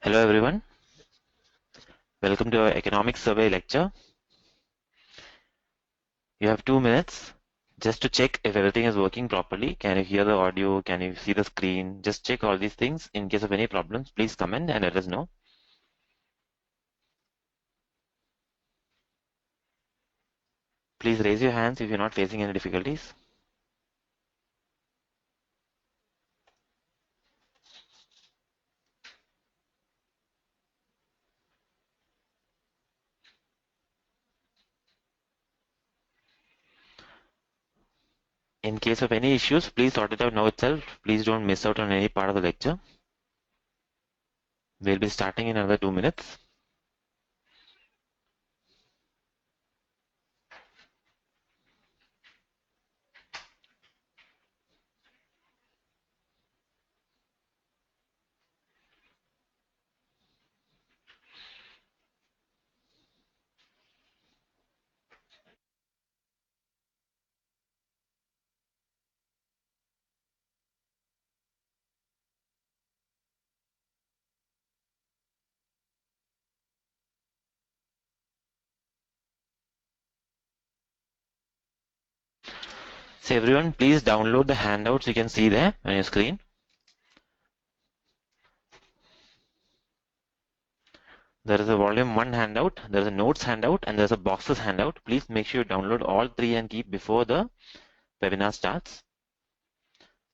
Hello everyone, welcome to our economics survey lecture. You have 2 minutes just to check if everything is working properly. Can you hear the audio? Can you see the screen? Just check all these things. In case of any problems, please comment and let us know. Please raise your hands if you're not facing any difficulties. In case of any issues, please sort it out now itself. Please don't miss out on any part of the lecture. We'll be starting in another 2 minutes. So everyone, please download the handouts you can see there on your screen. There is a volume 1 handout, there is a notes handout, and there's a boxes handout. Please make sure you download all three and keep before the webinar starts.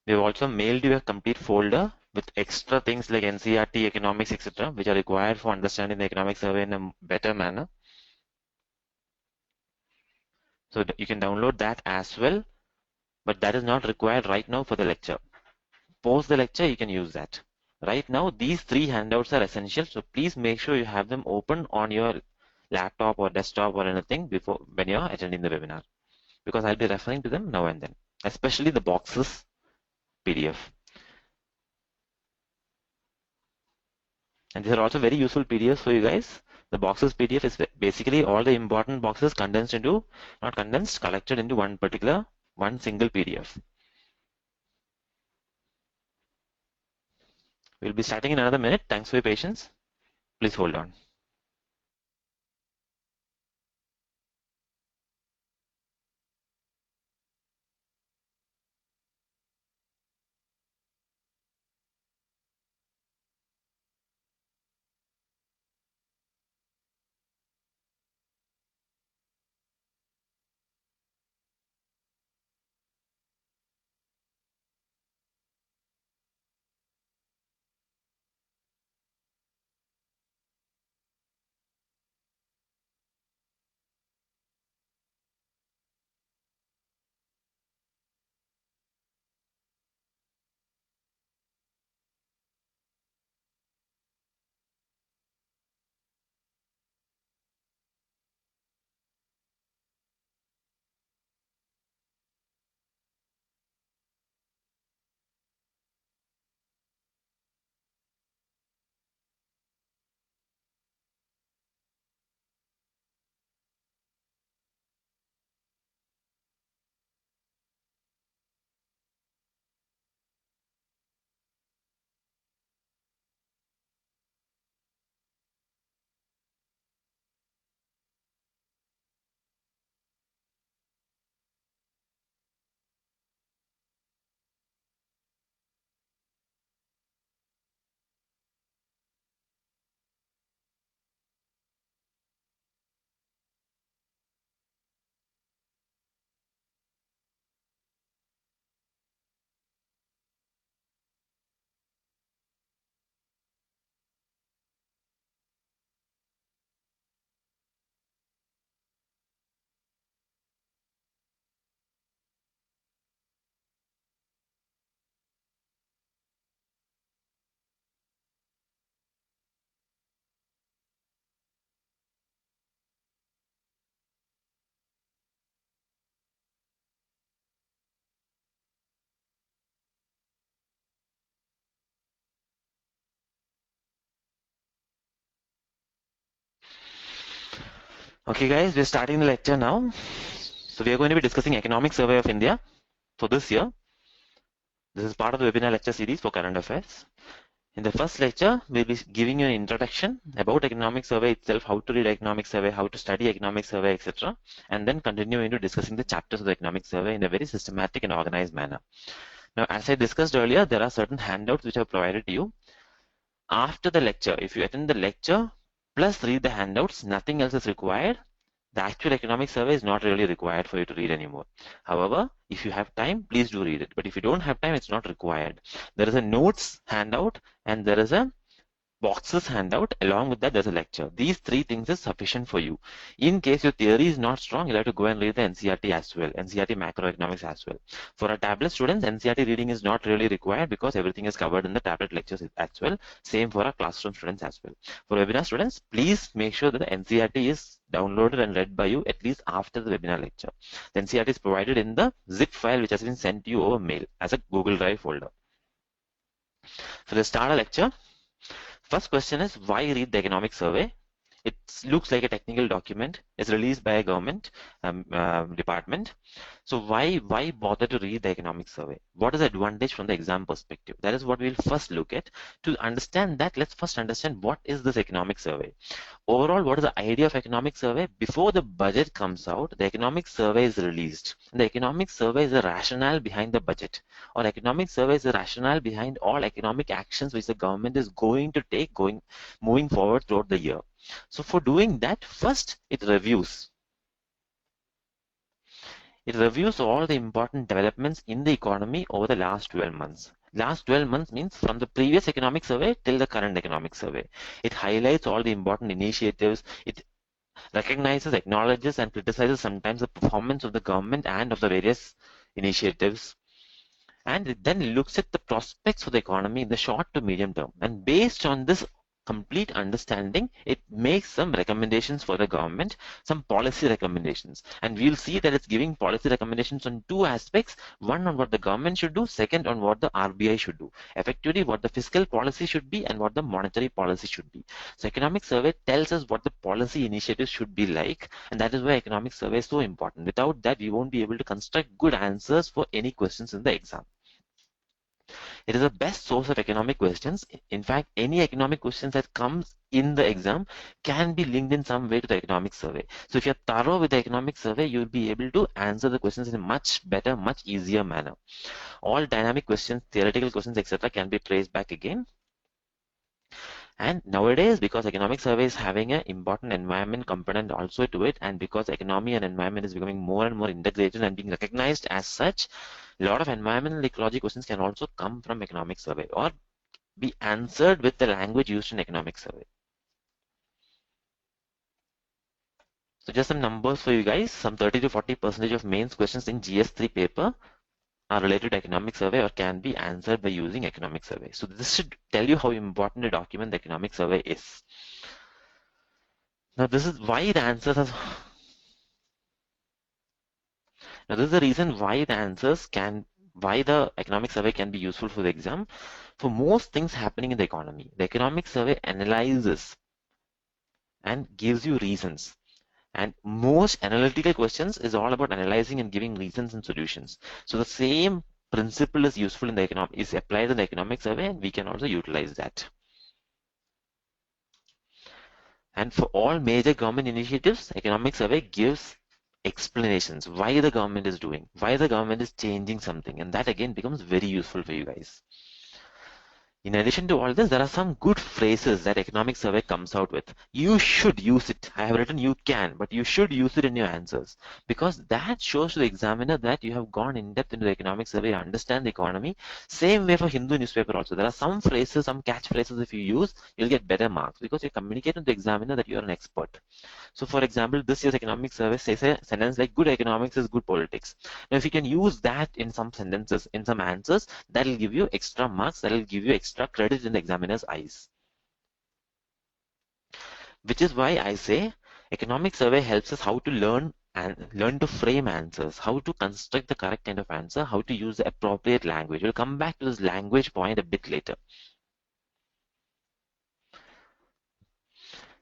We have also mailed you a complete folder with extra things like NCERT, economics, etc., which are required for understanding the economic survey in a better manner. So you can download that as well, but that is not required right now for the lecture. Post the lecture, you can use that. Right now, these three handouts are essential, so please make sure you have them open on your laptop or desktop or anything before when you're attending the webinar, because I'll be referring to them now and then, especially the boxes PDF. And these are also very useful PDFs for you guys. The boxes PDF is basically all the important boxes condensed into, not condensed, collected into one single PDF. We'll be starting in another minute. Thanks for your patience. Please hold on. Okay guys, we're starting the lecture now. So we are going to be discussing Economic Survey of India for this year. This is part of the webinar lecture series for current affairs. In the first lecture, we'll be giving you an introduction about economic survey itself, how to read economic survey, how to study economic survey, etc. And then continue into discussing the chapters of the economic survey in a very systematic and organized manner. Now, as I discussed earlier, there are certain handouts which are provided to you. After the lecture, if you attend the lecture plus read the handouts, nothing else is required. The actual economic survey is not really required for you to read anymore. However, if you have time, please do read it. But if you don't have time, it's not required. There is a notes handout and there is a boxes handout. Along with that, there's a lecture. These three things is sufficient for you. In case your theory is not strong, you'll have to go and read the NCERT as well, NCERT macroeconomics as well. For our tablet students, NCERT reading is not really required because everything is covered in the tablet lectures as well. Same for our classroom students as well. For webinar students, please make sure that the NCERT is downloaded and read by you at least after the webinar lecture. The NCERT is provided in the zip file which has been sent to you over mail as a Google Drive folder. So let's start our lecture. First question is, why read the economic survey? It looks like a technical document. It's released by a government department. So why bother to read the economic survey? What is the advantage from the exam perspective? That is what we'll first look at. To understand that, let's first understand what is this economic survey. Overall, what is the idea of economic survey? Before the budget comes out, the economic survey is released. And the economic survey is the rationale behind the budget, or economic survey is the rationale behind all economic actions which the government is going to take moving forward throughout the year. So for doing that, first it reviews. It reviews all the important developments in the economy over the last 12 months. Last 12 months means from the previous economic survey till the current economic survey. It highlights all the important initiatives. It recognizes, acknowledges, and criticizes sometimes the performance of the government and of the various initiatives. And it then looks at the prospects for the economy in the short to medium term. And based on this complete understanding, it makes some recommendations for the government, some policy recommendations. And we'll see that it's giving policy recommendations on two aspects. One on what the government should do, second on what the RBI should do. Effectively, what the fiscal policy should be and what the monetary policy should be. So economic survey tells us what the policy initiatives should be like, and that is why economic survey is so important. Without that, we won't be able to construct good answers for any questions in the exam. It is the best source of economic questions. In fact, any economic questions that comes in the exam can be linked in some way to the economic survey. So if you're thorough with the economic survey, you'll be able to answer the questions in a much better, much easier manner. All dynamic questions, theoretical questions, etc. can be traced back again. And nowadays, because economic survey is having an important environment component also to it, and because economy and environment is becoming more and more integrated and being recognized as such, a lot of environmental ecology questions can also come from economic survey or be answered with the language used in economic survey. So just some numbers for you guys. Some 30 to 40% of mains questions in GS3 paper are related to economic survey or can be answered by using economic survey. So this should tell you how important a document the economic survey is. Now this is why the answers are... Now this is the reason why why the economic survey can be useful for the exam. For most things happening in the economy, the economic survey analyzes and gives you reasons. And most analytical questions is all about analyzing and giving reasons and solutions. So the same principle is useful in the is applied in the economic survey, and we can also utilize that. And for all major government initiatives, economic survey gives explanations why the government is doing, why the government is changing something, and that again becomes very useful for you guys. In addition to all this, there are some good phrases that economic survey comes out with. You should use it. I have written you can, but you should use it in your answers, because that shows to the examiner that you have gone in depth into the economic survey, you understand the economy. Same way for Hindu newspaper also. There are some phrases, some catchphrases if you use, you'll get better marks because you communicate to the examiner that you are an expert. So for example, this year's economic survey says a sentence like good economics is good politics. Now if you can use that in some sentences, in some answers, that will give you extra marks, that will give you extra credit in the examiner's eyes. Which is why I say economic survey helps us how to learn to frame answers, how to construct the correct kind of answer, how to use the appropriate language. We'll come back to this language point a bit later.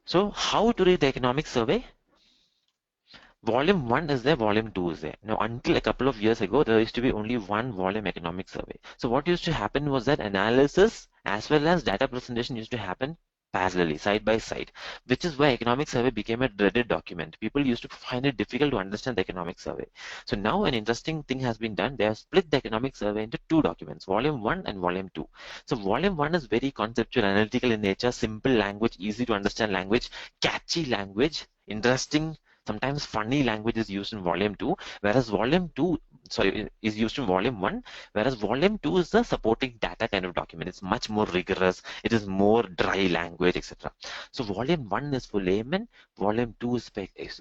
So how to read the economic survey? Volume 1 is there, volume 2 is there. Now, until a couple of years ago, there used to be only one volume economic survey. So what used to happen was that analysis as well as data presentation used to happen parallelly, side by side, which is why economic survey became a dreaded document. People used to find it difficult to understand the economic survey. So now an interesting thing has been done. They have split the economic survey into two documents, volume 1 and volume 2. So volume 1 is very conceptual, analytical in nature, simple language, easy to understand language, catchy language, interesting, sometimes funny language is used in volume 2, whereas volume 2, sorry, is used in volume 1, whereas volume 2 is the supporting data kind of document. It's much more rigorous, it is more dry language, etc. So volume 1 is for laymen, volume 2 is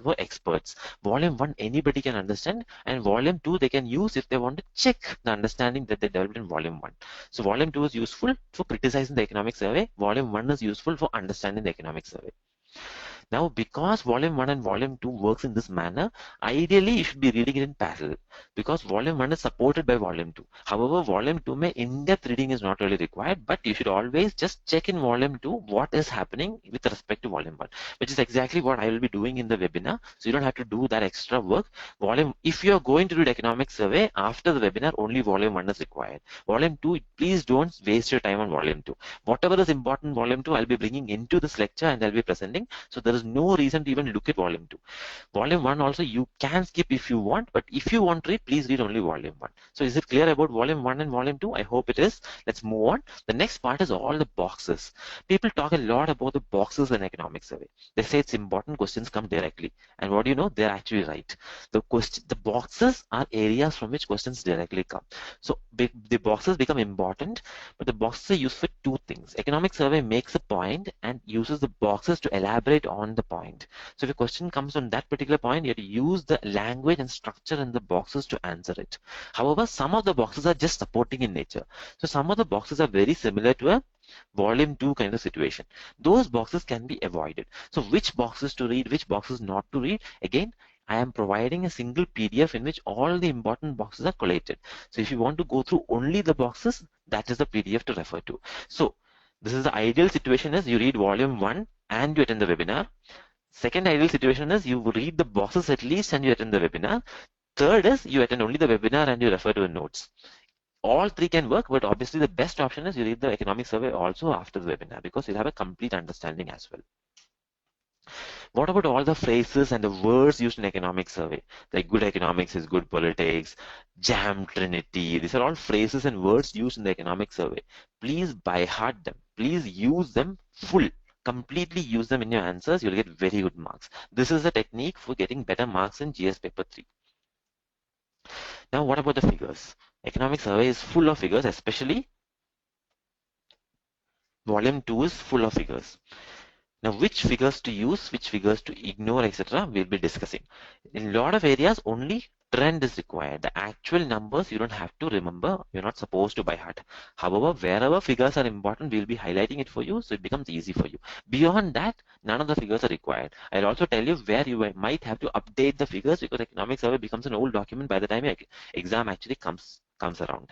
for experts. Volume 1 anybody can understand, and volume 2 they can use if they want to check the understanding that they developed in volume 1. So volume 2 is useful for criticizing the economic survey, volume 1 is useful for understanding the economic survey. Now, because volume 1 and volume 2 works in this manner, ideally you should be reading it in parallel because volume 1 is supported by volume 2. However, volume 2 may in-depth reading is not really required, but you should always just check in volume 2 what is happening with respect to volume 1, which is exactly what I will be doing in the webinar. So you don't have to do that extra work. If you are going to read economic survey after the webinar, only volume 1 is required. Volume 2, please don't waste your time on volume 2. Whatever is important in volume 2, I'll be bringing into this lecture and I'll be presenting. So there is no reason to even look at volume 2. Volume 1 also you can skip if you want, but if you want to read, please read only volume 1. So is it clear about volume 1 and volume 2? I hope it is. Let's move on. The next part is all the boxes. People talk a lot about the boxes in economic survey. They say it's important, questions come directly. And what do you know? They're actually right. The boxes are areas from which questions directly come. So the boxes become important, but the boxes are used for two things. Economic survey makes a point and uses the boxes to elaborate on the point. So if a question comes on that particular point, you have to use the language and structure in the boxes to answer it. However, some of the boxes are just supporting in nature. So some of the boxes are very similar to a volume 2 kind of situation. Those boxes can be avoided. So which boxes to read, which boxes not to read? Again, I am providing a single PDF in which all the important boxes are collated. So if you want to go through only the boxes, that is the PDF to refer to. So this is the ideal situation is you read volume 1 and you attend the webinar. Second ideal situation is you read the boxes at least and you attend the webinar. Third is you attend only the webinar and you refer to the notes. All three can work, but obviously the best option is you read the economic survey also after the webinar because you'll have a complete understanding as well. What about all the phrases and the words used in economic survey? Like good economics is good politics, jam trinity. These are all phrases and words used in the economic survey. Please by heart them. Please use them full. Completely use them in your answers. You'll get very good marks. This is a technique for getting better marks in GS paper 3. Now, what about the figures? Economic survey is full of figures, especially volume 2 is full of figures. Now, which figures to use, which figures to ignore, etc. we'll be discussing. In a lot of areas, only trend is required. The actual numbers you don't have to remember. You're not supposed to by heart. However, wherever figures are important, we'll be highlighting it for you, so it becomes easy for you. Beyond that, none of the figures are required. I'll also tell you where you might have to update the figures because economic survey becomes an old document by the time your exam actually comes around.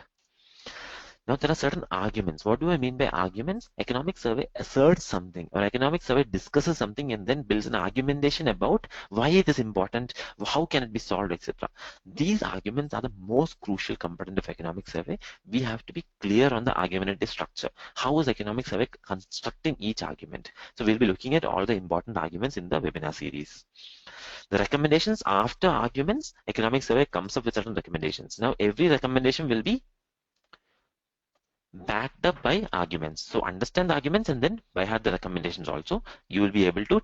Now, there are certain arguments. What do I mean by arguments? Economic survey asserts something, or economic survey discusses something and then builds an argumentation about why it is important, how can it be solved, etc. These arguments are the most crucial component of economic survey. We have to be clear on the argumentative structure. How is economic survey constructing each argument? So we'll be looking at all the important arguments in the webinar series. The recommendations after arguments, economic survey comes up with certain recommendations. Now, every recommendation will be backed up by arguments. So understand the arguments and then by heart the recommendations also. You will be able to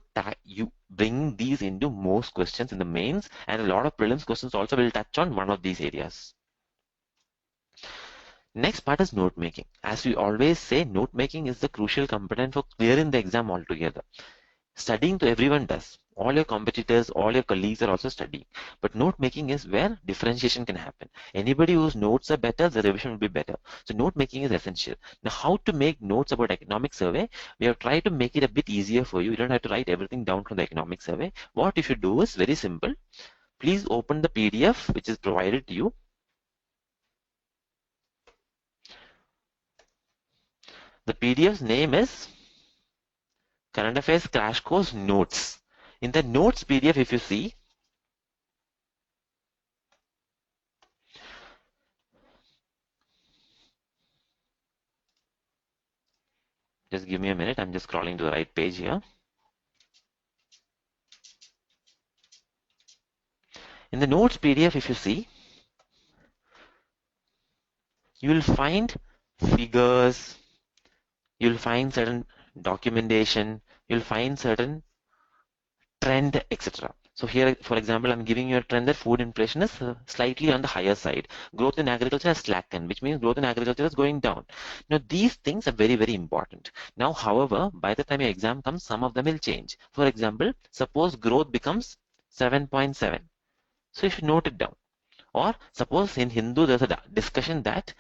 bring these into most questions in the mains, and a lot of prelims questions also will touch on one of these areas. Next part is note making. As we always say, note making is the crucial component for clearing the exam altogether. Studying to everyone does. All your competitors, all your colleagues are also studying. But note making is where differentiation can happen. Anybody whose notes are better, the revision will be better. So note making is essential. Now, how to make notes about economic survey? We have tried to make it a bit easier for you. You don't have to write everything down from the economic survey. What you should do is very simple. Please open the PDF which is provided to you. The PDF's name is Current Affairs Crash Course Notes. In the notes PDF, if you see, Just give me a minute. I'm just scrolling to the right page here. In the notes PDF, if you see, you will find figures, you'll find certain documentation, you'll find certain trend, etc. So here, for example, I'm giving you a trend that food inflation is slightly on the higher side. Growth in agriculture has slackened, which means growth in agriculture is going down. Now, these things are very, very important. Now, however, by the time your exam comes, some of them will change. For example, suppose growth becomes 7.7. So you should note it down. Or suppose in Hindu, there's a discussion that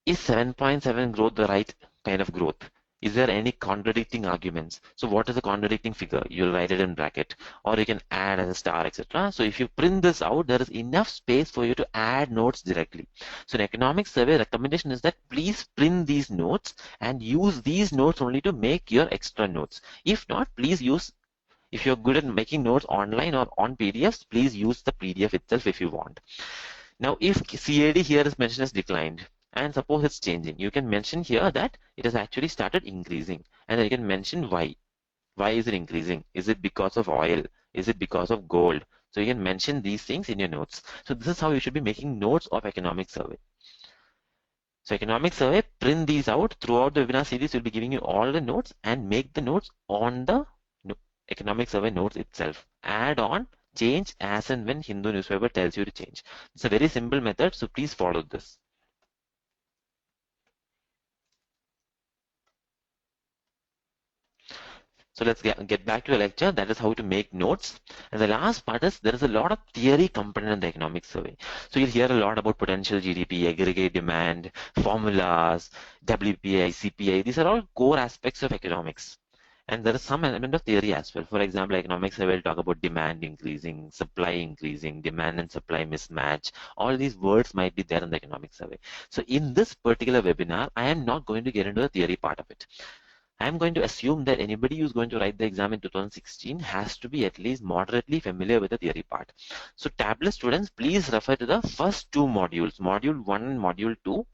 is 7.7 growth the right kind of growth? Is there any contradicting arguments? So what is the contradicting figure? You'll write it in bracket or you can add as a star, etc. So if you print this out, there is enough space for you to add notes directly. So an economic survey recommendation is that please print these notes and use these notes only to make your extra notes. If not, please use, if you're good at making notes online or on PDFs, please use the PDF itself if you want. Now, if CAD here is mentioned as declined, and suppose it's changing, you can mention here that it has actually started increasing, and then you can mention why. Why is it increasing? Is it because of oil? Is it because of gold? So you can mention these things in your notes. So this is how you should be making notes of economic survey. So economic survey, print these out throughout the webinar series. We'll be giving you all the notes and make the notes on the economic survey notes itself. Add on, change as and when Hindu newspaper tells you to change. It's a very simple method, so please follow this. So let's get back to the lecture. That is how to make notes. And the last part is there is a lot of theory component in the economic survey. So you'll hear a lot about potential GDP, aggregate demand, formulas, WPI, CPI. These are all core aspects of economics. And there is some element of theory as well. For example, economics survey will talk about demand increasing, supply increasing, demand and supply mismatch. All these words might be there in the economic survey. So in this particular webinar, I am not going to get into the theory part of it. I'm going to assume that anybody who's going to write the exam in 2016 has to be at least moderately familiar with the theory part. So tablet students, please refer to the first two modules, module 1 and module 2.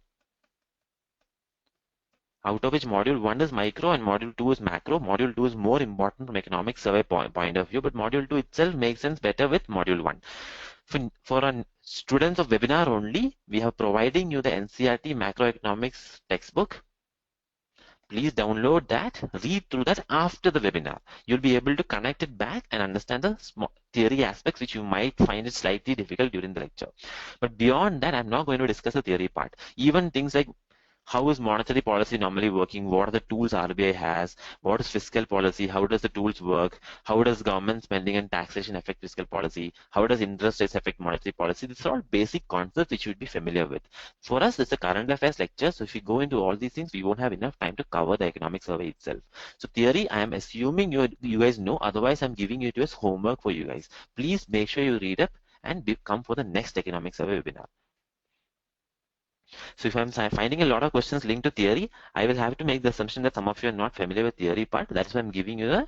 Out of which module 1 is micro and module 2 is macro. Module 2 is more important from economic survey point of view, but module 2 itself makes sense better with module 1. For students of webinar only, we are providing you the NCERT macroeconomics textbook. Please download that, read through that after the webinar. You'll be able to connect it back and understand the theory aspects which you might find it slightly difficult during the lecture. But beyond that, I'm not going to discuss the theory part. Even things like how is monetary policy normally working? What are the tools RBI has? What is fiscal policy? How does the tools work? How does government spending and taxation affect fiscal policy? How does interest rates affect monetary policy? These are all basic concepts which you should be familiar with. For us, it's a current affairs lecture. So if we go into all these things, we won't have enough time to cover the economic survey itself. So theory, I am assuming you guys know. Otherwise, I'm giving it as homework for you guys. Please make sure you read up and come for the next economic survey webinar. So if I'm finding a lot of questions linked to theory, I will have to make the assumption that some of you are not familiar with theory part. That's why I'm giving you the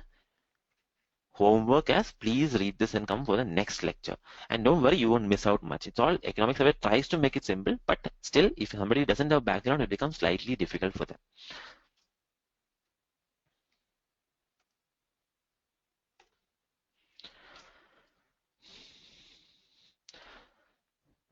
homework as please read this and come for the next lecture. And don't worry, you won't miss out much. It's all economic survey tries to make it simple, but still, if somebody doesn't have background, it becomes slightly difficult for them.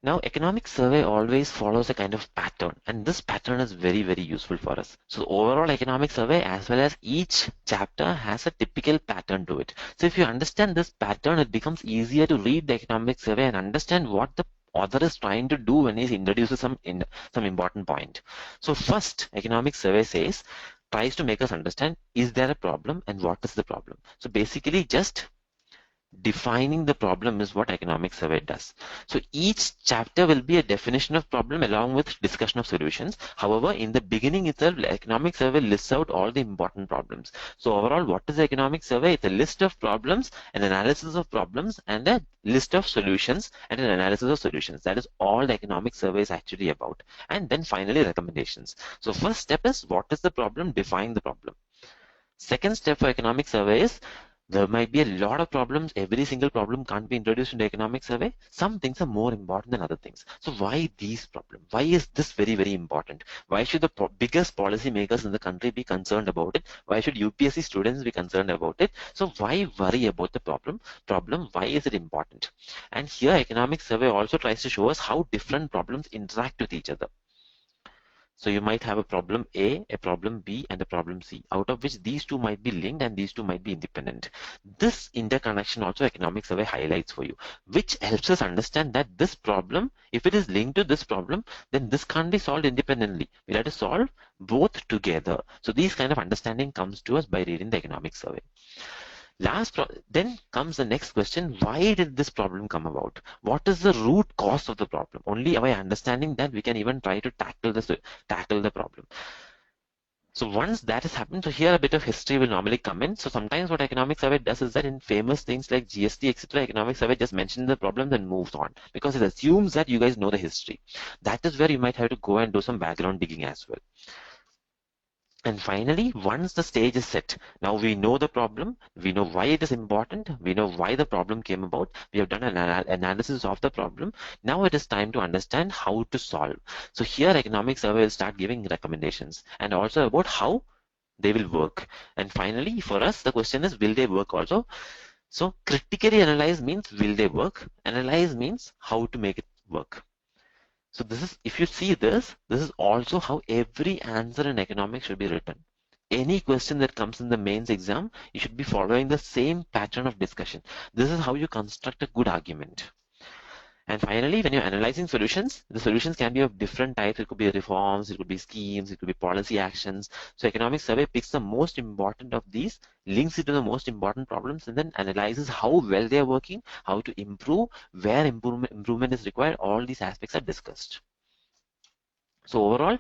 Now, economic survey always follows a kind of pattern, and this pattern is very, very useful for us. So overall economic survey as well as each chapter has a typical pattern to it. So if you understand this pattern, it becomes easier to read the economic survey and understand what the author is trying to do when he introduces some important point. So first, economic survey tries to make us understand, is there a problem and what is the problem? So basically just defining the problem is what economic survey does. So each chapter will be a definition of problem along with discussion of solutions. However, in the beginning itself, economic survey lists out all the important problems. So overall, what is the economic survey? It's a list of problems, an analysis of problems, and a list of solutions and an analysis of solutions. That is all the economic survey is actually about. And then finally, recommendations. So first step is what is the problem? Define the problem. Second step for economic survey is There might be a lot of problems. Every single problem can't be introduced in the economic survey. Some things are more important than other things. So why these problems? Why is this very, very important? Why should the biggest policy makers in the country be concerned about it? Why should UPSC students be concerned about it? So why worry about the problem? Why is it important? And here economic survey also tries to show us how different problems interact with each other. So you might have a problem a problem B, and a problem C, out of which these two might be linked and these two might be independent. This interconnection also economic survey highlights for you, which helps us understand that this problem, if it is linked to this problem, then this can't be solved independently. We have to solve both together. So these kind of understanding comes to us by reading the economic survey. Then comes the next question: why did this problem come about? What is the root cause of the problem? Only by understanding that we can even try to tackle the problem. So once that has happened, so here a bit of history will normally come in. So sometimes what economic survey does is that in famous things like GST, etc., economic survey just mentions the problem then moves on, because it assumes that you guys know the history. That is where you might have to go and do some background digging as well. And finally, once the stage is set, now we know the problem, we know why it is important, we know why the problem came about, we have done an analysis of the problem. Now it is time to understand how to solve. So here economic survey will start giving recommendations and also about how they will work. And finally, for us, the question is, will they work also? So critically analyze means will they work? Analyze means how to make it work. So this is, if you see this is also how every answer in economics should be written. Any question that comes in the mains exam, you should be following the same pattern of discussion. This is how you construct a good argument. And finally, when you're analyzing solutions, the solutions can be of different types. It could be reforms, it could be schemes, it could be policy actions. So economic survey picks the most important of these, links it to the most important problems, and then analyzes how well they are working, how to improve, where improvement is required. All these aspects are discussed. So overall,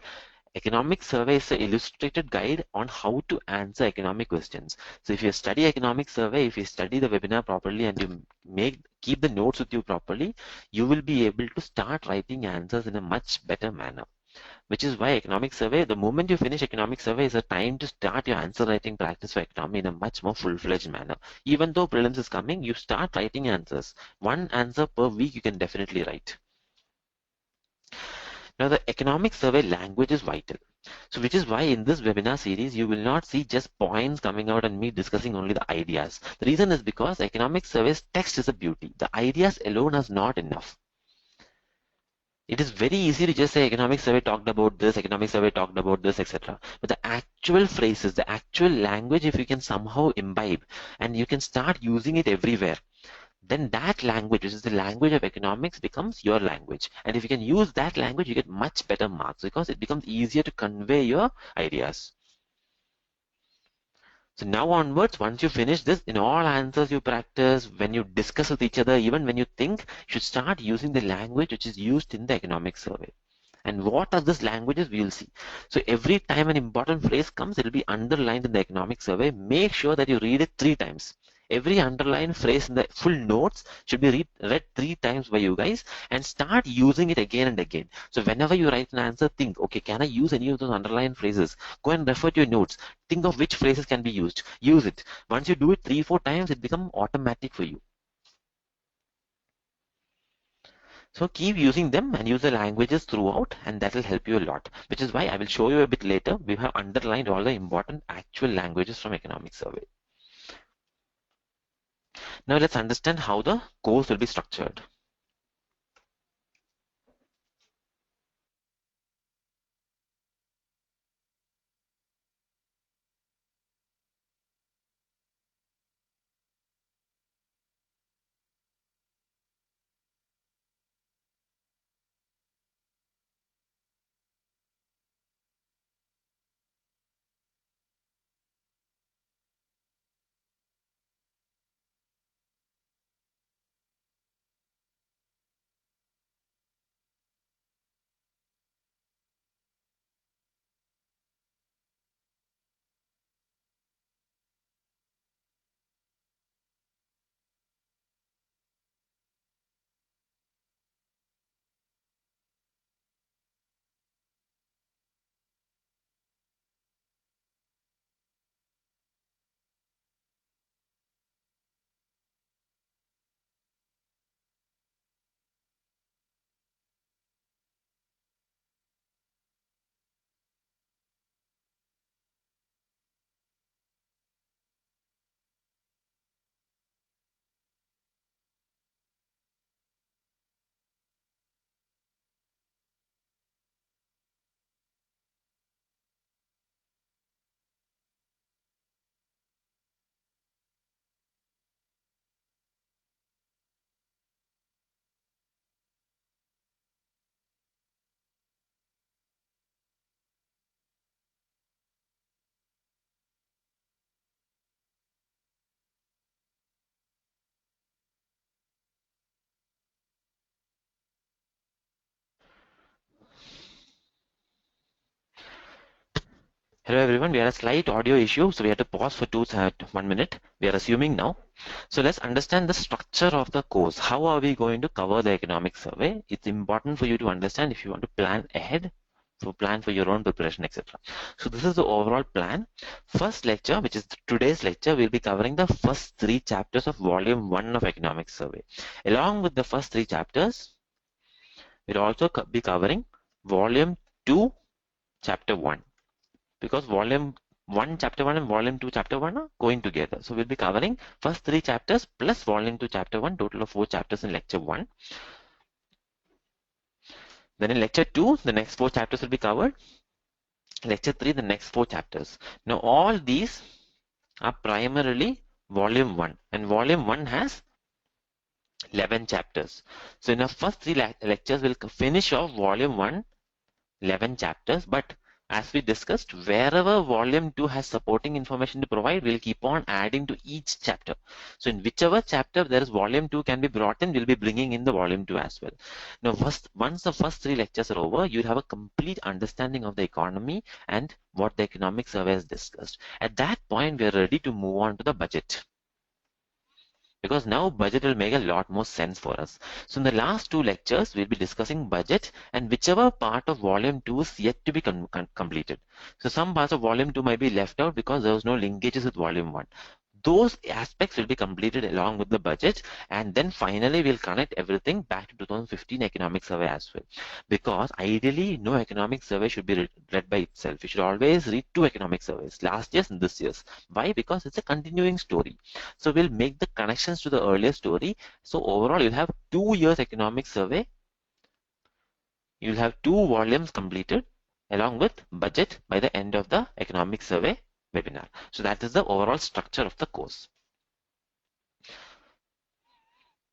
economic survey is an illustrated guide on how to answer economic questions. So if you study economic survey, if you study the webinar properly and you keep the notes with you properly, you will be able to start writing answers in a much better manner. Which is why economic survey, the moment you finish economic survey, is a time to start your answer writing practice for economy in a much more full-fledged manner. Even though prelims is coming, you start writing answers. One answer per week you can definitely write. Now the economic survey language is vital. So which is why in this webinar series, you will not see just points coming out and me discussing only the ideas. The reason is because economic survey's text is a beauty. The ideas alone is not enough. It is very easy to just say economic survey talked about this, economic survey talked about this, etc. But the actual phrases, the actual language, if you can somehow imbibe and you can start using it everywhere, then that language, which is the language of economics, becomes your language. And if you can use that language, you get much better marks because it becomes easier to convey your ideas. So now onwards, once you finish this, in all answers you practice, when you discuss with each other, even when you think, you should start using the language which is used in the economic survey. And what are these languages, we will see. So every time an important phrase comes, it will be underlined in the economic survey. Make sure that you read it 3 times. Every underlined phrase in the full notes should be read 3 times by you guys and start using it again and again. So whenever you write an answer, think, okay, can I use any of those underlined phrases? Go and refer to your notes. Think of which phrases can be used. Use it. Once you do it 3-4 times, it becomes automatic for you. So keep using them and use the languages throughout, and that will help you a lot, which is why I will show you a bit later. We have underlined all the important actual languages from economic survey. Now let's understand how the course will be structured. Hello everyone, we had a slight audio issue, so we had to pause for 1 minute. We are resuming now. So let's understand the structure of the course. How are we going to cover the economic survey? It's important for you to understand if you want to plan ahead, so plan for your own preparation, etc. So this is the overall plan. First lecture, which is today's lecture, we'll be covering the first 3 chapters of volume 1 of economic survey. Along with the first 3 chapters, we'll also be covering volume 2, chapter 1. Because volume 1 chapter 1 and volume 2 chapter 1 are going together. So we'll be covering first 3 chapters plus volume 2 chapter 1, total of 4 chapters in lecture 1. Then in lecture 2, the next 4 chapters will be covered. Lecture 3, the next 4 chapters. Now all these are primarily volume 1, and volume 1 has 11 chapters. So in our first 3 lectures, we'll finish off volume 1, 11 chapters, but as we discussed, wherever volume 2 has supporting information to provide, we'll keep on adding to each chapter. So in whichever chapter there is volume 2 can be brought in, we'll be bringing in the volume 2 as well. Now, once the first 3 lectures are over, you'll have a complete understanding of the economy and what the economic survey has discussed. At that point, we are ready to move on to the budget, because now budget will make a lot more sense for us. So in the last 2 lectures, we'll be discussing budget and whichever part of volume 2 is yet to be completed. So some parts of volume 2 might be left out because there was no linkages with volume 1. Those aspects will be completed along with the budget, and then finally we'll connect everything back to 2015 economic survey as well. Because ideally, no economic survey should be read by itself. You should always read 2 economic surveys, last year's and this year's. Why? Because it's a continuing story. So we'll make the connections to the earlier story. So overall, you'll have 2 years economic survey. You'll have 2 volumes completed along with budget by the end of the economic survey webinar. So that is the overall structure of the course.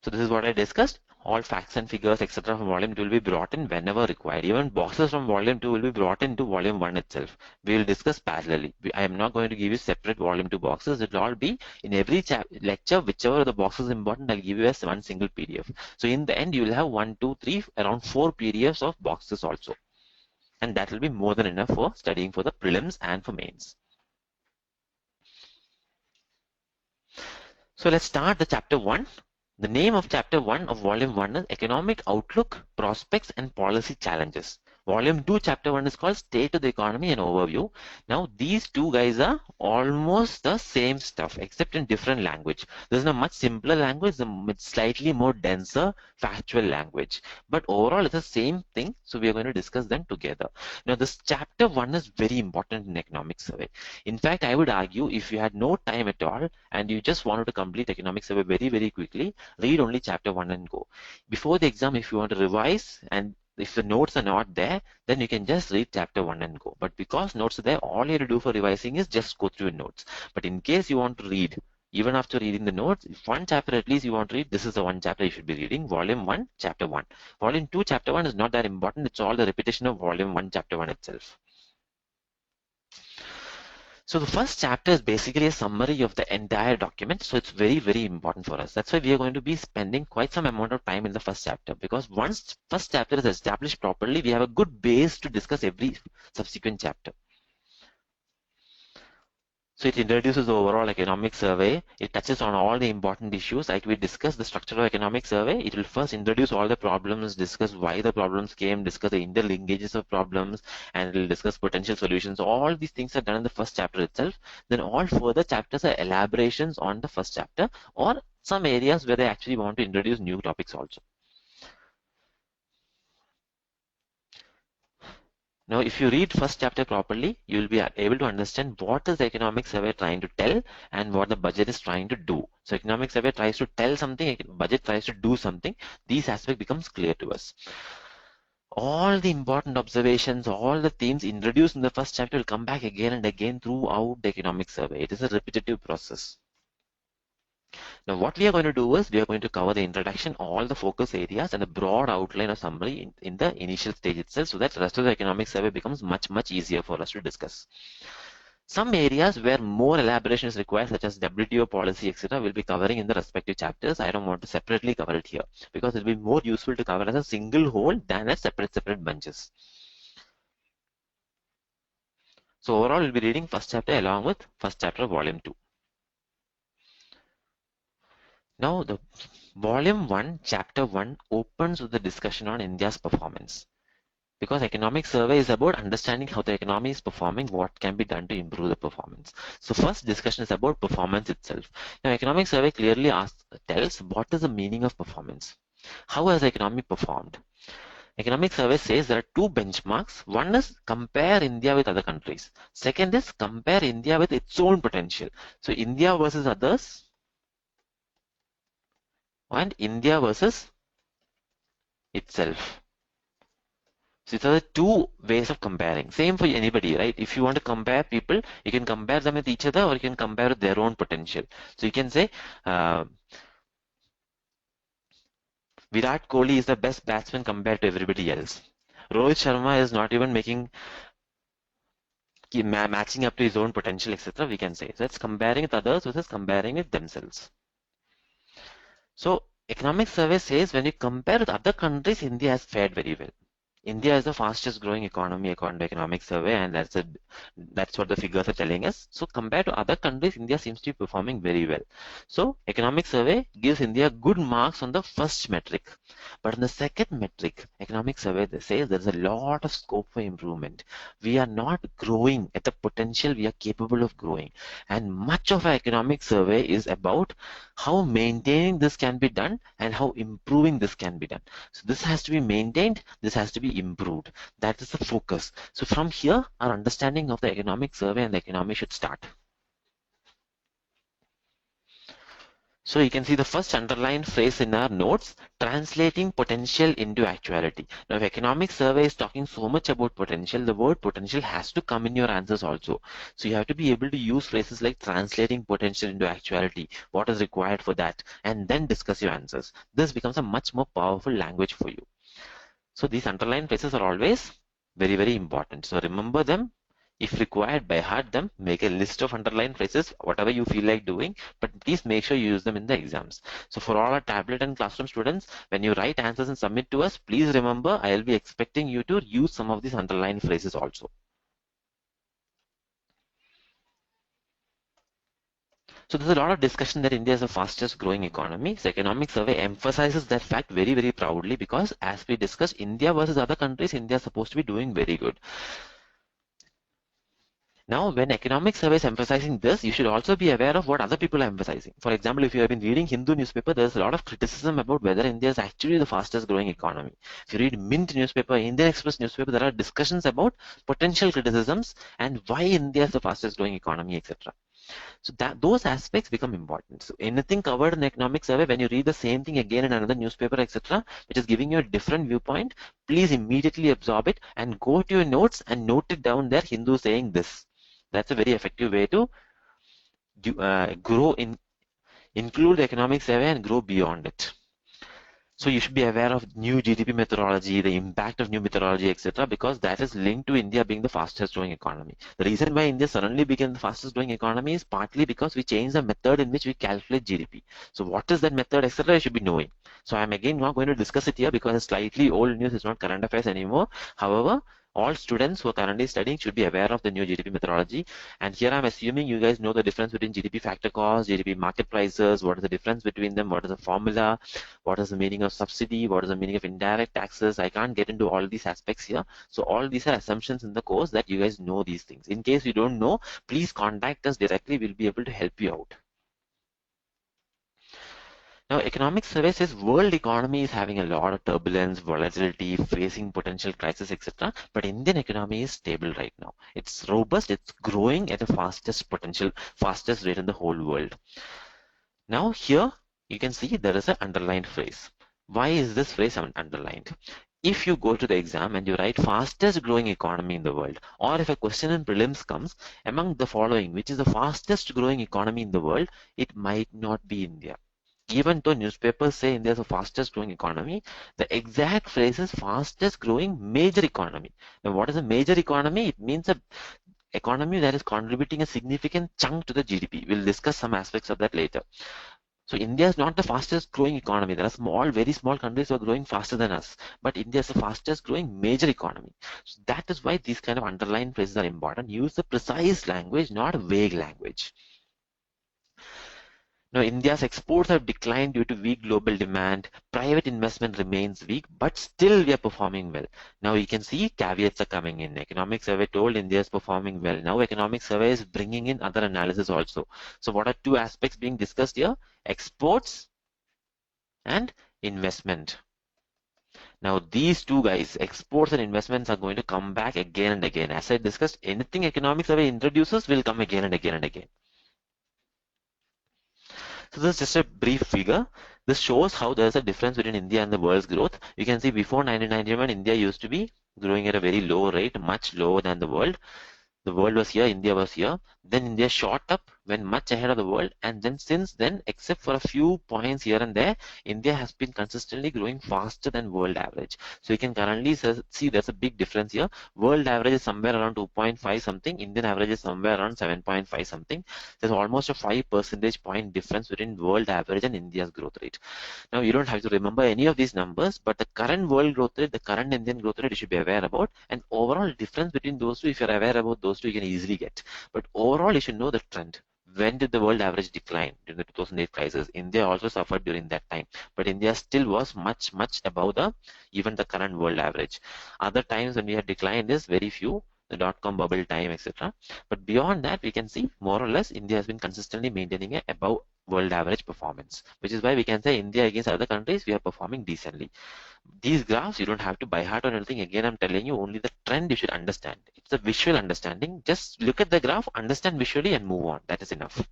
So this is what I discussed. All facts and figures, etc. from volume 2 will be brought in whenever required. Even boxes from volume 2 will be brought into volume 1 itself. We will discuss parallelly. I am not going to give you separate volume 2 boxes. It will all be in every lecture, whichever the box is important, I'll give you as one single PDF. So in the end, you will have 1, 2, 3, around 4 PDFs of boxes also. And that will be more than enough for studying for the prelims and for mains. So let's start the chapter 1. The name of chapter 1 of volume 1 is Economic Outlook, Prospects and Policy Challenges. Volume 2 chapter 1 is called State of the Economy and Overview. Now these two guys are almost the same stuff except in different language. This is a much simpler language, it's slightly more denser factual language. But overall it's the same thing, so we are going to discuss them together. Now this chapter 1 is very important in economic survey. In fact, I would argue if you had no time at all and you just wanted to complete economic survey very quickly, read only chapter 1 and go. Before the exam, if you want to revise and if the notes are not there, then you can just read chapter 1 and go. But because notes are there, all you have to do for revising is just go through your notes. But in case you want to read, even after reading the notes, if one chapter at least you want to read, this is the one chapter you should be reading, volume 1, chapter 1. Volume 2, chapter 1 is not that important. It's all the repetition of volume 1, chapter 1 itself. So the first chapter is basically a summary of the entire document. So it's very important for us. That's why we are going to be spending quite some amount of time in the first chapter, because once first chapter is established properly, we have a good base to discuss every subsequent chapter. So it introduces the overall economic survey. It touches on all the important issues. Like we discussed the structure of economic survey, it will first introduce all the problems, discuss why the problems came, discuss the interlinkages of problems, and it will discuss potential solutions. All these things are done in the first chapter itself. Then all further chapters are elaborations on the first chapter, or some areas where they actually want to introduce new topics also. Now, if you read first chapter properly, you will be able to understand what is the economic survey trying to tell and what the budget is trying to do. So economic survey tries to tell something, budget tries to do something. These aspects becomes clear to us. All the important observations, all the themes introduced in the first chapter will come back again and again throughout the economic survey. It is a repetitive process. Now what we are going to do is we are going to cover the introduction, all the focus areas and a broad outline or summary in the initial stage itself, so that the rest of the economic survey becomes much easier for us to discuss. Some areas where more elaboration is required, such as WTO policy, etc., will be covering in the respective chapters. I don't want to separately cover it here because it will be more useful to cover as a single whole than as separate bunches. So overall, we'll be reading first chapter along with first chapter of volume 2. Now, the volume 1, chapter 1 opens with the discussion on India's performance. Because economic survey is about understanding how the economy is performing, what can be done to improve the performance. So first discussion is about performance itself. Now, economic survey clearly tells what is the meaning of performance. How has the economy performed? Economic survey says there are two benchmarks. One is compare India with other countries. Second is compare India with its own potential. So India versus others and India versus itself. So these are the two ways of comparing. Same for anybody, right? If you want to compare people, you can compare them with each other or you can compare with their own potential. So you can say Virat Kohli is the best batsman compared to everybody else. Rohit Sharma is not even matching up to his own potential, etc. We can say. So it's comparing with others versus comparing with themselves. So economic survey says when you compare with other countries, India has fared very well. India is the fastest growing economy according to economic survey, and that's what the figures are telling us. So compared to other countries, India seems to be performing very well. So economic survey gives India good marks on the first metric. But on the second metric, economic survey, they say there's a lot of scope for improvement. We are not growing at the potential we are capable of growing. And much of our economic survey is about how maintaining this can be done and how improving this can be done. So this has to be maintained, this has to be improved. That is the focus. So from here, our understanding of the economic survey and the economy should start. So you can see the first underlined phrase in our notes, translating potential into actuality. Now, if economic survey is talking so much about potential, the word potential has to come in your answers also. So you have to be able to use phrases like translating potential into actuality, what is required for that, and then discuss your answers. This becomes a much more powerful language for you. So these underlined phrases are always very, very important. So remember them. If required, by heart them, make a list of underlined phrases, whatever you feel like doing, but please make sure you use them in the exams. So for all our tablet and classroom students, when you write answers and submit to us, please remember I'll be expecting you to use some of these underlined phrases also. So there's a lot of discussion that India is the fastest growing economy. So economic survey emphasizes that fact very, very proudly because as we discussed, India versus other countries, India is supposed to be doing very good. Now, when economic survey is emphasizing this, you should also be aware of what other people are emphasizing. For example, if you have been reading Hindu newspaper, there's a lot of criticism about whether India is actually the fastest growing economy. If you read Mint newspaper, Indian Express newspaper, there are discussions about potential criticisms and why India is the fastest growing economy, etc. So that those aspects become important. So anything covered in the economic survey, when you read the same thing again in another newspaper, etc., which is giving you a different viewpoint, please immediately absorb it and go to your notes and note it down there, Hindu saying this. That's a very effective way to include the economic survey and grow beyond it. So you should be aware of new GDP methodology, the impact of new methodology, etc., because that is linked to India being the fastest growing economy. The reason why India suddenly became the fastest growing economy is partly because we changed the method in which we calculate GDP. So what is that method, etc., you should be knowing. So I'm again not going to discuss it here because it's slightly old news, it's not current affairs anymore. However, all students who are currently studying should be aware of the new GDP methodology. And here I'm assuming you guys know the difference between GDP factor cost, GDP market prices, what is the difference between them, what is the formula, what is the meaning of subsidy, what is the meaning of indirect taxes. I can't get into all these aspects here. So all these are assumptions in the course that you guys know these things. In case you don't know, please contact us directly. We'll be able to help you out. Now, economic survey says world economy is having a lot of turbulence, volatility, facing potential crisis, etc. But Indian economy is stable right now. It's robust. It's growing at the fastest rate in the whole world. Now, here you can see there is an underlined phrase. Why is this phrase underlined? If you go to the exam and you write fastest growing economy in the world, or if a question in prelims comes among the following, which is the fastest growing economy in the world, it might not be India. Even though newspapers say India is the fastest growing economy, the exact phrase is fastest growing major economy. Now, what is a major economy? It means a economy that is contributing a significant chunk to the GDP. We'll discuss some aspects of that later. So India is not the fastest growing economy. There are small, very small countries who are growing faster than us, but India is the fastest growing major economy. So that is why these kind of underlying phrases are important. Use the precise language, not vague language. Now, India's exports have declined due to weak global demand. Private investment remains weak, but still we are performing well. Now, you can see caveats are coming in. Economic survey told India is performing well. Now, economic survey is bringing in other analysis also. So, what are two aspects being discussed here? Exports and investment. Now, these two guys, exports and investments, are going to come back again and again. As I discussed, anything economic survey introduces will come again and again and again. So this is just a brief figure. This shows how there is a difference between India and the world's growth. You can see before 1991, India used to be growing at a very low rate, much lower than the world. The world was here, India was here. Then India shot up, went much ahead of the world, and then since then, except for a few points here and there, India has been consistently growing faster than world average. So you can currently see there's a big difference here. World average is somewhere around 2.5 something, Indian average is somewhere around 7.5 something. There's almost a 5 percentage point difference between world average and India's growth rate. Now, you don't have to remember any of these numbers, but the current world growth rate, the current Indian growth rate, you should be aware about. And overall difference between those two, if you're aware about those two, you can easily get. But overall, you should know the trend. When did the world average decline during the 2008 crisis? India also suffered during that time, but India still was much, much above even the current world average. Other times when we had declined is very few, the dot-com bubble time, etc. But beyond that, we can see more or less India has been consistently maintaining a above world average performance, which is why we can say India against other countries, we are performing decently. These graphs, you don't have to by heart or anything. Again, I'm telling you only the trend you should understand. It's a visual understanding. Just look at the graph, understand visually and move on. That is enough.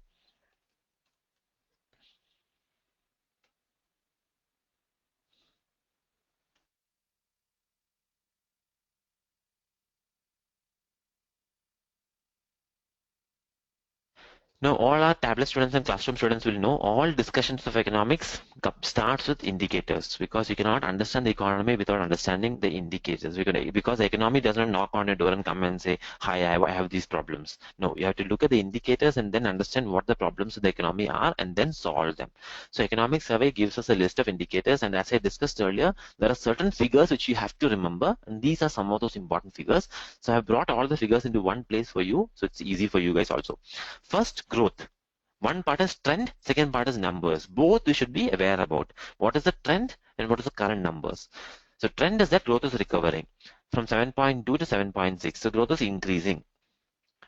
Now, all our tablet students and classroom students will know all discussions of economics starts with indicators, because you cannot understand the economy without understanding the indicators. Because the economy does not knock on your door and come and say, hi, I have these problems. No, you have to look at the indicators and then understand what the problems of the economy are and then solve them. So economic survey gives us a list of indicators, and as I discussed earlier, there are certain figures which you have to remember, and these are some of those important figures. So I have brought all the figures into one place for you, so it's easy for you guys also. First, growth. One part is trend, second part is numbers. Both we should be aware about. What is the trend and what is the current numbers? So trend is that growth is recovering from 7.2 to 7.6. So growth is increasing,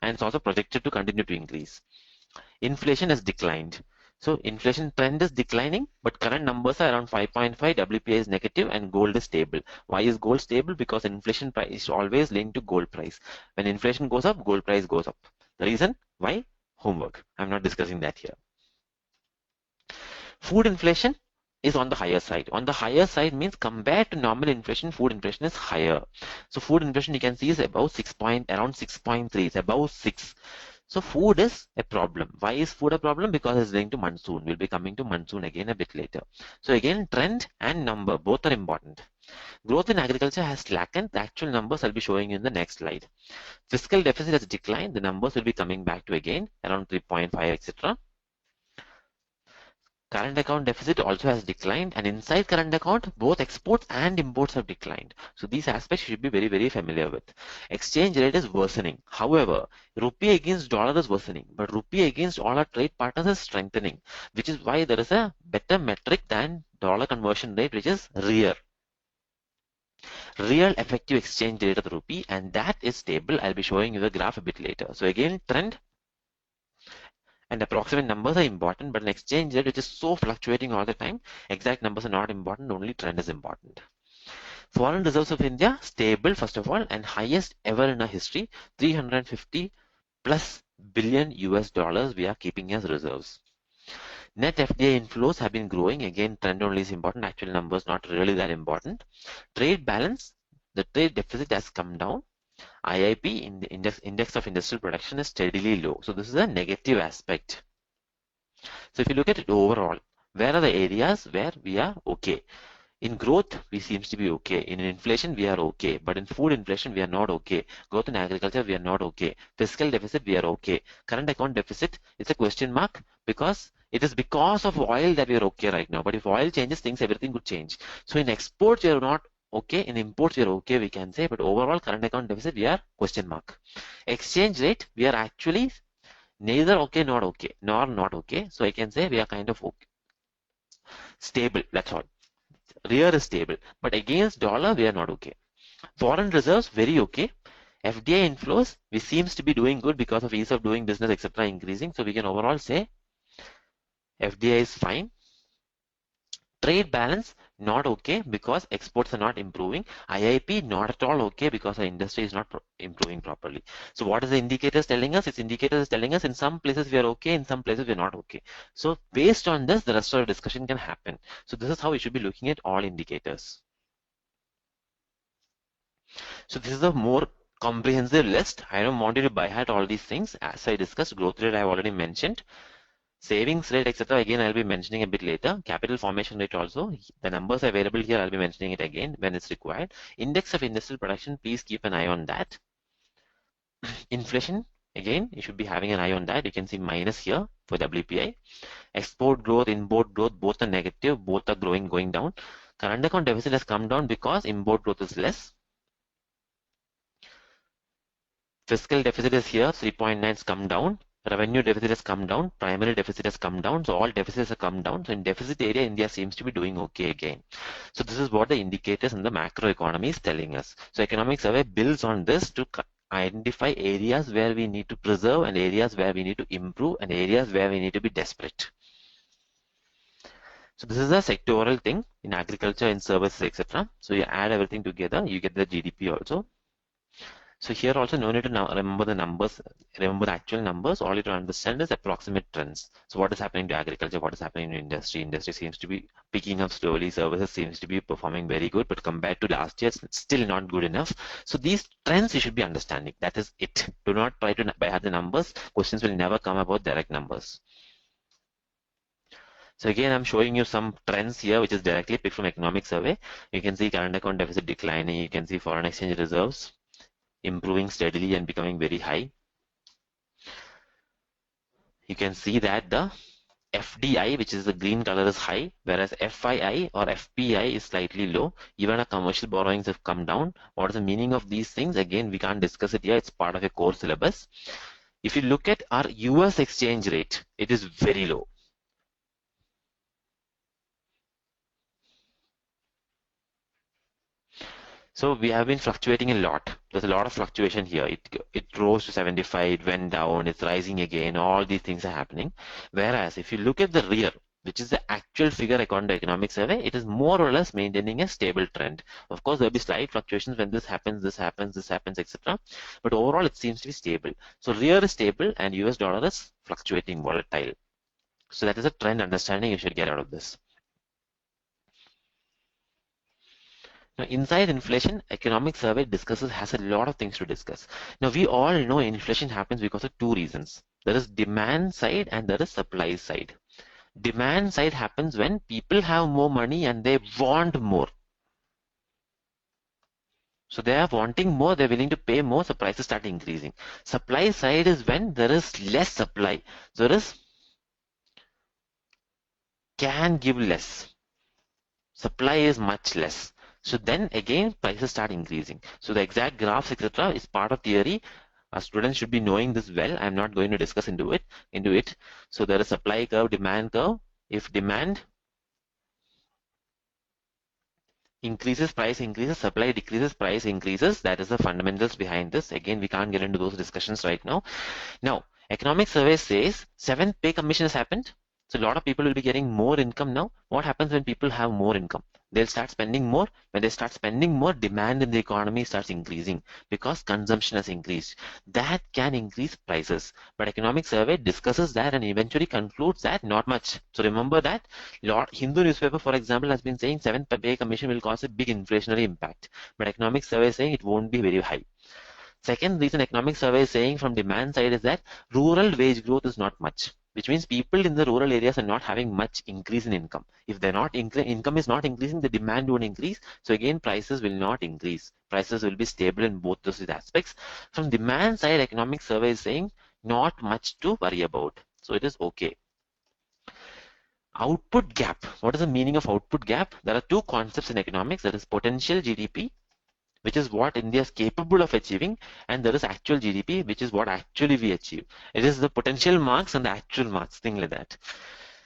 and it's also projected to continue to increase. Inflation has declined. So inflation trend is declining, but current numbers are around 5.5, WPI is negative, and gold is stable. Why is gold stable? Because inflation price is always linked to gold price. When inflation goes up, gold price goes up. The reason? Why? Homework. I'm not discussing that here. Food inflation is on the higher side. On the higher side means compared to normal inflation, food inflation is higher. So food inflation you can see is above 6 around 6.3. It's above 6. So food is a problem. Why is food a problem? Because it's linked to monsoon. We'll be coming to monsoon again a bit later. So again, trend and number, both are important. Growth in agriculture has slackened. The actual numbers I'll be showing you in the next slide. Fiscal deficit has declined. The numbers will be coming back to again around 3.5, etc. Current account deficit also has declined, and inside current account, both exports and imports have declined. So these aspects you should be very, very familiar with. Exchange rate is worsening. However, rupee against dollar is worsening, but rupee against all our trade partners is strengthening, which is why there is a better metric than dollar conversion rate, which is real effective exchange rate of the rupee, and that is stable. I'll be showing you the graph a bit later. So again, trend and approximate numbers are important, but an exchange rate which is so fluctuating all the time, exact numbers are not important, only trend is important. Foreign reserves of India, stable first of all, and highest ever in our history, 350 plus billion US dollars we are keeping as reserves. Net FDI inflows have been growing. Again, trend only is important, actual numbers not really that important. Trade balance, the trade deficit has come down. IIP in the index of industrial production is steadily low. So this is a negative aspect. So if you look at it overall, where are the areas where we are okay? In growth, we seems to be okay. In inflation, we are okay. But in food inflation, we are not okay. Growth in agriculture, we are not okay. Fiscal deficit, we are okay. Current account deficit, it's a question mark because It is because of oil that we are okay right now. But if oil changes things, everything could change. So in exports, we are not okay. In imports, we are okay, we can say. But overall, current account deficit, we are question mark. Exchange rate, we are actually neither okay, not okay, nor not okay. So I can say we are kind of okay. Stable, that's all. Real is stable. But against dollar, we are not okay. Foreign reserves, very okay. FDI inflows, we seems to be doing good because of ease of doing business, etc. increasing. So we can overall say FDI is fine. Trade balance, not okay because exports are not improving. IIP, not at all okay because our industry is not improving properly. So what is the indicators telling us? Its indicators is telling us in some places we are okay, in some places we are not okay. So based on this, the rest of the discussion can happen. So this is how we should be looking at all indicators. So this is a more comprehensive list. I don't want you to by heart all these things. As I discussed, growth rate I have already mentioned. Savings rate, etc. Again, I'll be mentioning a bit later. Capital formation rate also. The numbers available here, I'll be mentioning it again when it's required. Index of industrial production, please keep an eye on that. Inflation, again, you should be having an eye on that. You can see minus here for WPI. Export growth, import growth, both are negative, both are going down. Current account deficit has come down because import growth is less. Fiscal deficit is here, 3.9 has come down. Revenue deficit has come down. Primary deficit has come down. So all deficits have come down. So in deficit area, India seems to be doing okay again. So this is what the indicators in the macro economy is telling us. So economic survey builds on this to identify areas where we need to preserve and areas where we need to improve and areas where we need to be desperate. So this is a sectoral thing in agriculture, in services, etc. So you add everything together, you get the GDP also. So here also no need to now remember the numbers, remember the actual numbers. All you to understand is approximate trends. So what is happening to agriculture? What is happening to industry? Industry seems to be picking up slowly. Services seems to be performing very good, but compared to last year, it's still not good enough. So these trends you should be understanding. That is it. Do not try to by heart the numbers. Questions will never come about direct numbers. So again, I'm showing you some trends here, which is directly picked from economic survey. You can see current account deficit declining. You can see foreign exchange reserves improving steadily and becoming very high. You can see that the FDI, which is the green color, is high, whereas FII or FPI is slightly low. Even our commercial borrowings have come down. What is the meaning of these things? Again, we can't discuss it here. It's part of a core syllabus. If you look at our US exchange rate, it is very low. So we have been fluctuating a lot. There's a lot of fluctuation here. It rose to 75, it went down, it's rising again. All these things are happening. Whereas if you look at the rear, which is the actual figure according to economic survey, it is more or less maintaining a stable trend. Of course, there'll be slight fluctuations when this happens, etc. But overall, it seems to be stable. So rear is stable and US dollar is fluctuating, volatile. So that is a trend understanding you should get out of this. Now, inside inflation, economic survey has a lot of things to discuss. Now, we all know inflation happens because of two reasons. There is demand side and there is supply side. Demand side happens when people have more money and they want more. So they are wanting more, they're willing to pay more, so prices start increasing. Supply side is when there is less supply. So there is can give less. Supply is much less. So then again, prices start increasing. So the exact graphs, etc., is part of theory. Our students should be knowing this well. I'm not going to discuss into it. So there is supply curve, demand curve. If demand increases, price increases, supply decreases, price increases. That is the fundamentals behind this. Again, we can't get into those discussions right now. Now, economic survey says 7th pay commission has happened. So a lot of people will be getting more income now. What happens when people have more income? They'll start spending more. When they start spending more, demand in the economy starts increasing because consumption has increased. That can increase prices. But economic survey discusses that and eventually concludes that not much. So remember that Hindu newspaper, for example, has been saying 7th pay commission will cause a big inflationary impact. But economic survey is saying it won't be very high. Second reason economic survey is saying from demand side is that rural wage growth is not much, which means people in the rural areas are not having much increase in income. If they're not income is not increasing, the demand won't increase. So again, prices will not increase. Prices will be stable in both those aspects. From demand side, economic survey is saying not much to worry about. So it is okay. Output gap. What is the meaning of output gap? There are two concepts in economics. There is potential GDP, which is what India is capable of achieving, and there is actual GDP, which is what actually we achieve. It is the potential marks and the actual marks, thing like that.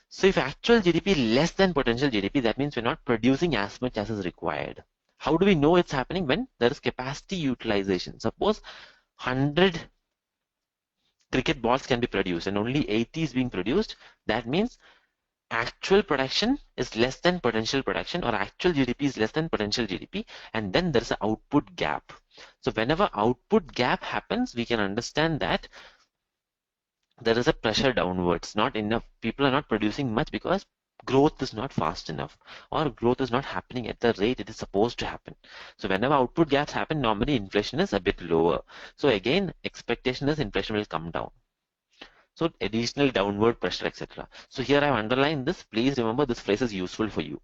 So if actual GDP less than potential GDP, that means we're not producing as much as is required. How do we know it's happening? When there is capacity utilization. Suppose 100 cricket balls can be produced and only 80 is being produced. That means actual production is less than potential production, or actual GDP is less than potential GDP, and then there's an output gap. So whenever output gap happens, we can understand that there is a pressure downwards. Not enough people are not producing much because growth is not fast enough, or growth is not happening at the rate it is supposed to happen. So whenever output gaps happen, normally inflation is a bit lower. So again, expectation is inflation will come down. So additional downward pressure, etc. So here I've underlined this. Please remember this phrase is useful for you.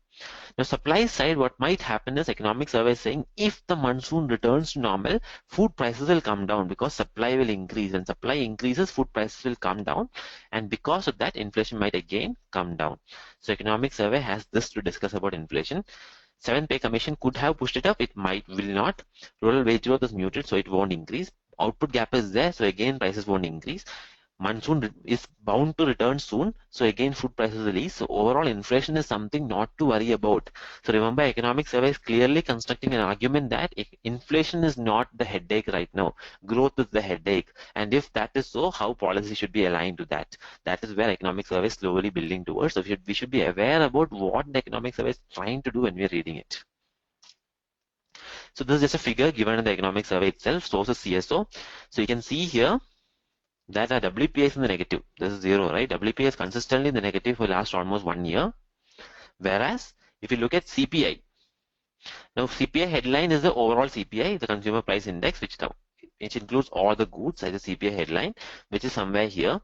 Now, supply side, what might happen is economic survey is saying if the monsoon returns to normal, food prices will come down because supply will increase. When supply increases, food prices will come down, and because of that, inflation might again come down. So economic survey has this to discuss about inflation. Seventh pay commission could have pushed it up. It will not. Rural wage growth is muted, so it won't increase. Output gap is there, so again prices won't increase. Monsoon is bound to return soon, so again food prices will ease. So overall inflation is something not to worry about. So remember, economic survey is clearly constructing an argument that inflation is not the headache right now, growth is the headache. And if that is so, how policy should be aligned to that? That is where economic survey is slowly building towards. So we should be aware about what the economic survey is trying to do when we are reading it. So this is just a figure given in the economic survey itself. Source is CSO. So you can see here that our WPI is in the negative. This is zero, right? WPI is consistently in the negative for last almost 1 year. Whereas if you look at CPI, now CPI headline is the overall CPI, the consumer price index, which includes all the goods as a CPI headline, which is somewhere here.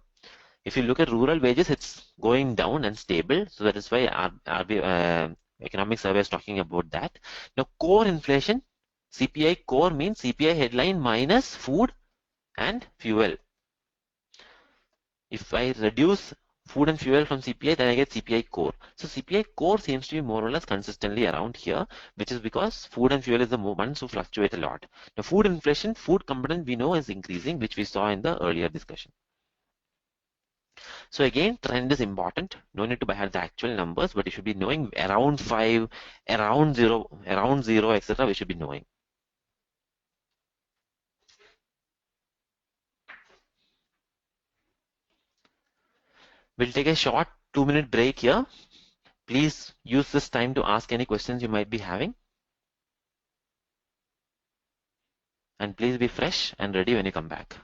If you look at rural wages, it's going down and stable. So that is why our economic survey is talking about that. Now core inflation, CPI core means CPI headline minus food and fuel. If I reduce food and fuel from CPI, then I get CPI core. So CPI core seems to be more or less consistently around here, which is because food and fuel is the ones who fluctuate a lot. The food inflation, food component we know is increasing, which we saw in the earlier discussion. So again, trend is important. No need to by heart the actual numbers, but you should be knowing around 5, around 0, etc. We should be knowing. We'll take a short 2-minute break here. Please use this time to ask any questions you might be having. And please be fresh and ready when you come back.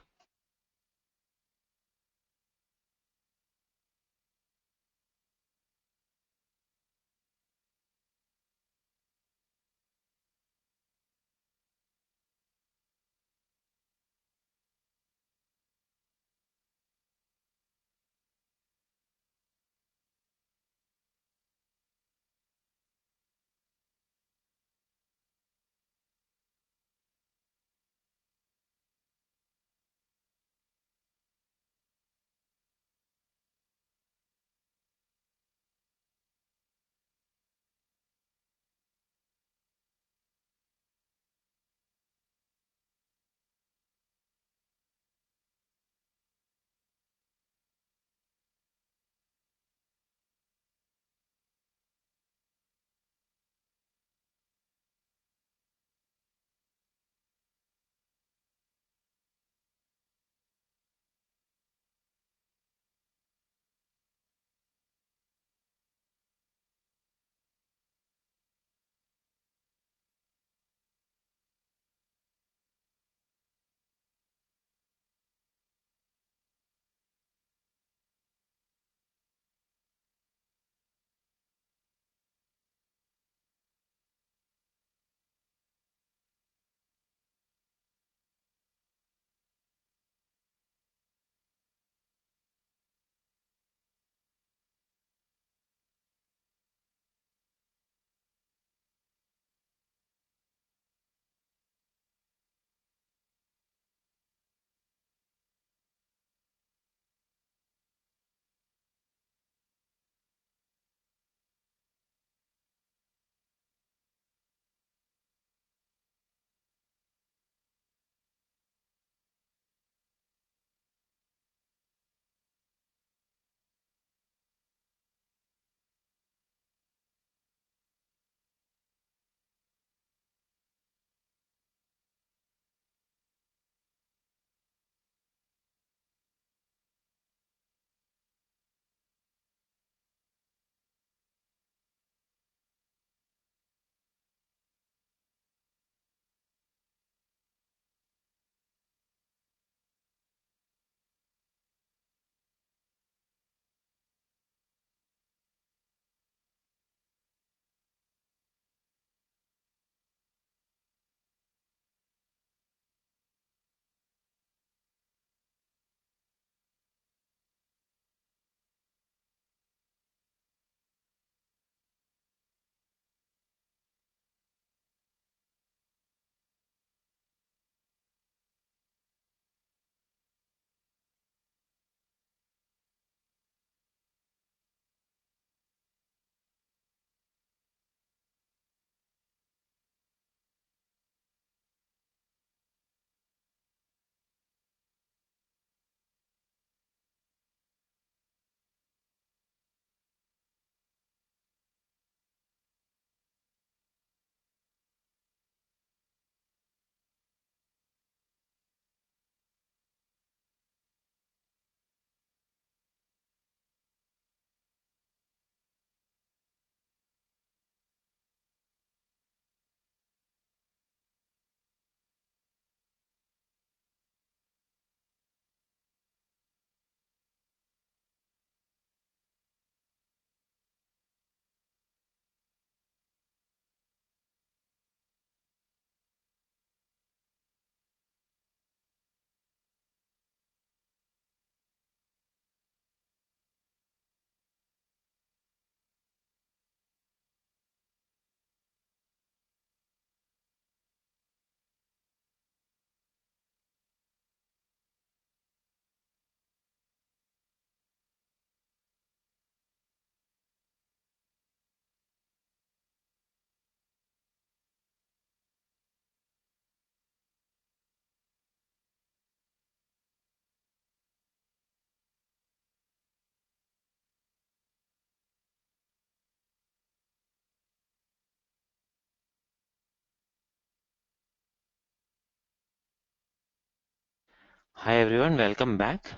Hi everyone, welcome back.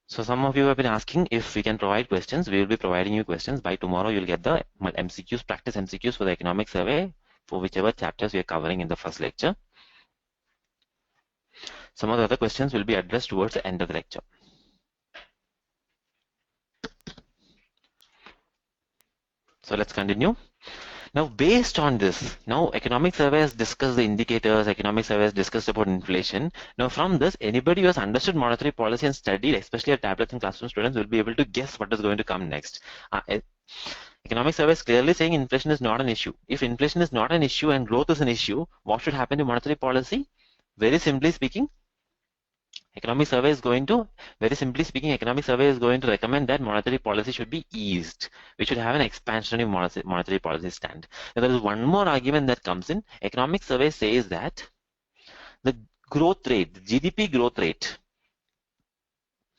So some of you have been asking if we can provide questions. We will be providing you questions. By tomorrow, you'll get the MCQs, practice MCQs for the economic survey for whichever chapters we are covering in the first lecture. Some of the other questions will be addressed towards the end of the lecture. So let's continue. Now, based on this, now economic survey has discussed the indicators, economic survey has discussed about inflation. Now, from this, anybody who has understood monetary policy and studied, especially our tablets and classroom students, will be able to guess what is going to come next. Economic survey is clearly saying inflation is not an issue. If inflation is not an issue and growth is an issue, what should happen to monetary policy? Very simply speaking, economic survey is going to recommend that monetary policy should be eased. We should have an expansionary monetary policy stand. Now, there is one more argument that comes in. Economic survey says that the growth rate, the GDP growth rate,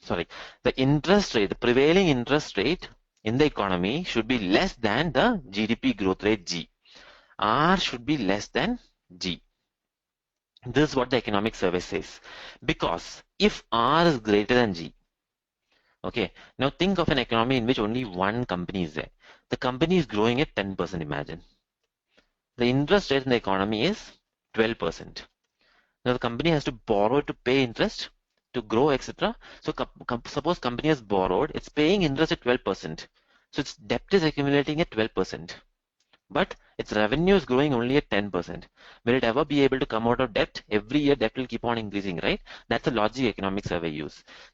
the interest rate, the prevailing interest rate in the economy should be less than the GDP growth rate G. R should be less than G. This is what the economic survey says. Because if R is greater than G, okay, now think of an economy in which only one company is there. The company is growing at 10%, imagine. The interest rate in the economy is 12%. Now the company has to borrow to pay interest, to grow, etc. So suppose company has borrowed, it's paying interest at 12%. So its debt is accumulating at 12%. But its revenue is growing only at 10%. Will it ever be able to come out of debt? Every year debt will keep on increasing, right? That's the logic economic survey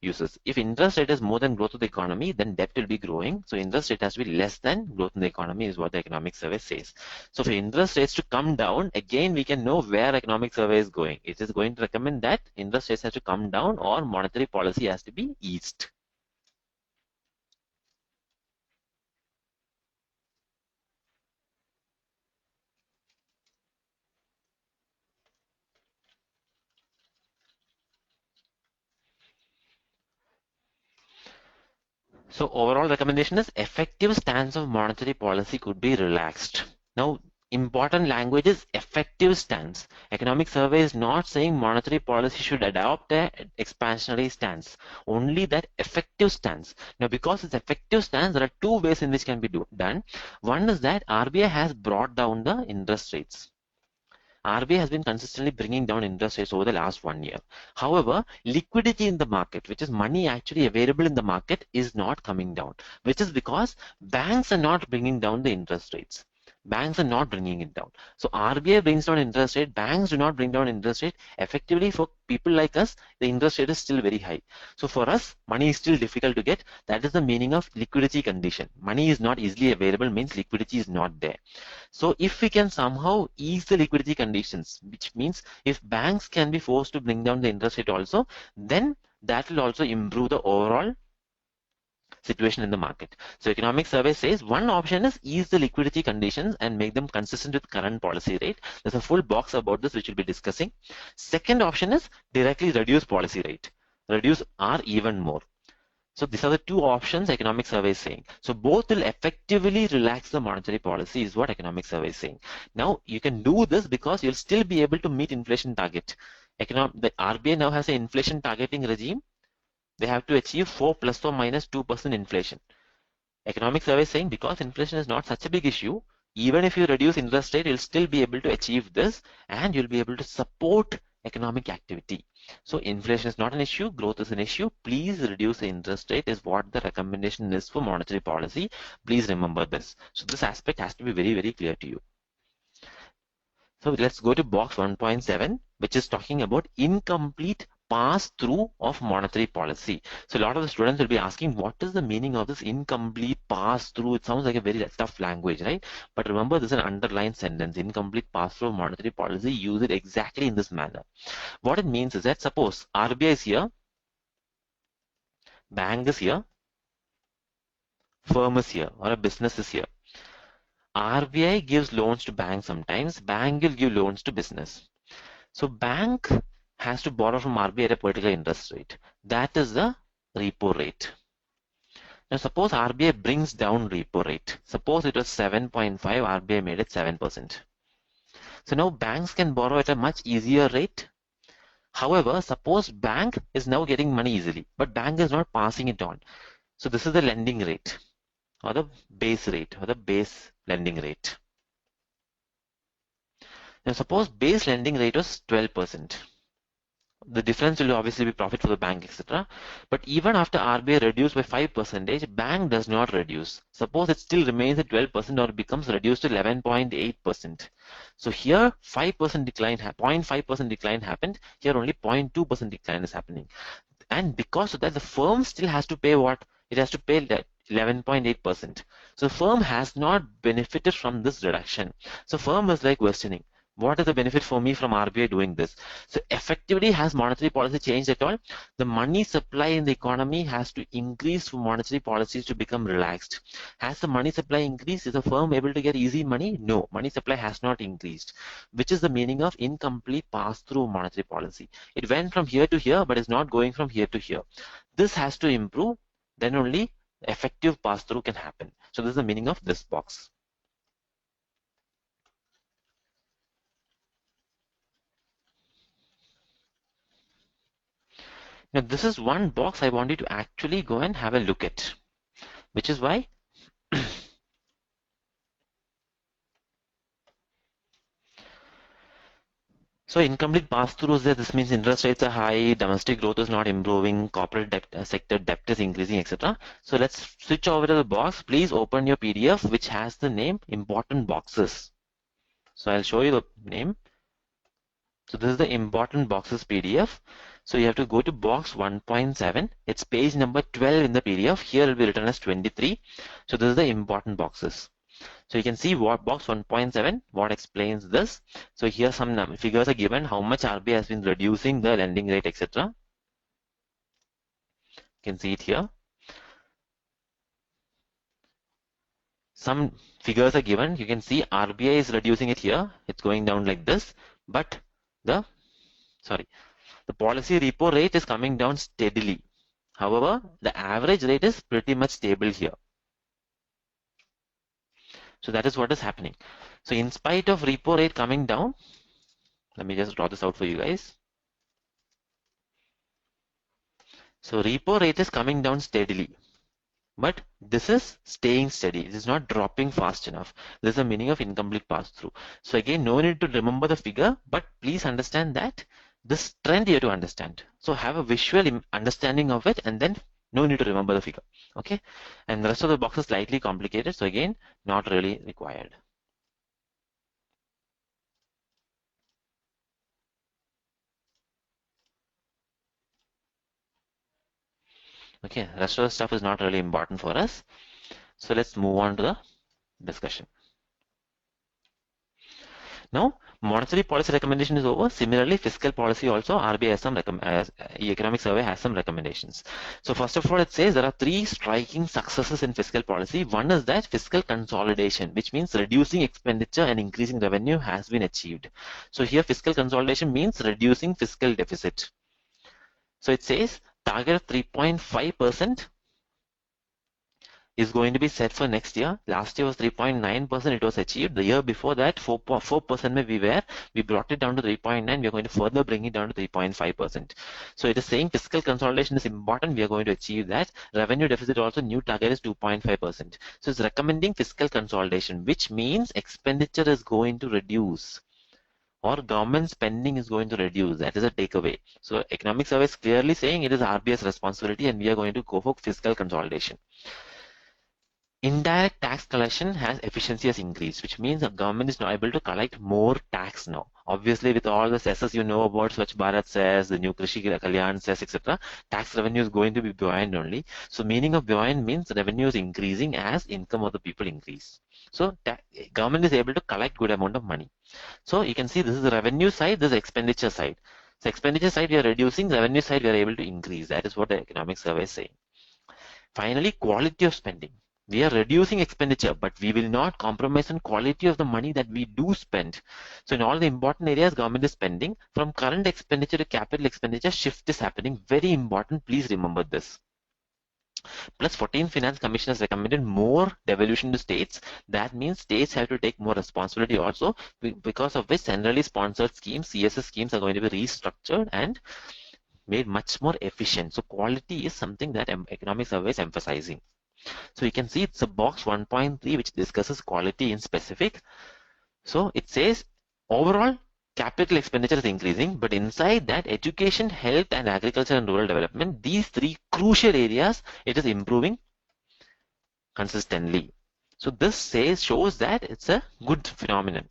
uses. If interest rate is more than growth of the economy, then debt will be growing. So interest rate has to be less than growth in the economy is what the economic survey says. So for interest rates to come down, again we can know where economic survey is going. It is going to recommend that interest rates has to come down or monetary policy has to be eased. So overall recommendation is effective stance of monetary policy could be relaxed. Now, important language is effective stance. Economic survey is not saying monetary policy should adopt an expansionary stance, only that effective stance. Now, because it's effective stance, there are two ways in which can be done. One is that RBI has brought down the interest rates. RBI has been consistently bringing down interest rates over the last 1 year. However, liquidity in the market, which is money actually available in the market, is not coming down, which is because banks are not bringing down the interest rates. Banks are not bringing it down. So RBI brings down interest rate. Banks do not bring down interest rate. Effectively, for people like us, the interest rate is still very high. So for us, money is still difficult to get. That is the meaning of liquidity condition. Money is not easily available means liquidity is not there. So if we can somehow ease the liquidity conditions, which means if banks can be forced to bring down the interest rate also, then that will also improve the overall situation in the market. So economic survey says one option is ease the liquidity conditions and make them consistent with current policy rate. There's a full box about this which we'll be discussing. Second option is directly reduce policy rate, reduce or even more. So these are the two options economic survey is saying. So both will effectively relax the monetary policy is what economic survey is saying. Now you can do this because you'll still be able to meet inflation target. The RBI now has an inflation targeting regime. They have to achieve 4 plus or minus 2% inflation. Economic survey is saying because inflation is not such a big issue, even if you reduce interest rate, you'll still be able to achieve this and you'll be able to support economic activity. So inflation is not an issue, growth is an issue. Please reduce the interest rate is what the recommendation is for monetary policy. Please remember this. So this aspect has to be very, very clear to you. So let's go to box 1.7, which is talking about incomplete pass-through of monetary policy. So a lot of the students will be asking, what is the meaning of this incomplete pass-through? It sounds like a very tough language, right? But remember, this is an underlined sentence. Incomplete pass-through of monetary policy, use it exactly in this manner. What it means is that suppose RBI is here, bank is here, firm is here, or a business is here. RBI gives loans to bank sometimes, bank will give loans to business. So bank has to borrow from RBI at a particular interest rate. That is the repo rate. Now suppose RBI brings down repo rate. Suppose it was 7.5, RBI made it 7%. So now banks can borrow at a much easier rate. However, suppose bank is now getting money easily, but bank is not passing it on. So this is the lending rate or the base rate or the base lending rate. Now suppose base lending rate was 12%. The difference will obviously be profit for the bank, etc. But even after RBI reduced by 5%, bank does not reduce. Suppose it still remains at 12% or becomes reduced to 11.8%. So here 5% decline, 0.5% decline happened. Here only 0.2% decline is happening. And because of that, the firm still has to pay what? It has to pay that 11.8%. So firm has not benefited from this reduction. So firm is like questioning, what is the benefit for me from RBI doing this? So effectively, has monetary policy changed at all? The money supply in the economy has to increase for monetary policies to become relaxed. Has the money supply increased? Is the firm able to get easy money? No, money supply has not increased, which is the meaning of incomplete pass-through monetary policy. It went from here to here, but is not going from here to here. This has to improve, then only effective pass-through can happen. So this is the meaning of this box. Now this is one box I want you to actually go and have a look at, which is why so incomplete pass-through is there. This means interest rates are high, domestic growth is not improving, corporate debt, sector debt is increasing, etc. So let's switch over to the box. Please open your PDF, which has the name important boxes. So I'll show you the name. So this is the important boxes PDF. So you have to go to box 1.7. It's page number 12 in the PDF. Here it will be written as 23. So this is the important boxes. So you can see what box 1.7, what explains this. So here some figures are given, how much RBI has been reducing the lending rate, etc. You can see it here. Some figures are given. You can see RBI is reducing it here. It's going down like this. But the policy repo rate is coming down steadily. However, the average rate is pretty much stable here. So that is what is happening. So in spite of repo rate coming down, let me just draw this out for you guys. So repo rate is coming down steadily, but this is staying steady. It is not dropping fast enough. This is the meaning of incomplete pass-through. So again, no need to remember the figure, but please understand that this trend you have to understand. So have a visual understanding of it, and then no need to remember the figure. Okay, and the rest of the box is slightly complicated. So again, not really required. Okay, the rest of the stuff is not really important for us. So let's move on to the discussion. Now, monetary policy recommendation is over. Similarly, fiscal policy also, RBI has some economic survey has some recommendations. So first of all, it says there are three striking successes in fiscal policy. One is that fiscal consolidation, which means reducing expenditure and increasing revenue, has been achieved. So here fiscal consolidation means reducing fiscal deficit. So it says target of 3.5% is going to be set for next year. Last year was 3.9%, it was achieved. The year before that 4% we brought it down to 3.9. We are going to further bring it down to 3.5%. So it is saying fiscal consolidation is important. We are going to achieve that. Revenue deficit also, new target is 2.5%. So it's recommending fiscal consolidation, which means expenditure is going to reduce, or government spending is going to reduce. That is a takeaway. So economic survey is clearly saying it is RBI's responsibility, and we are going to go for fiscal consolidation. Indirect tax collection efficiency has increased, which means the government is now able to collect more tax now. Obviously, with all the cesses you know about, Swachh Bharat cess, the new Krishi Kalyan cess, etc., tax revenue is going to be buoyant only. So meaning of buoyant means revenue is increasing as income of the people increase. So government is able to collect good amount of money. So you can see this is the revenue side, this is expenditure side. So expenditure side we are reducing, revenue side we are able to increase. That is what the economic survey is saying. Finally, quality of spending. We are reducing expenditure, but we will not compromise on quality of the money that we do spend. So in all the important areas government is spending, from current expenditure to capital expenditure, shift is happening. Very important, please remember this. Plus 14th Finance Commission has recommended more devolution to states. That means states have to take more responsibility also, because of which centrally sponsored schemes, CSS schemes, are going to be restructured and made much more efficient. So quality is something that economic survey is emphasizing. So you can see it's a box 1.3 which discusses quality in specific. So it says overall capital expenditure is increasing, but inside that, education, health, and agriculture and rural development, these three crucial areas, it is improving consistently. So this shows that it's a good phenomenon.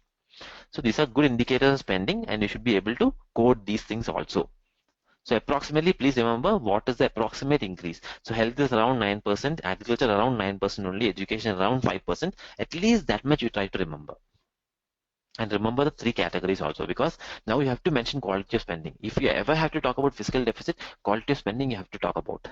So these are good indicators of spending, and you should be able to code these things also. So approximately, please remember what is the approximate increase. So health is around 9%, agriculture around 9% only, education around 5%. At least that much you try to remember. And remember the three categories also, because now you have to mention quality of spending. If you ever have to talk about fiscal deficit, quality of spending you have to talk about.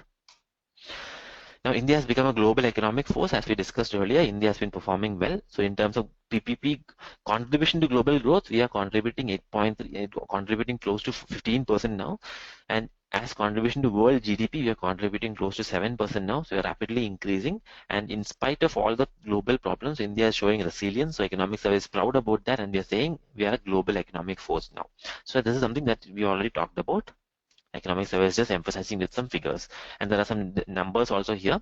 Now, India has become a global economic force. As we discussed earlier, India has been performing well. So in terms of PPP contribution to global growth, we are contributing 8.3, contributing close to 15% now. And as contribution to world GDP, we are contributing close to 7% now. So we are rapidly increasing. And in spite of all the global problems, India is showing resilience. So economic survey is proud about that. And we are saying we are a global economic force now. So this is something that we already talked about. Economic survey is just emphasizing with some figures, and there are some numbers also here.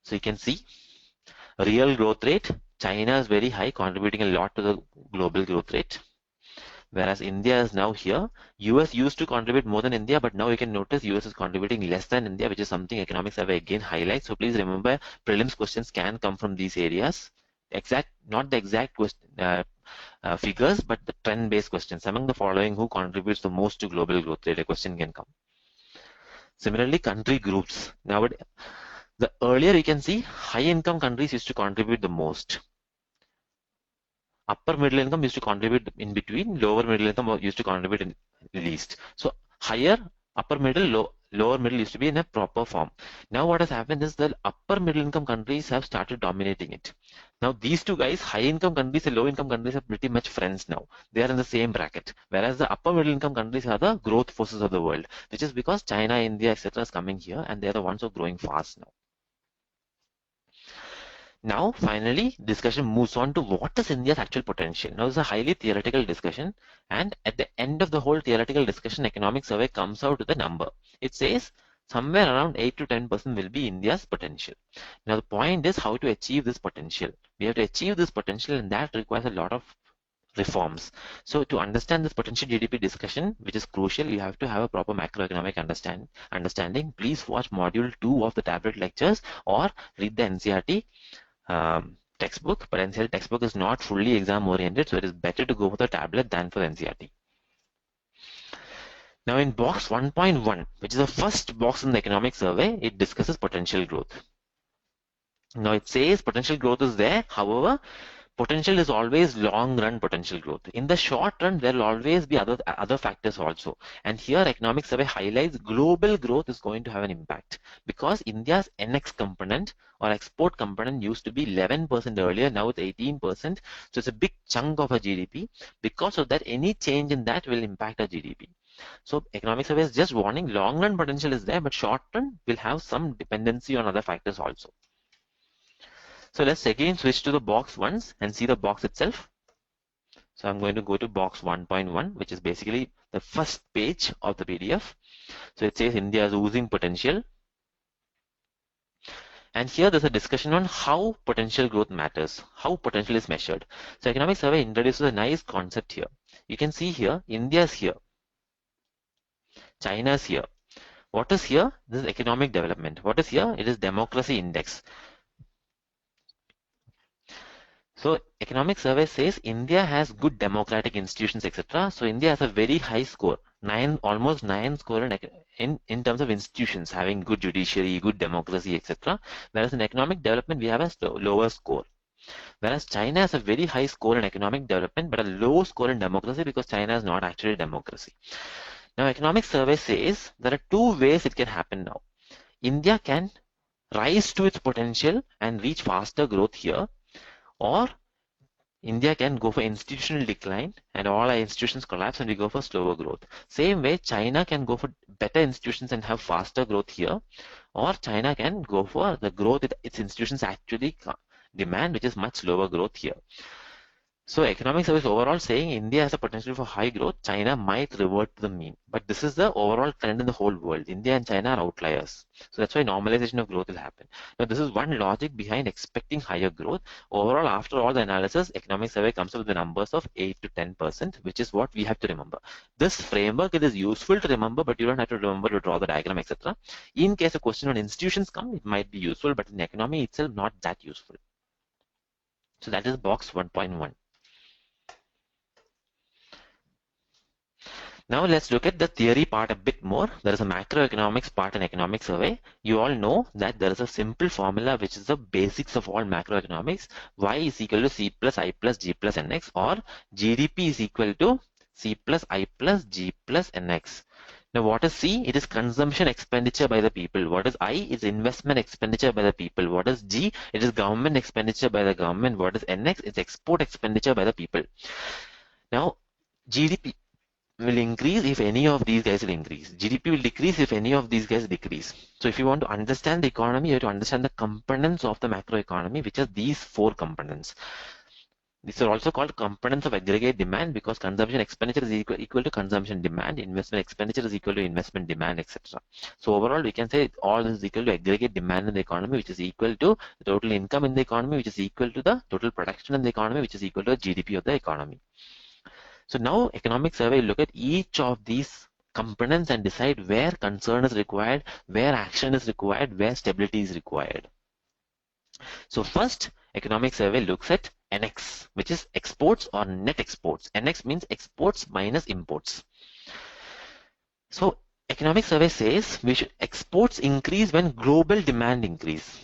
So you can see real growth rate. China is very high, contributing a lot to the global growth rate, whereas India is now here. US used to contribute more than India, but now you can notice US is contributing less than India, which is something economic survey again highlights. So please remember, prelims questions can come from these areas. Not the exact question, figures, but the trend-based questions. Among the following, who contributes the most to global growth rate? A question can come. Similarly, country groups. Now, the earlier you can see high-income countries used to contribute the most. Upper middle income used to contribute in between. Lower middle income used to contribute in least. So higher, upper middle, lower middle used to be in a proper form. Now what has happened is that upper middle income countries have started dominating it. Now these two guys, high income countries and low income countries, are pretty much friends now. They are in the same bracket. Whereas the upper middle income countries are the growth forces of the world, which is because China, India, etc. is coming here, and they are the ones who are growing fast now. Now, finally, discussion moves on to what is India's actual potential. Now, it's a highly theoretical discussion, and at the end of the whole theoretical discussion, economic survey comes out with a number. It says somewhere around 8 to 10% will be India's potential. Now, the point is how to achieve this potential. We have to achieve this potential, and that requires a lot of reforms. So to understand this potential GDP discussion, which is crucial, you have to have a proper macroeconomic understanding. Please watch module 2 of the tablet lectures or read the NCERT textbook, but NCERT textbook is not fully exam oriented, so it is better to go for the tablet than for the NCERT. Now in box 1.1, which is the first box in the economic survey, it discusses potential growth. Now it says potential growth is there, however, potential is always long run potential growth. In the short run, there will always be other factors also. And here economic survey highlights global growth is going to have an impact, because India's NX component or export component used to be 11% earlier, now it's 18%. So it's a big chunk of our GDP. Because of that, any change in that will impact our GDP. So economic survey is just warning long run potential is there, but short run will have some dependency on other factors also. So let's again switch to the box once and see the box itself. So I'm going to go to box 1.1, which is basically the first page of the PDF. So it says India is oozing potential. And here there's a discussion on how potential growth matters, how potential is measured. So economic survey introduces a nice concept here. You can see here, India is here. China is here. What is here? This is economic development. What is here? It is democracy index. So economic survey says India has good democratic institutions, etc. So India has a very high score, almost 9 score in terms of institutions, having good judiciary, good democracy, etc. Whereas in economic development, we have a lower score. Whereas China has a very high score in economic development, but a low score in democracy, because China is not actually a democracy. Now economic survey says there are two ways it can happen now. India can rise to its potential and reach faster growth here, or India can go for institutional decline and all our institutions collapse and we go for slower growth. Same way, China can go for better institutions and have faster growth here, or China can go for the growth that its institutions actually demand, which is much slower growth here. So economic service overall saying India has a potential for high growth, China might revert to the mean. But this is the overall trend in the whole world. India and China are outliers. So that's why normalization of growth will happen. Now this is one logic behind expecting higher growth. Overall, after all the analysis, economic survey comes up with the numbers of 8 to 10%, which is what we have to remember. This framework, it is useful to remember, but you don't have to remember to draw the diagram, etc. In case a question on institutions come, it might be useful, but in economy itself, not that useful. So that is box 1.1. Now let's look at the theory part a bit more. There is a macroeconomics part in economic survey. You all know that there is a simple formula which is the basics of all macroeconomics. Y is equal to C plus I plus G plus NX, or GDP is equal to C plus I plus G plus NX. Now what is C? It is consumption expenditure by the people. What is I? Is investment expenditure by the people. What is G? It is government expenditure by the government. What is NX? It's export expenditure by the people. Now GDP will increase if any of these guys will increase. GDP will decrease if any of these guys decrease. So if you want to understand the economy, you have to understand the components of the macroeconomy, which are these four components. These are also called components of aggregate demand because consumption expenditure is equal to consumption demand, investment expenditure is equal to investment demand, etc. So overall, we can say all is equal to aggregate demand in the economy, which is equal to the total income in the economy, which is equal to the total production in the economy, which is equal to the GDP of the economy. So now economic survey look at each of these components and decide where concern is required, where action is required, where stability is required. So first, economic survey looks at NX, which is exports or net exports. NX means exports minus imports. So economic survey says we should exports increase when global demand increase.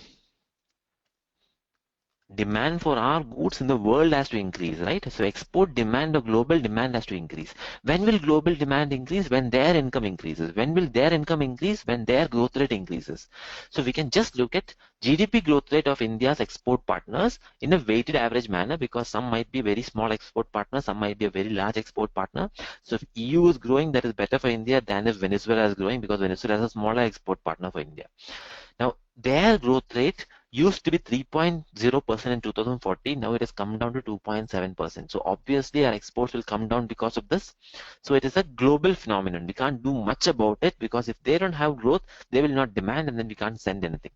Demand for our goods in the world has to increase, right? So export demand or global demand has to increase. When will global demand increase? When their income increases. When will their income increase? When their growth rate increases. So we can just look at GDP growth rate of India's export partners in a weighted average manner, because some might be very small export partners, some might be a very large export partner. So if EU is growing, that is better for India than if Venezuela is growing, because Venezuela is a smaller export partner for India. Now, their growth rate used to be 3.0% in 2014. Now it has come down to 2.7%. So obviously our exports will come down because of this. So it is a global phenomenon. We can't do much about it, because if they don't have growth, they will not demand, and then we can't send anything.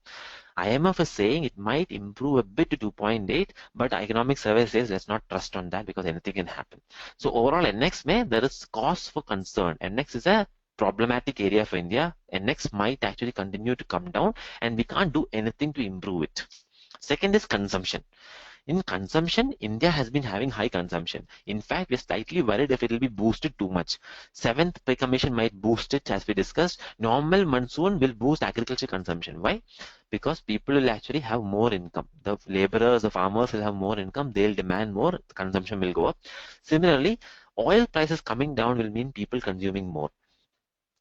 IMF is saying it might improve a bit to 2.8, but economic survey says let's not trust on that because anything can happen. So overall, NX there is cause for concern. NX is a problematic area for India. NX might actually continue to come down and we can't do anything to improve it. Second is consumption. In consumption, India has been having high consumption. In fact, we're slightly worried if it will be boosted too much. Seventh pay commission might boost it, as we discussed. Normal monsoon will boost agriculture consumption. Why? Because people will actually have more income. The laborers, the farmers will have more income. They'll demand more. Consumption will go up. Similarly, oil prices coming down will mean people consuming more.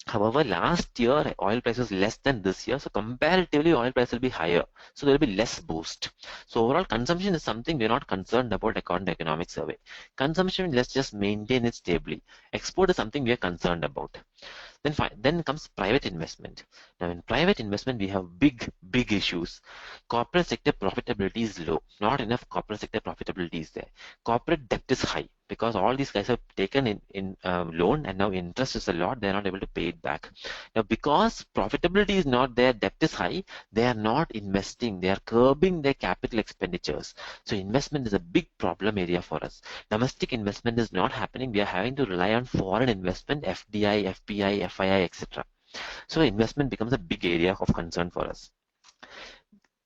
However, last year oil price was less than this year, so comparatively oil price will be higher, so there will be less boost. So overall consumption is something we're not concerned about according to economic survey. Consumption, let's just maintain it stably. Export is something we are concerned about. Then comes private investment. Now in private investment we have big issues. Corporate sector profitability is low. Not enough corporate sector profitability is there. Corporate debt is high because all these guys have taken in loan, and now interest is a lot. They're not able to pay it back. Now because profitability is not there, debt is high, they are not investing. They are curbing their capital expenditures. So investment is a big problem area for us. Domestic investment is not happening. We are having to rely on foreign investment, FDI, FPI, FII, etc. So investment becomes a big area of concern for us.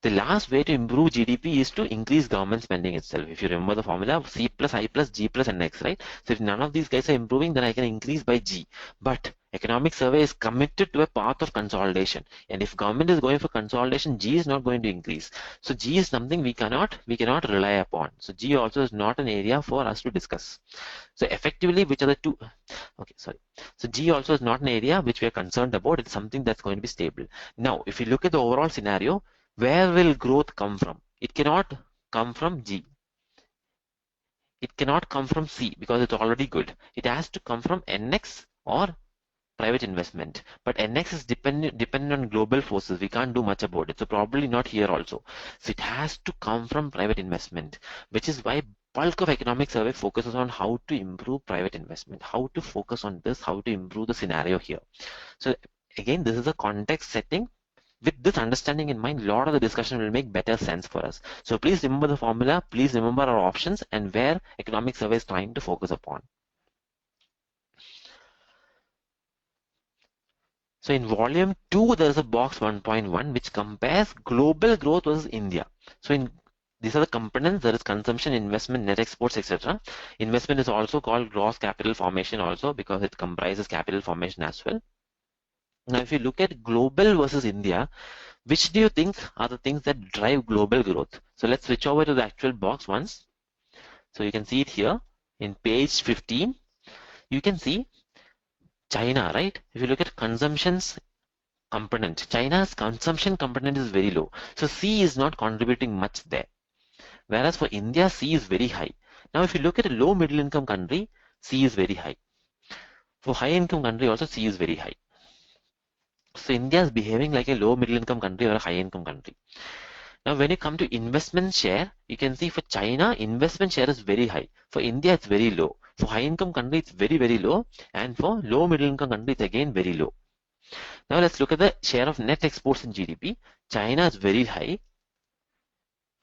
The last way to improve GDP is to increase government spending itself. If you remember the formula, C plus I plus G plus NX, right? So if none of these guys are improving, then I can increase by G. But economic survey is committed to a path of consolidation. And if government is going for consolidation, G is not going to increase. So G is something we cannot rely upon. So G also is not an area for us to discuss. So effectively, which are the two? Okay, sorry. So G also is not an area which we are concerned about. It's something that's going to be stable. Now, if you look at the overall scenario, where will growth come from? It cannot come from G. it cannot come from C because it's already good. It has to come from NX or private investment. But NX is dependent on global forces. We can't do much about it. So probably not here also. So it has to come from private investment, which is why bulk of economic survey focuses on how to improve private investment, how to focus on this, how to improve the scenario here. So again, this is a context setting. With this understanding in mind, a lot of the discussion will make better sense for us. So please remember the formula, please remember our options and where economic survey is trying to focus upon. So in volume 2, there is a box 1.1 which compares global growth versus India. So in these are the components. There is consumption, investment, net exports, etc. Investment is also called gross capital formation also because it comprises capital formation as well. Now, if you look at global versus India, which do you think are the things that drive global growth? So let's switch over to the actual box once. So you can see it here in page 15. You can see China, right? If you look at consumptions component, China's consumption component is very low. So C is not contributing much there. Whereas for India, C is very high. Now, if you look at a low middle income country, C is very high. For high income country also, C is very high. So India is behaving like a low middle income country or a high income country. Now, when you come to investment share, you can see for China, investment share is very high. For India, it's very low. For high income country, it's very, very low. And for low middle income country, it's again very low. Now, let's look at the share of net exports in GDP. China is very high.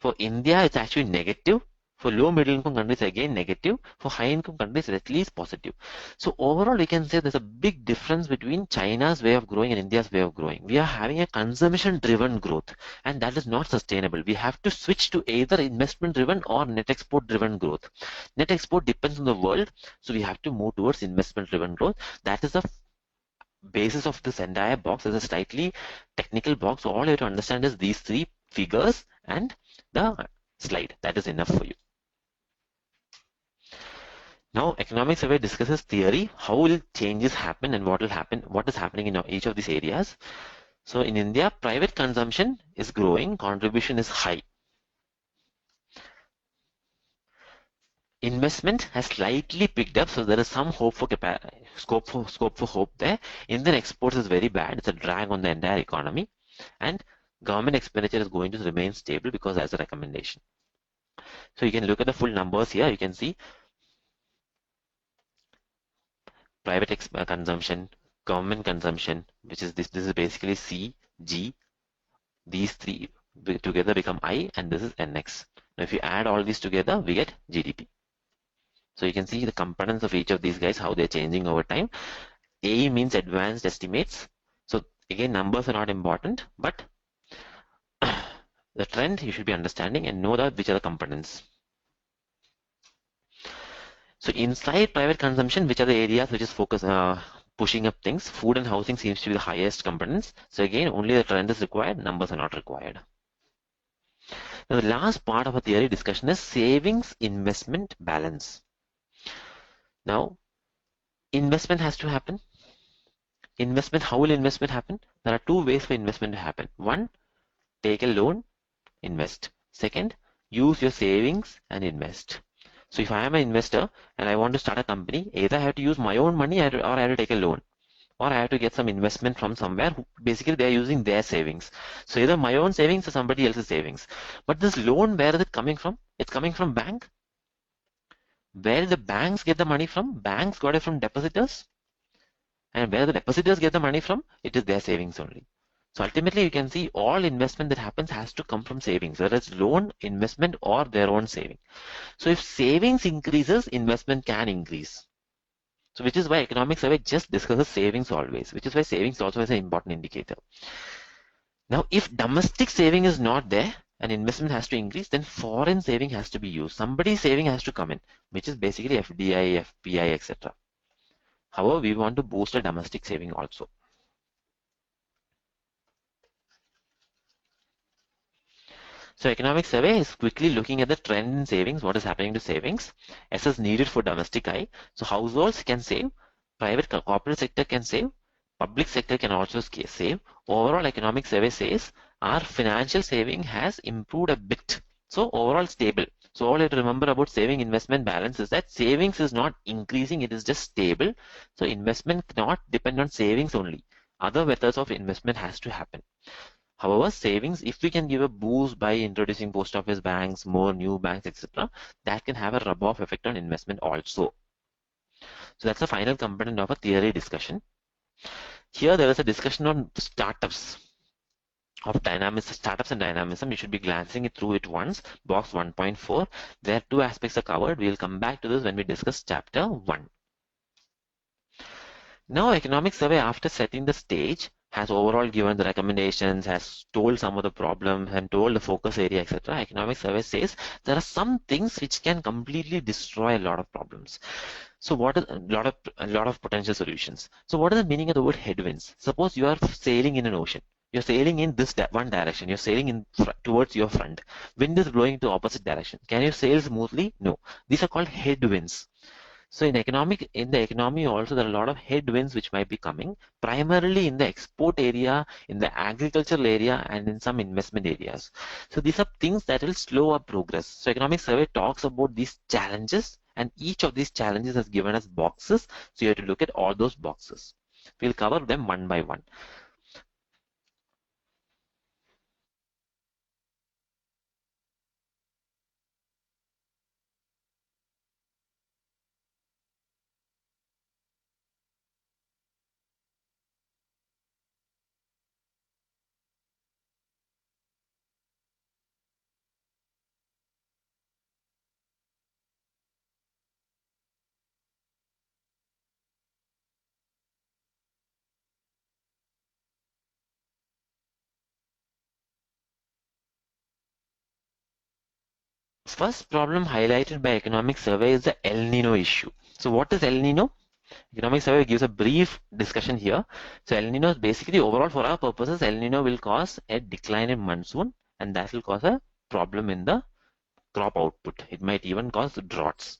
For India, it's actually negative. For low middle income countries, again negative. For high income countries, at least positive. So overall, we can say there's a big difference between China's way of growing and India's way of growing. We are having a consumption driven growth, and that is not sustainable. We have to switch to either investment driven or net export driven growth. Net export depends on the world, so we have to move towards investment driven growth. That is the basis of this entire box. Is a slightly technical box. So all you have to understand is these three figures and the slide. That is enough for you. Now, economic survey discusses theory, how will changes happen and what will happen, what is happening in each of these areas. So in India, private consumption is growing, contribution is high. Investment has slightly picked up, so there is some hope for scope for hope there. Indian exports is very bad. It's a drag on the entire economy, and government expenditure is going to remain stable because that's a recommendation. So you can look at the full numbers here. You can see private consumption, government consumption, which is this. This is basically C, G. These three together become I, and this is NX. Now, if you add all these together, we get GDP. So you can see the components of each of these guys, how they're changing over time. A means advanced estimates. So again, numbers are not important, but the trend you should be understanding and know that which are the components. So inside private consumption, which are the areas which is focus pushing up things? Food and housing seems to be the highest components. So again, only the trend is required, numbers are not required. Now the last part of a theory discussion is savings investment balance. Now, investment has to happen. Investment, how will investment happen? There are two ways for investment to happen. One, take a loan, invest. Second, use your savings and invest. So if I am an investor and I want to start a company, either I have to use my own money or I have to take a loan, or I have to get some investment from somewhere. Basically, they are using their savings. So either my own savings or somebody else's savings. But this loan, where is it coming from? It's coming from bank. Where the banks get the money from? Banks got it from depositors. And where the depositors get the money from? It is their savings only. So ultimately, you can see all investment that happens has to come from savings, whether it's loan, investment, or their own saving. So if savings increases, investment can increase. So which is why economic survey just discusses savings always, which is why savings also is an important indicator. Now, if domestic saving is not there and investment has to increase, then foreign saving has to be used. Somebody's saving has to come in, which is basically FDI, FPI, etc. However, we want to boost a domestic saving also. So economic survey is quickly looking at the trend in savings, what is happening to savings. S is needed for domestic I. So households can save, private corporate sector can save, public sector can also save. Overall economic survey says our financial saving has improved a bit. So overall stable. So all you have to remember about saving investment balance is that savings is not increasing, it is just stable. So investment cannot depend on savings only. Other methods of investment has to happen. However, savings, if we can give a boost by introducing post office banks, more new banks, etc., that can have a rub-off effect on investment also. So that's the final component of a theory discussion. Here there is a discussion on startups of dynamism, startups and dynamism. You should be glancing it through it once. Box 1.4. There two aspects are covered. We will come back to this when we discuss chapter 1. Now, economic survey, after setting the stage, has overall given the recommendations, has told some of the problems and told the focus area, etc. Economic survey says there are some things which can completely destroy a lot of problems. So what is a lot of potential solutions? So what is the meaning of the word headwinds? Suppose you are sailing in an ocean. You're sailing in this one direction. You're sailing in towards your front. Wind is blowing to opposite direction. Can you sail smoothly? No. These are called headwinds. So in the economy also there are a lot of headwinds which might be coming, primarily in the export area, in the agricultural area, and in some investment areas. So these are things that will slow up progress. So economic survey talks about these challenges, and each of these challenges has given us boxes. So you have to look at all those boxes. We'll cover them one by one. First problem highlighted by economic survey is the El Nino issue. So what is El Nino? Economic survey gives a brief discussion here. So El Nino is basically overall for our purposes, El Nino will cause a decline in monsoon and that will cause a problem in the crop output. It might even cause droughts.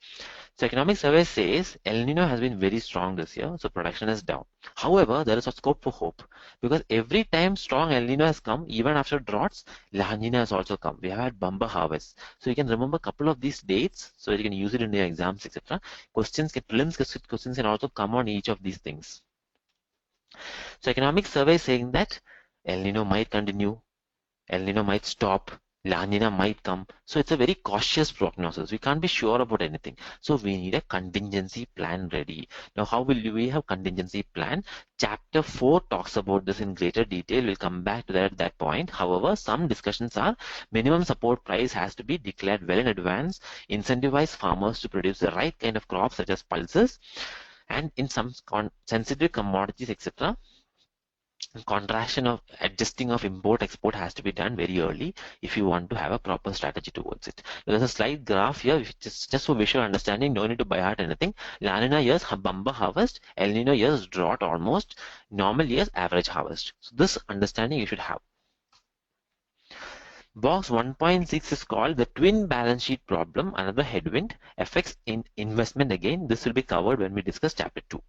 So economic survey says El Nino has been very strong this year, so production is down. However, there is a scope for hope because every time strong El Nino has come, even after droughts, La Nina has also come. We have had bumper harvest. So you can remember a couple of these dates so you can use it in your exams, etc. Prelims questions can also come on each of these things. So economic survey is saying that El Nino might continue, El Nino might stop, La Nina might come. So it's a very cautious prognosis. We can't be sure about anything. So we need a contingency plan ready. Now, how will we have contingency plan? Chapter 4 talks about this in greater detail. We'll come back to that at that point. However, some discussions are minimum support price has to be declared well in advance, incentivize farmers to produce the right kind of crops such as pulses, and in some sensitive commodities, etc. Contraction of adjusting of import export has to be done very early if you want to have a proper strategy towards it. There's a slide graph here which is just for visual understanding. No need to buy heart anything. La Nina years bumper harvest, El Nino years drought almost, normal years average harvest. So this understanding you should have. Box 1.6 is called the twin balance sheet problem, another headwind, affects in investment. Again, this will be covered when we discuss chapter 2.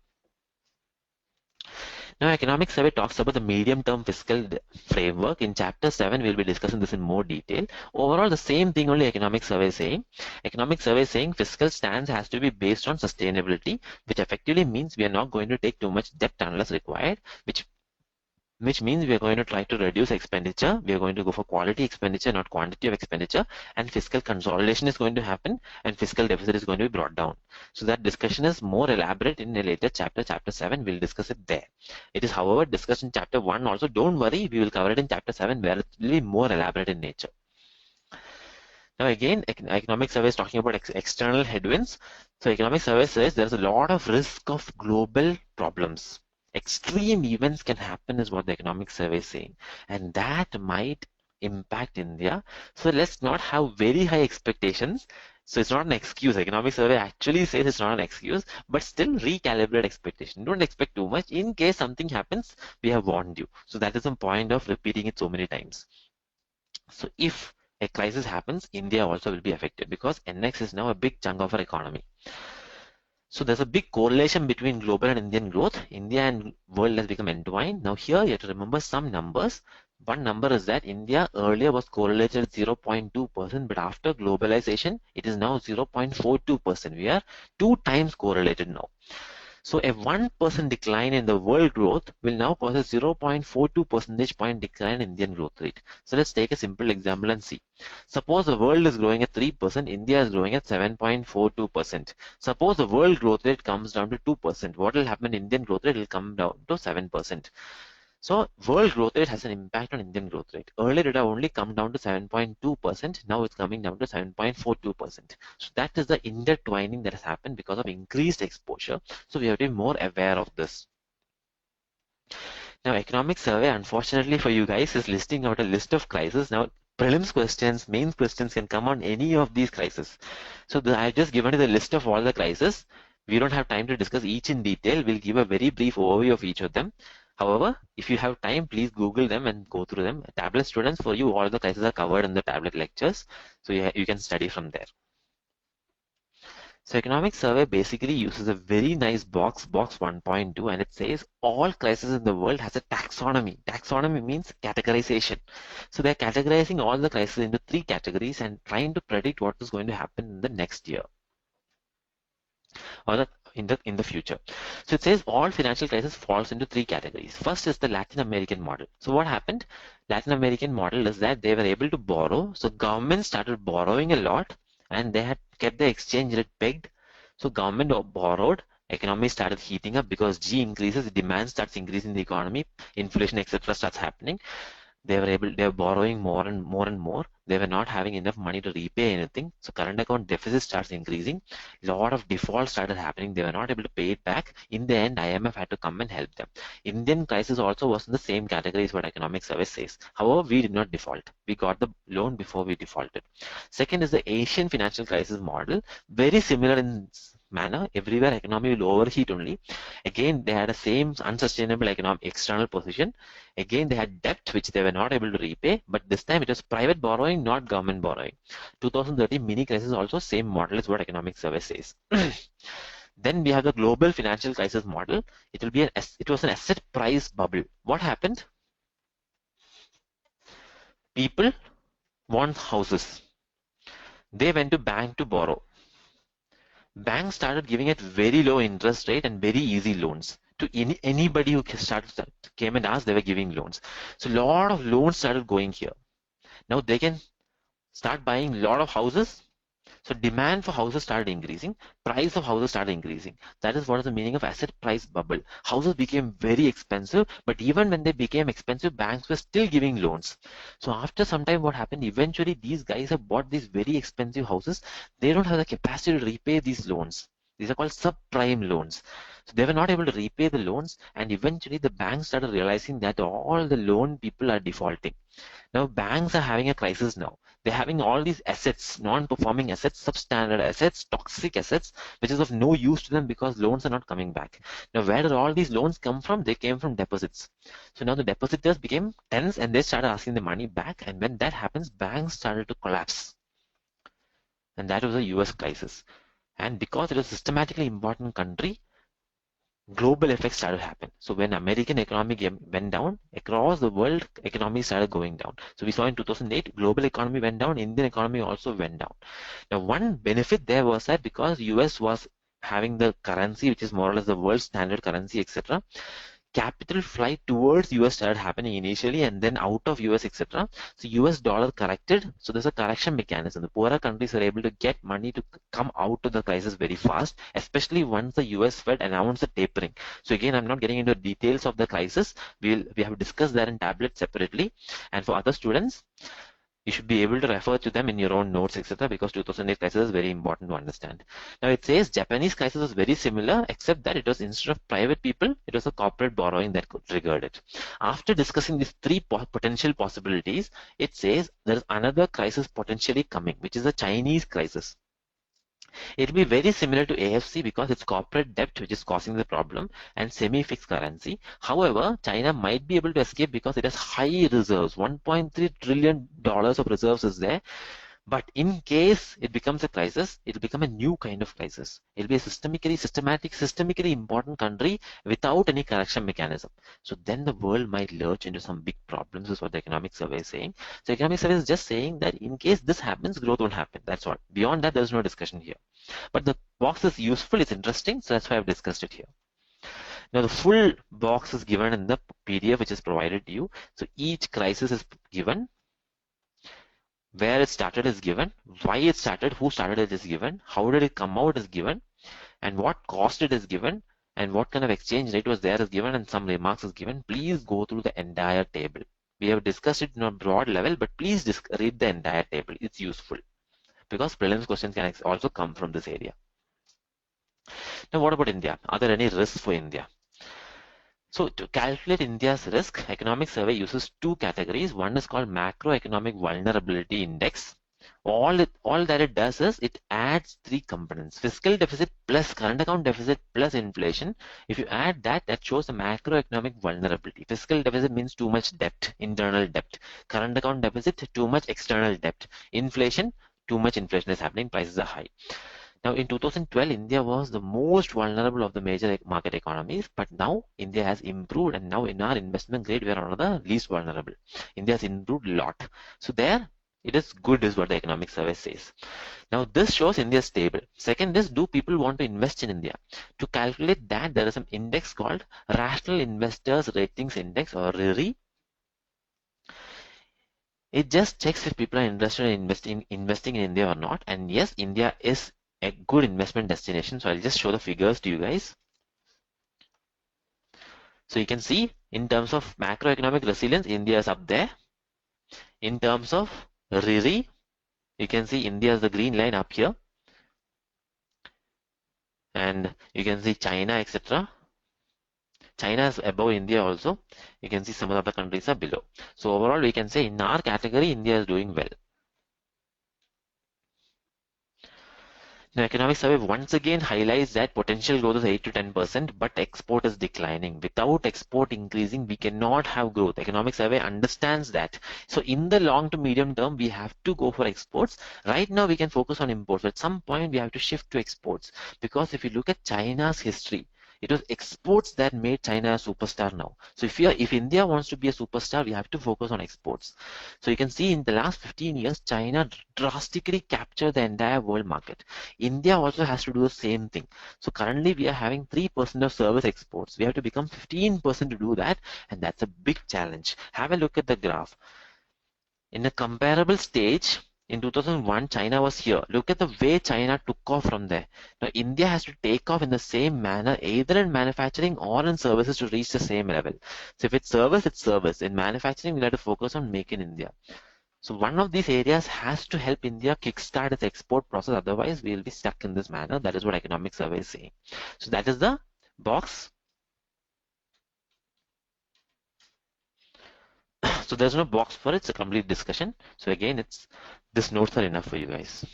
Now, economic survey talks about the medium-term fiscal framework. In chapter 7, we'll be discussing this in more detail. Overall, the same thing only economic survey is saying. Economic survey is saying fiscal stance has to be based on sustainability, which effectively means we are not going to take too much debt unless required, which means we are going to try to reduce expenditure. We are going to go for quality expenditure, not quantity of expenditure, and fiscal consolidation is going to happen, and fiscal deficit is going to be brought down. So that discussion is more elaborate in a later chapter, chapter 7. We'll discuss it there. It is, however, discussed in chapter 1 also. Don't worry, we will cover it in chapter 7 where it will be more elaborate in nature. Now again, economic survey is talking about external headwinds. So economic survey says there's a lot of risk of global problems. Extreme events can happen is what the economic survey is saying, and that might impact India. So let's not have very high expectations. So it's not an excuse. Economic survey actually says it's not an excuse, but still recalibrate expectation. Don't expect too much. In case something happens, we have warned you. So that is the point of repeating it so many times. So if a crisis happens, India also will be affected because NX is now a big chunk of our economy. So there's a big correlation between global and Indian growth. India and world has become entwined. Now here you have to remember some numbers. One number is that India earlier was correlated at 0.2%, but after globalization, it is now 0.42%. We are 2 times correlated now. So a 1% decline in the world growth will now cause a 0.42 percentage point decline in Indian growth rate. So let's take a simple example and see. Suppose the world is growing at 3%, India is growing at 7.42%. Suppose the world growth rate comes down to 2%. What will happen in Indian growth rate? It will come down to 7%. So world growth rate has an impact on Indian growth rate. Earlier it had only come down to 7.2%. Now it's coming down to 7.42%. So that is the intertwining that has happened because of increased exposure. So we have to be more aware of this. Now economic survey, unfortunately for you guys, is listing out a list of crises. Now prelims questions, mains questions can come on any of these crises. So I've just given you the list of all the crises. We don't have time to discuss each in detail. We'll give a very brief overview of each of them. However, if you have time, please Google them and go through them. Tablet students, for you, all the crises are covered in the tablet lectures. So you can study from there. So economic survey basically uses a very nice box 1.2, and it says all crises in the world has a taxonomy. Taxonomy means categorization. So they're categorizing all the crises into 3 categories and trying to predict what is going to happen in the next year or in the future. So it says all financial crisis falls into 3 categories. First is the Latin American model. So what happened? Latin American model is that they were able to borrow. So government started borrowing a lot and they had kept the exchange rate pegged. So government borrowed, economy started heating up because G increases, demand starts increasing in the economy, inflation, etc. starts happening. They were borrowing more and more. They were not having enough money to repay anything. So current account deficit starts increasing. A lot of defaults started happening. They were not able to pay it back. In the end, IMF had to come and help them. Indian crisis also was in the same category as what economic service says. However, we did not default. We got the loan before we defaulted. Second is the Asian financial crisis model. Very similar in manner. Everywhere economy will overheat only. Again, they had a same unsustainable economic external position. Again, they had debt which they were not able to repay, but this time it was private borrowing, not government borrowing. 2013 mini crisis also same model is what economic survey says. Then we have the global financial crisis model. It was an asset price bubble. What happened? People want houses. They went to bank to borrow. Banks started giving it very low interest rate and very easy loans to anybody who came and asked. They were giving loans. So a lot of loans started going here. Now they can start buying a lot of houses. So demand for houses started increasing, price of houses started increasing. That is what is the meaning of asset price bubble. Houses became very expensive, but even when they became expensive, banks were still giving loans. So after some time, what happened? Eventually, these guys have bought these very expensive houses. They don't have the capacity to repay these loans. These are called subprime loans. So they were not able to repay the loans, and eventually the banks started realizing that all the loan people are defaulting. Now banks are having a crisis now. They're having all these assets, non-performing assets, substandard assets, toxic assets, which is of no use to them because loans are not coming back. Now where did all these loans come from? They came from deposits. So now the depositors became tense and they started asking the money back. And when that happens, banks started to collapse. And that was a US crisis. And because it was a systematically important country, global effects started to happen. So when American economy went down, across the world economy started going down. So we saw in 2008, global economy went down, Indian economy also went down. Now one benefit there was that because US was having the currency, which is more or less the world standard currency, etc., capital flight towards US started happening initially and then out of US, etc. So US dollar corrected. So there's a correction mechanism. The poorer countries are able to get money to come out of the crisis very fast, especially once the US Fed announced the tapering. So again, I'm not getting into details of the crisis. We have discussed that in tablet separately. And for other students, you should be able to refer to them in your own notes, etc. because 2008 crisis is very important to understand. Now it says Japanese crisis was very similar, except that it was instead of private people, it was a corporate borrowing that triggered it. After discussing these 3 potential possibilities, it says there is another crisis potentially coming, which is a Chinese crisis. It will be very similar to AFC because it's corporate debt which is causing the problem and semi-fixed currency. However, China might be able to escape because it has high reserves. $1.3 trillion of reserves is there. But in case it becomes a crisis, it will become a new kind of crisis. It will be a systemically important country without any correction mechanism. So then the world might lurch into some big problems, is what the economic survey is saying. So economic survey is just saying that in case this happens, growth won't happen. That's all. Beyond that, there's no discussion here. But the box is useful, it's interesting, so that's why I've discussed it here. Now the full box is given in the PDF which is provided to you. So each crisis is given, where it started is given, why it started, who started it is given, how did it come out is given, and what cost it is given, and what kind of exchange rate was there is given, and some remarks is given. Please go through the entire table. We have discussed it in a broad level, but please read the entire table. It's useful because prelims questions can also come from this area. Now what about India? Are there any risks for India? So to calculate India's risk, economic survey uses two categories. One is called macroeconomic vulnerability index. All that it does is it adds three components: fiscal deficit plus current account deficit plus inflation. If you add that, that shows the macroeconomic vulnerability. Fiscal deficit means too much debt, internal debt. Current account deficit, too much external debt. Inflation, too much inflation is happening, prices are high. Now in 2012, India was the most vulnerable of the major market economies, but now India has improved, and now in our investment grade, we are one of the least vulnerable. India has improved a lot. So there, it is good is what the economic survey says. Now this shows India is stable. Second is, do people want to invest in India? To calculate that, there is an index called Rational Investors Ratings Index, or RIRI. It just checks if people are interested in investing in India or not. And yes, India is a good investment destination. So I'll just show the figures to you guys. So you can see in terms of macroeconomic resilience, India is up there. In terms of RIRI, you can see India is the green line up here. And you can see China, etc. China is above India also. You can see some of the other countries are below. So overall, we can say in our category, India is doing well. The economic survey once again highlights that potential growth is 8 to 10%, but export is declining. Without export increasing, we cannot have growth. Economic survey understands that. So in the long to medium term, we have to go for exports. Right now, we can focus on imports. At some point, we have to shift to exports, because if you look at China's history, it was exports that made China a superstar now. So if India wants to be a superstar, we have to focus on exports. So you can see in the last 15 years, China drastically captured the entire world market. India also has to do the same thing. So currently we are having 3% of service exports. We have to become 15% to do that, and that's a big challenge. Have a look at the graph. In a comparable stage, in 2001, China was here. Look at the way China took off from there. Now, India has to take off in the same manner, either in manufacturing or in services, to reach the same level. So if it's service, it's service. In manufacturing, we'll have to focus on Make in India. So one of these areas has to help India kickstart its export process. Otherwise, we'll be stuck in this manner. That is what economic survey is saying. So that is the box. So there's no box for it. It's a complete discussion. So again, these notes are enough for you guys.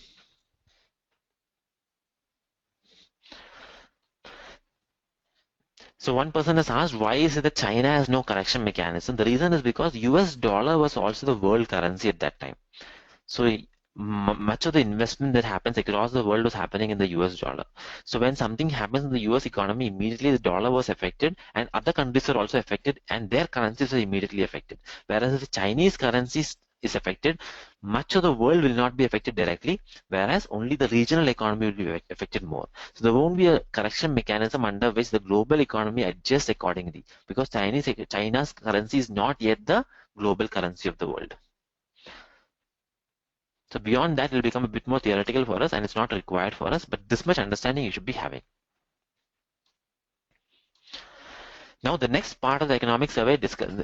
So one person has asked, why is it that China has no correction mechanism? The reason is because US dollar was also the world currency at that time. So much of the investment that happens across the world was happening in the US dollar. So when something happens in the US economy, immediately the dollar was affected, and other countries are also affected, and their currencies are immediately affected. Whereas if the Chinese currency is affected, much of the world will not be affected directly, whereas only the regional economy will be affected more. So there won't be a correction mechanism under which the global economy adjusts accordingly, because China's currency is not yet the global currency of the world. So beyond that, it will become a bit more theoretical for us, and it's not required for us, but this much understanding you should be having. Now, the next part of the economic survey,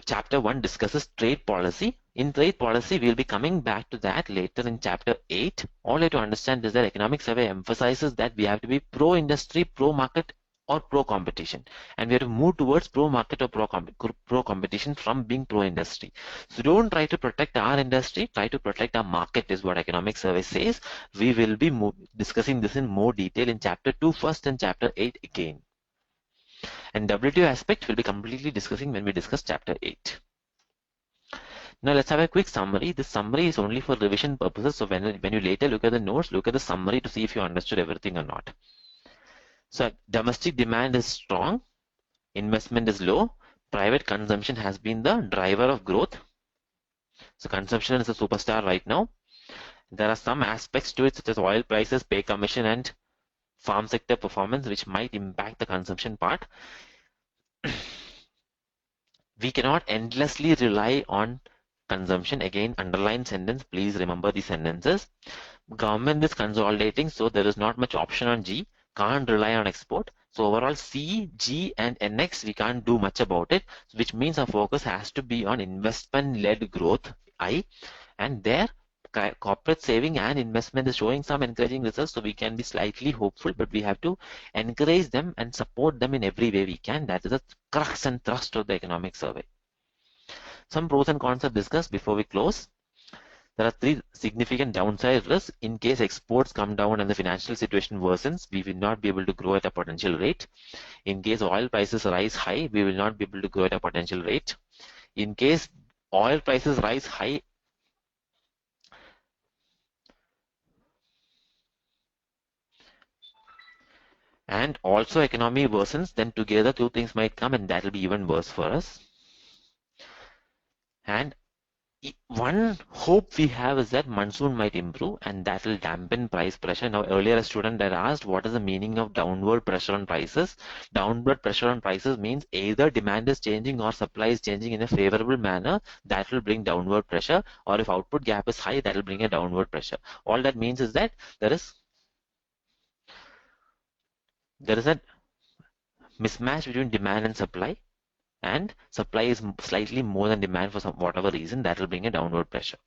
chapter 1, discusses trade policy. In trade policy, we'll be coming back to that later in chapter 8. All you have to understand is that economic survey emphasizes that we have to be pro-industry, pro-market, or pro-competition, and we have to move towards pro-market or pro-competition from being pro-industry. So don't try to protect our industry, try to protect our market, is what economic survey says. We will be discussing this in more detail in chapter 2 first and chapter 8 again. And WTO aspect will be completely discussing when we discuss chapter 8. Now let's have a quick summary. This summary is only for revision purposes. So when you later look at the notes, look at the summary to see if you understood everything or not. So domestic demand is strong, investment is low, private consumption has been the driver of growth. So consumption is a superstar right now. There are some aspects to it such as oil prices, pay commission, and farm sector performance which might impact the consumption part. We cannot endlessly rely on consumption. Again, underline sentence, please remember these sentences. Government is consolidating, so there is not much option on G. Can't rely on export. So overall C, G and NX we can't do much about it, which means our focus has to be on investment-led growth, I, and there corporate saving and investment is showing some encouraging results, so we can be slightly hopeful, but we have to encourage them and support them in every way we can. That is the crux and thrust of the economic survey. Some pros and cons are discussed before we close. There are 3 significant downside risks. In case exports come down and the financial situation worsens, we will not be able to grow at a potential rate. In case oil prices rise high, we will not be able to grow at a potential rate. In case oil prices rise high, and also economy worsens, then together 2 things might come and that will be even worse for us. And one hope we have is that monsoon might improve and that will dampen price pressure. Now earlier a student had asked what is the meaning of downward pressure on prices. Downward pressure on prices means either demand is changing or supply is changing in a favorable manner. That will bring downward pressure, or if output gap is high, that will bring a downward pressure. All that means is that there is a mismatch between demand and supply, and supply is slightly more than demand for some whatever reason. That will bring a downward pressure.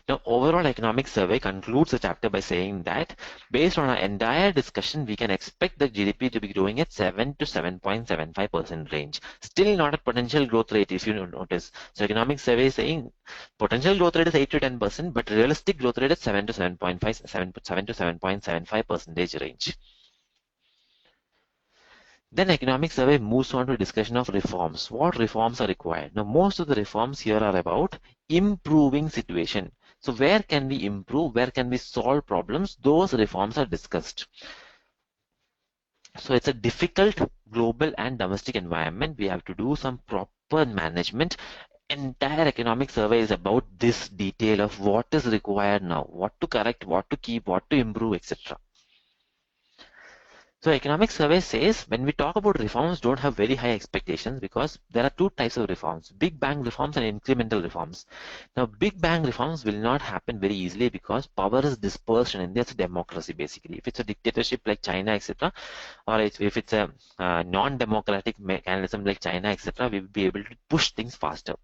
Now, overall economic survey concludes the chapter by saying that based on our entire discussion, we can expect the GDP to be growing at 7 to 7.75% range. Still not a potential growth rate, if you notice. So economic survey is saying potential growth rate is 8 to 10%, but realistic growth rate is 7 to 7.5, 7 to 7.75% range. Then economic survey moves on to a discussion of reforms. What reforms are required? Now, most of the reforms here are about improving situation. So where can we improve? Where can we solve problems? Those reforms are discussed. So it's a difficult global and domestic environment. We have to do some proper management. Entire economic survey is about this detail of what is required now, what to correct, what to keep, what to improve, etc. So economic survey says when we talk about reforms, don't have very high expectations because there are 2 types of reforms, big bang reforms and incremental reforms. Now, big bang reforms will not happen very easily because power is dispersed in India. It's a democracy basically. If it's a dictatorship like China, etc., or if it's a non-democratic mechanism like China, etc., we will be able to push things faster.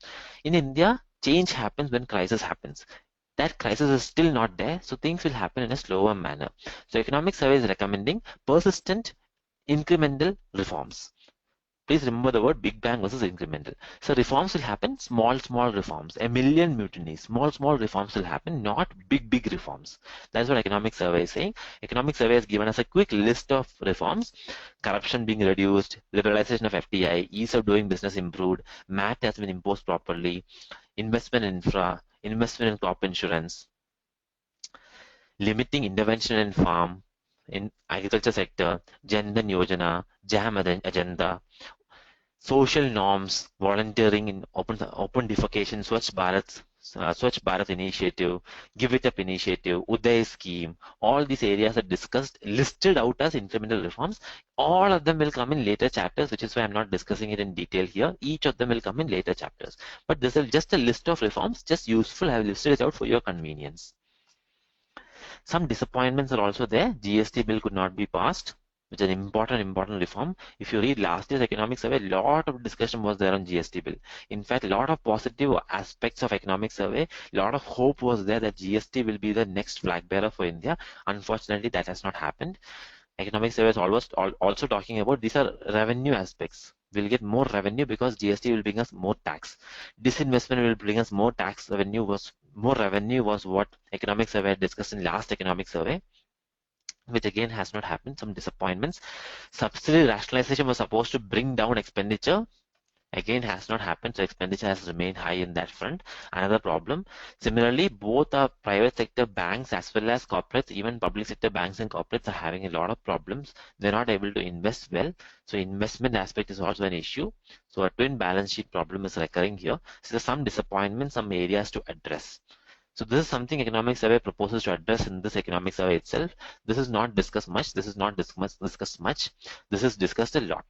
In India, change happens when crisis happens. That crisis is still not there, so things will happen in a slower manner. So economic survey is recommending persistent incremental reforms. Please remember the word big bang versus incremental. So reforms will happen, small reforms, a million mutinies, small reforms will happen, not big reforms. That's what economic survey is saying. Economic survey has given us a quick list of reforms: corruption being reduced, liberalization of FDI, ease of doing business improved, MAT has been imposed properly, investment in infra, investment in crop insurance, limiting intervention in farm, in agriculture sector, Jan Dhan Yojana, JAM agenda, social norms, volunteering in open defecation, Swachh Bharat initiative, Give It Up initiative, Uday scheme. All these areas are discussed, listed out as incremental reforms. All of them will come in later chapters, which is why I'm not discussing it in detail here. Each of them will come in later chapters. But this is just a list of reforms, just useful. I have listed it out for your convenience. Some disappointments are also there. GST bill could not be passed, which is an important reform. If you read last year's economic survey, a lot of discussion was there on GST bill. In fact, a lot of positive aspects of economic survey, a lot of hope was there that GST will be the next flag bearer for India. Unfortunately, that has not happened. Economic survey is also talking about these are revenue aspects. We'll get more revenue because GST will bring us more tax. Disinvestment will bring us more tax revenue. More revenue was what economic survey discussed in last economic survey, which again has not happened. Some disappointments. Subsidy rationalization was supposed to bring down expenditure. Again, has not happened, so expenditure has remained high in that front. Another problem. Similarly, both our private sector banks as well as corporates, even public sector banks and corporates are having a lot of problems. They're not able to invest well. So investment aspect is also an issue. So a twin balance sheet problem is recurring here. So there's some disappointment, some areas to address. So this is something economic survey proposes to address in this economic survey itself. This is not discussed much. This is not discussed much. This is discussed a lot.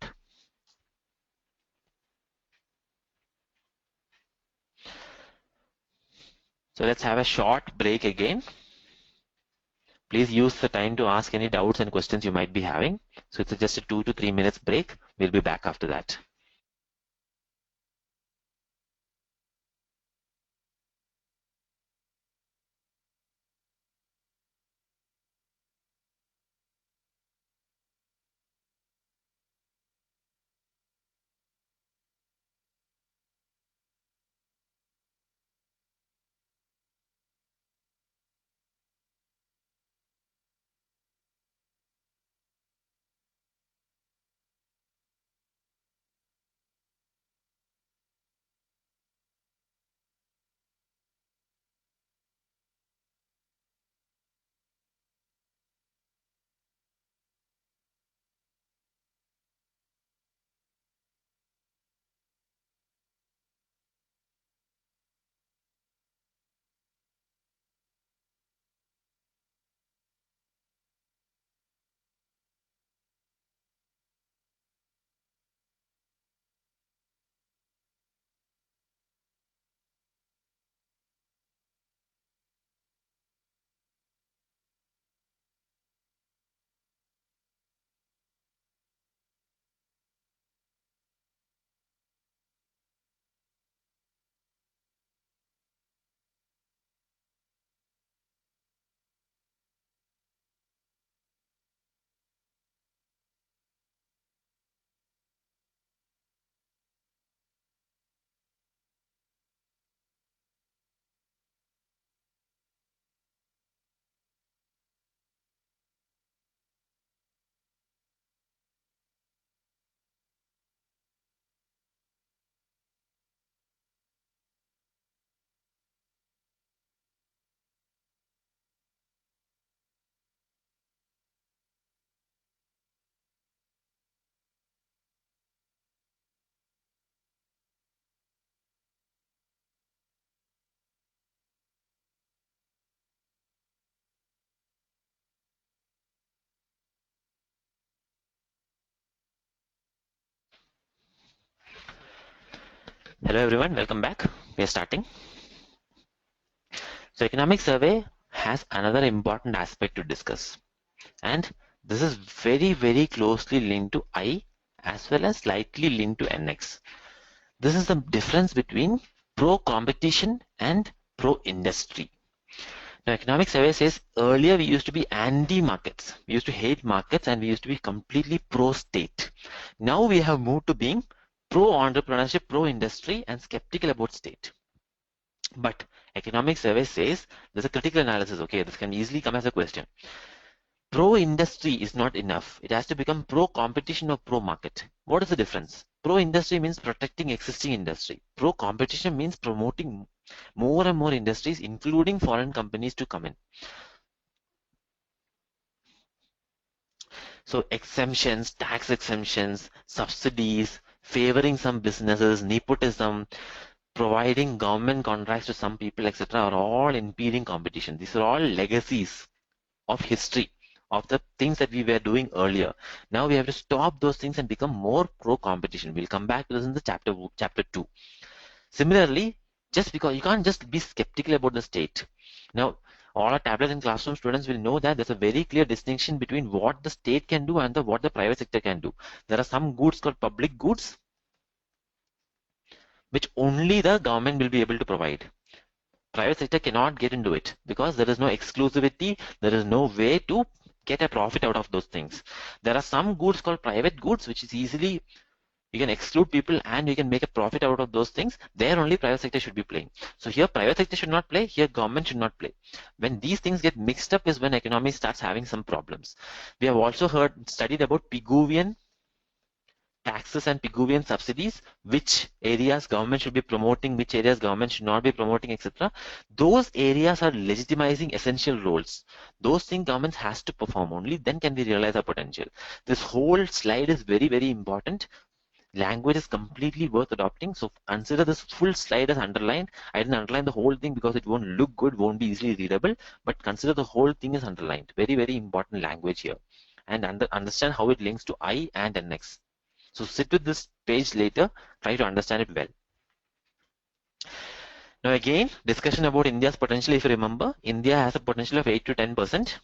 So let's have a short break again. Please use the time to ask any doubts and questions you might be having. So it's just a 2 to 3 minutes break. We'll be back after that. Hello everyone, welcome back. We are starting. So economic survey has another important aspect to discuss. And this is very, very closely linked to I as well as slightly linked to NX. This is the difference between pro-competition and pro-industry. Now, economic survey says earlier we used to be anti-markets. We used to hate markets and we used to be completely pro-state. Now we have moved to being pro-entrepreneurship, pro-industry and skeptical about state. But economic survey says there's a critical analysis. Okay, this can easily come as a question. Pro-industry is not enough. It has to become pro-competition or pro-market. What is the difference? Pro-industry means protecting existing industry. Pro-competition means promoting more and more industries, including foreign companies, to come in. So exemptions, tax exemptions, subsidies, favoring some businesses, nepotism, providing government contracts to some people, etc., are all impeding competition. These are all legacies of history, of the things that we were doing earlier. Now we have to stop those things and become more pro-competition. We'll come back to this in the chapter 2. Similarly, just because you can't just be skeptical about the state. Now, all our tablet and classroom students will know that there's a very clear distinction between what the state can do and what the private sector can do. There are some goods called public goods, which only the government will be able to provide. Private sector cannot get into it because there is no exclusivity. There is no way to get a profit out of those things. There are some goods called private goods, which is easily, you can exclude people and you can make a profit out of those things. There only private sector should be playing. So here private sector should not play, here government should not play. When these things get mixed up is when economy starts having some problems. We have also studied about Pigouvian taxes and Pigouvian subsidies, which areas government should be promoting, which areas government should not be promoting, etc. Those areas are legitimizing essential roles. Those things government has to perform, only then can we realize our potential. This whole slide is very, very important. Language is completely worth adopting. So consider this full slide as underlined. I didn't underline the whole thing because it won't look good, won't be easily readable, but consider the whole thing is underlined. Very, very important language here. And understand how it links to I and NX. So sit with this page later, try to understand it well. Now again, discussion about India's potential. If you remember, India has a potential of 8 to 10%,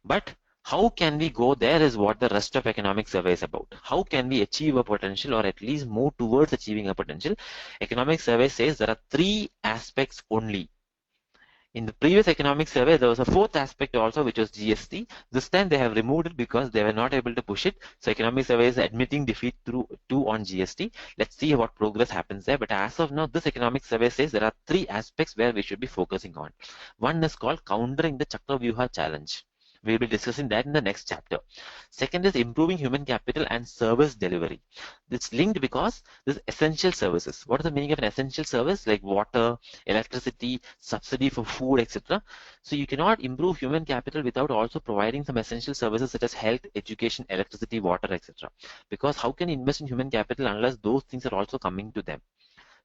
but how can we go there is what the rest of economic survey is about. How can we achieve a potential, or at least move towards achieving a potential? Economic survey says there are 3 aspects only. In the previous economic survey, there was a 4th aspect also, which was GST. This time they have removed it because they were not able to push it. So economic survey is admitting defeat through 2 on GST. Let's see what progress happens there. But as of now, this economic survey says there are 3 aspects where we should be focusing on. One is called countering the Chakravyuha challenge. We'll be discussing that in the next chapter. Second is improving human capital and service delivery. It's linked because this essential services. What is the meaning of an essential service? Like water, electricity, subsidy for food, etc. So you cannot improve human capital without also providing some essential services such as health, education, electricity, water, etc. Because how can you invest in human capital unless those things are also coming to them?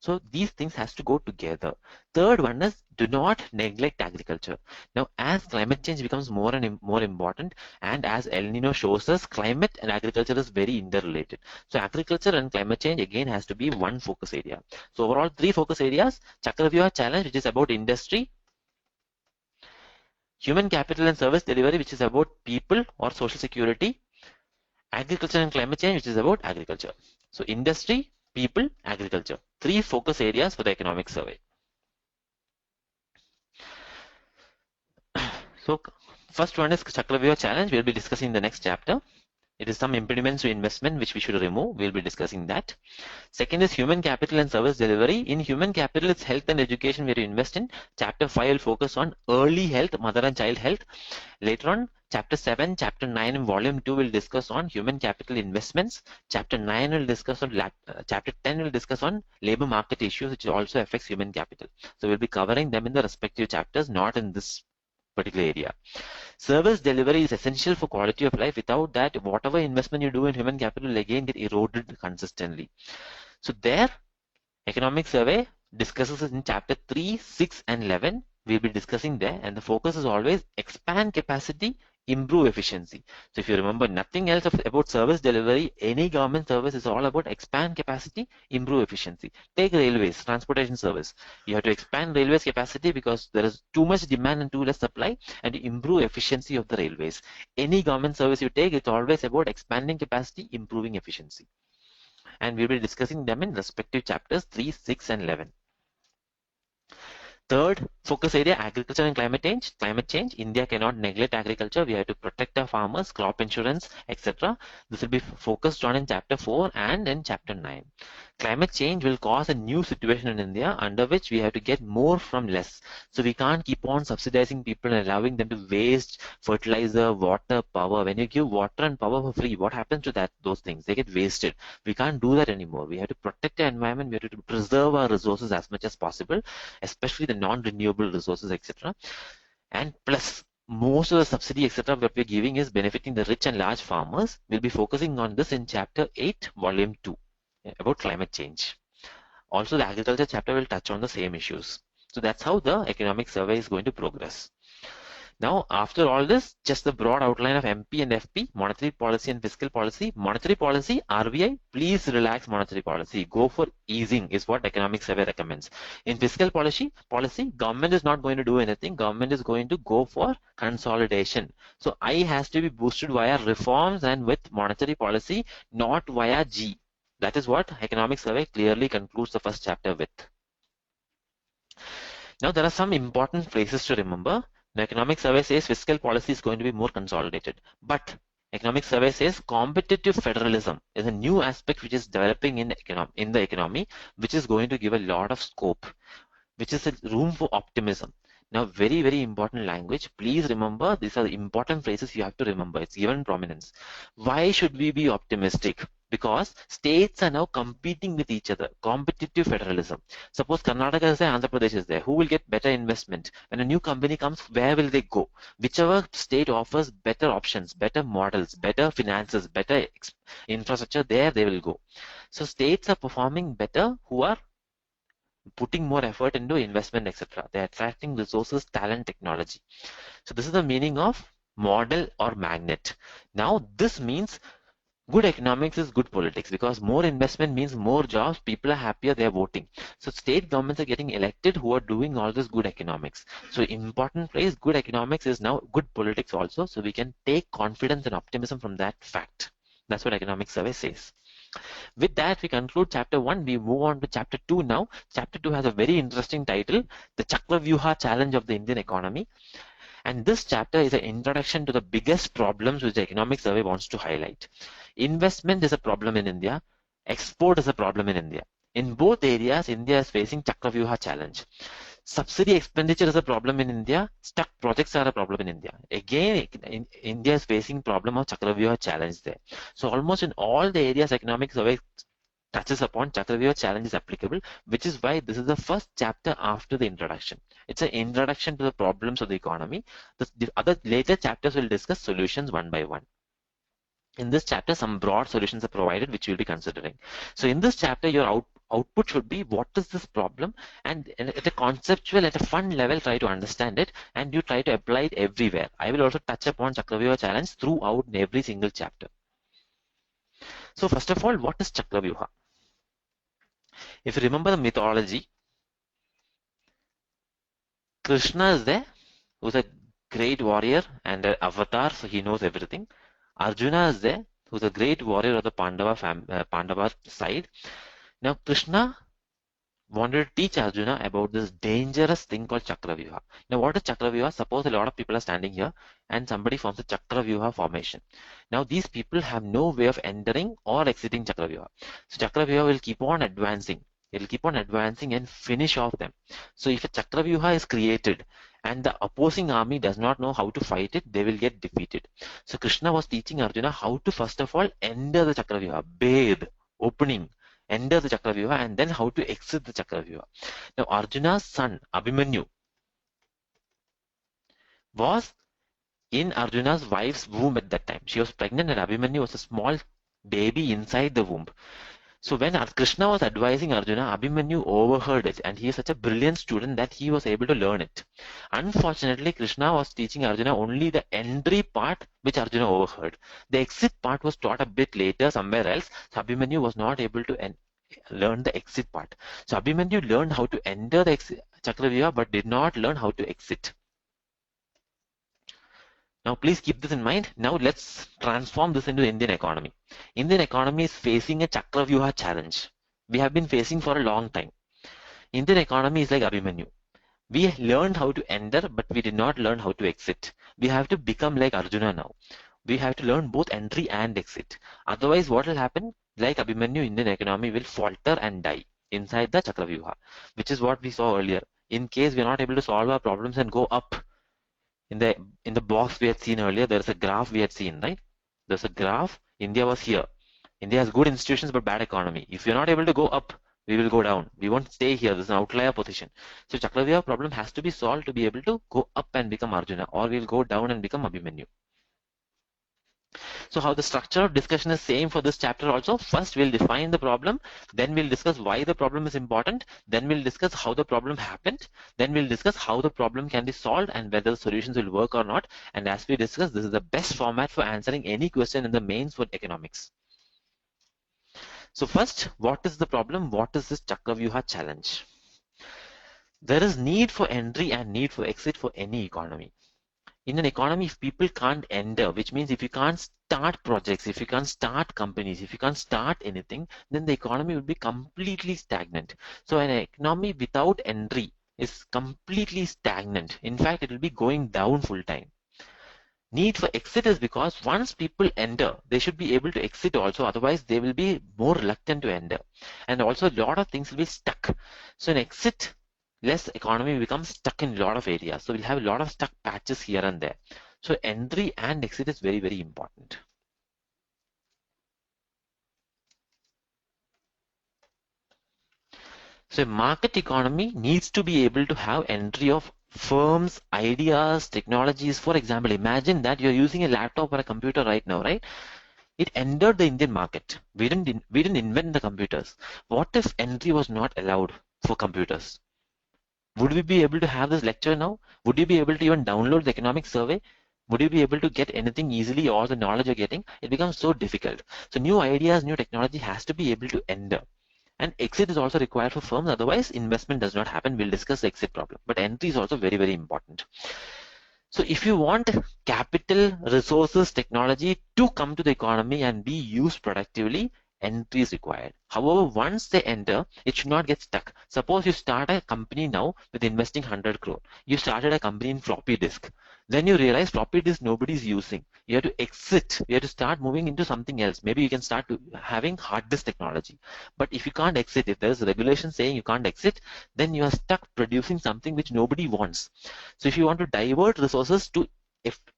So these things has to go together. Third one is do not neglect agriculture. Now, as climate change becomes more and more important, and as El Nino shows us, climate and agriculture is very interrelated. So agriculture and climate change again has to be one focus area. So overall 3 focus areas: Chakravyuha challenge, which is about industry; human capital and service delivery, which is about people or social security; agriculture and climate change, which is about agriculture. So industry, people, agriculture. 3 focus areas for the economic survey. So first one is Chakravyuha challenge. We'll be discussing in the next chapter. It is some impediments to investment which we should remove. We'll be discussing that. Second is human capital and service delivery. In human capital, it's health and education where you invest in. Chapter 5 will focus on early health, mother and child health. Later on, Chapter 7, Chapter 9 and Volume 2 will discuss on human capital investments. Chapter 9 will discuss on, Chapter 10 will discuss on labor market issues, which also affects human capital. So we'll be covering them in the respective chapters, not in this particular area. Service delivery is essential for quality of life. Without that, whatever investment you do in human capital will again get eroded consistently. So there, economic survey discusses in chapter 3, 6 and 11. We'll be discussing there, and the focus is always expand capacity, improve efficiency. So if you remember nothing else about service delivery, any government service is all about expand capacity, improve efficiency. Take railways, transportation service. You have to expand railways capacity because there is too much demand and too less supply, and improve efficiency of the railways. Any government service you take, it's always about expanding capacity, improving efficiency. And we'll be discussing them in respective chapters 3, 6 and 11. Third focus area, agriculture and climate change. Climate change. India cannot neglect agriculture. We have to protect our farmers, crop insurance, etc. This will be focused on in chapter 4 and in chapter 9. Climate change will cause a new situation in India under which we have to get more from less. So we can't keep on subsidizing people and allowing them to waste fertilizer, water, power. When you give water and power for free, what happens to those things? They get wasted. We can't do that anymore. We have to protect the environment. We have to preserve our resources as much as possible, especially the non-renewable resources, etc. And plus, most of the subsidy, etc., what we're giving is benefiting the rich and large farmers. We'll be focusing on this in chapter 8, volume 2, about climate change. Also, the agriculture chapter will touch on the same issues. So that's how the economic survey is going to progress. Now, after all this, just the broad outline of MP and FP, monetary policy and fiscal policy. Monetary policy, RBI, please relax monetary policy. Go for easing is what economic survey recommends. In fiscal policy, government is not going to do anything. Government is going to go for consolidation. So I has to be boosted via reforms and with monetary policy, not via G. That is what economic survey clearly concludes the first chapter with. Now, there are some important phrases to remember. The economic survey says fiscal policy is going to be more consolidated, but economic survey says competitive federalism is a new aspect which is developing in the economy, which is going to give a lot of scope, which is a room for optimism. Now, very, very important language. Please remember, these are important phrases you have to remember. It's given prominence. Why should we be optimistic? because states are now competing with each other. Competitive federalism. Suppose Karnataka is there, Andhra Pradesh is there. Who will get better investment? When a new company comes, where will they go? Whichever state offers better options, better models, better finances, better infrastructure, there they will go. So states are performing better who are putting more effort into investment, etc. They're attracting resources, talent, technology. So this is the meaning of model or magnet. Now this means good economics is good politics, because more investment means more jobs, people are happier, they're voting. So state governments are getting elected who are doing all this good economics. So important place, good economics is now good politics also. So we can take confidence and optimism from that fact. That's what economic survey says. With that, we conclude chapter 1. We move on to chapter 2 now. Chapter 2 has a very interesting title, The Chakravyuha Challenge of the Indian Economy. And this chapter is an introduction to the biggest problems which the economic survey wants to highlight. Investment is a problem in India. Export is a problem in India. In both areas, India is facing Chakravyuha challenge. Subsidy expenditure is a problem in India. Stuck projects are a problem in India. Again, India is facing problem of Chakravyuha challenge there. So almost in all the areas economic survey touches upon, Chakravyuha challenge is applicable, which is why this is the first chapter after the introduction. It's an introduction to the problems of the economy. The other later chapters will discuss solutions one by one. In this chapter, some broad solutions are provided, which we'll be considering. So in this chapter, your output should be what is this problem, and at a conceptual, at a fun level, try to understand it, and you try to apply it everywhere. I will also touch upon Chakravyuha challenge throughout every single chapter. So first of all, what is Chakravyuha? If you remember the mythology, Krishna is there, who's a great warrior and an avatar, so he knows everything. Arjuna is there, who's a great warrior of the Pandava side. Now Krishna wanted to teach Arjuna about this dangerous thing called Chakravyuha. Now what is Chakravyuha? Suppose a lot of people are standing here and somebody forms a Chakravyuha formation. Now these people have no way of entering or exiting Chakravyuha. So Chakravyuha will keep on advancing. It will keep on advancing and finish off them. So if a Chakravyuha is created and the opposing army does not know how to fight it, they will get defeated. So Krishna was teaching Arjuna how to first of all enter the Chakravyuha, bathe, opening, enter the Chakravyuha, and then how to exit the Chakravyuha. Now Arjuna's son Abhimanyu was in Arjuna's wife's womb at that time. She was pregnant and Abhimanyu was a small baby inside the womb. So when Krishna was advising Arjuna, Abhimanyu overheard it, and he is such a brilliant student that he was able to learn it. Unfortunately, Krishna was teaching Arjuna only the entry part, which Arjuna overheard. The exit part was taught a bit later somewhere else, so Abhimanyu was not able to learn the exit part. So Abhimanyu learned how to enter the Chakravyuha but did not learn how to exit. Now please keep this in mind. Now let's transform this into Indian economy. Indian economy is facing a Chakravyuha challenge. We have been facing for a long time. Indian economy is like Abhimanyu. We learned how to enter, but we did not learn how to exit. We have to become like Arjuna now. We have to learn both entry and exit. Otherwise, what will happen? Like Abhimanyu, Indian economy will falter and die inside the Chakravyuha, which is what we saw earlier. In case we are not able to solve our problems and go up, in the box we had seen earlier, there's a graph we had seen, right? There's a graph. India was here. India has good institutions but bad economy. If you're not able to go up, we will go down. We won't stay here. This is an outlier position. So Chakravyuha problem has to be solved to be able to go up and become Arjuna, or we'll go down and become Abhimanyu. So how the structure of discussion is same for this chapter also. First we'll define the problem, then we'll discuss why the problem is important, then we'll discuss how the problem happened, then we'll discuss how the problem can be solved and whether the solutions will work or not. And as we discussed, this is the best format for answering any question in the mains for economics. So first, what is the problem? What is this Chakravyuha challenge? There is need for entry and need for exit for any economy. In an economy, if people can't enter, which means if you can't start projects, if you can't start companies, if you can't start anything, then the economy will be completely stagnant. So an economy without entry is completely stagnant. In fact, it will be going down full time. Need for exit is because once people enter, they should be able to exit also. Otherwise, they will be more reluctant to enter. And also a lot of things will be stuck. So an exit less economy becomes stuck in a lot of areas. So we'll have a lot of stuck patches here and there. So entry and exit is very, very important. So market economy needs to be able to have entry of firms, ideas, technologies. For example, imagine that you're using a laptop or a computer right now, right? It entered the Indian market. We didn't invent the computers. What if entry was not allowed for computers? Would we be able to have this lecture now? Would you be able to even download the economic survey? Would you be able to get anything easily, all the knowledge you're getting? It becomes so difficult. So new ideas, new technology has to be able to enter. And exit is also required for firms. Otherwise, investment does not happen. We'll discuss the exit problem. But entry is also very, very important. So if you want capital, resources, technology to come to the economy and be used productively, entry is required. However, once they enter, it should not get stuck. Suppose you start a company now with investing 100 crore. You started a company in floppy disk. Then you realize floppy disk nobody is using. You have to exit. You have to start moving into something else. Maybe you can start having hard disk technology. But if you can't exit, if there's a regulation saying you can't exit, then you are stuck producing something which nobody wants. So if you want to divert resources to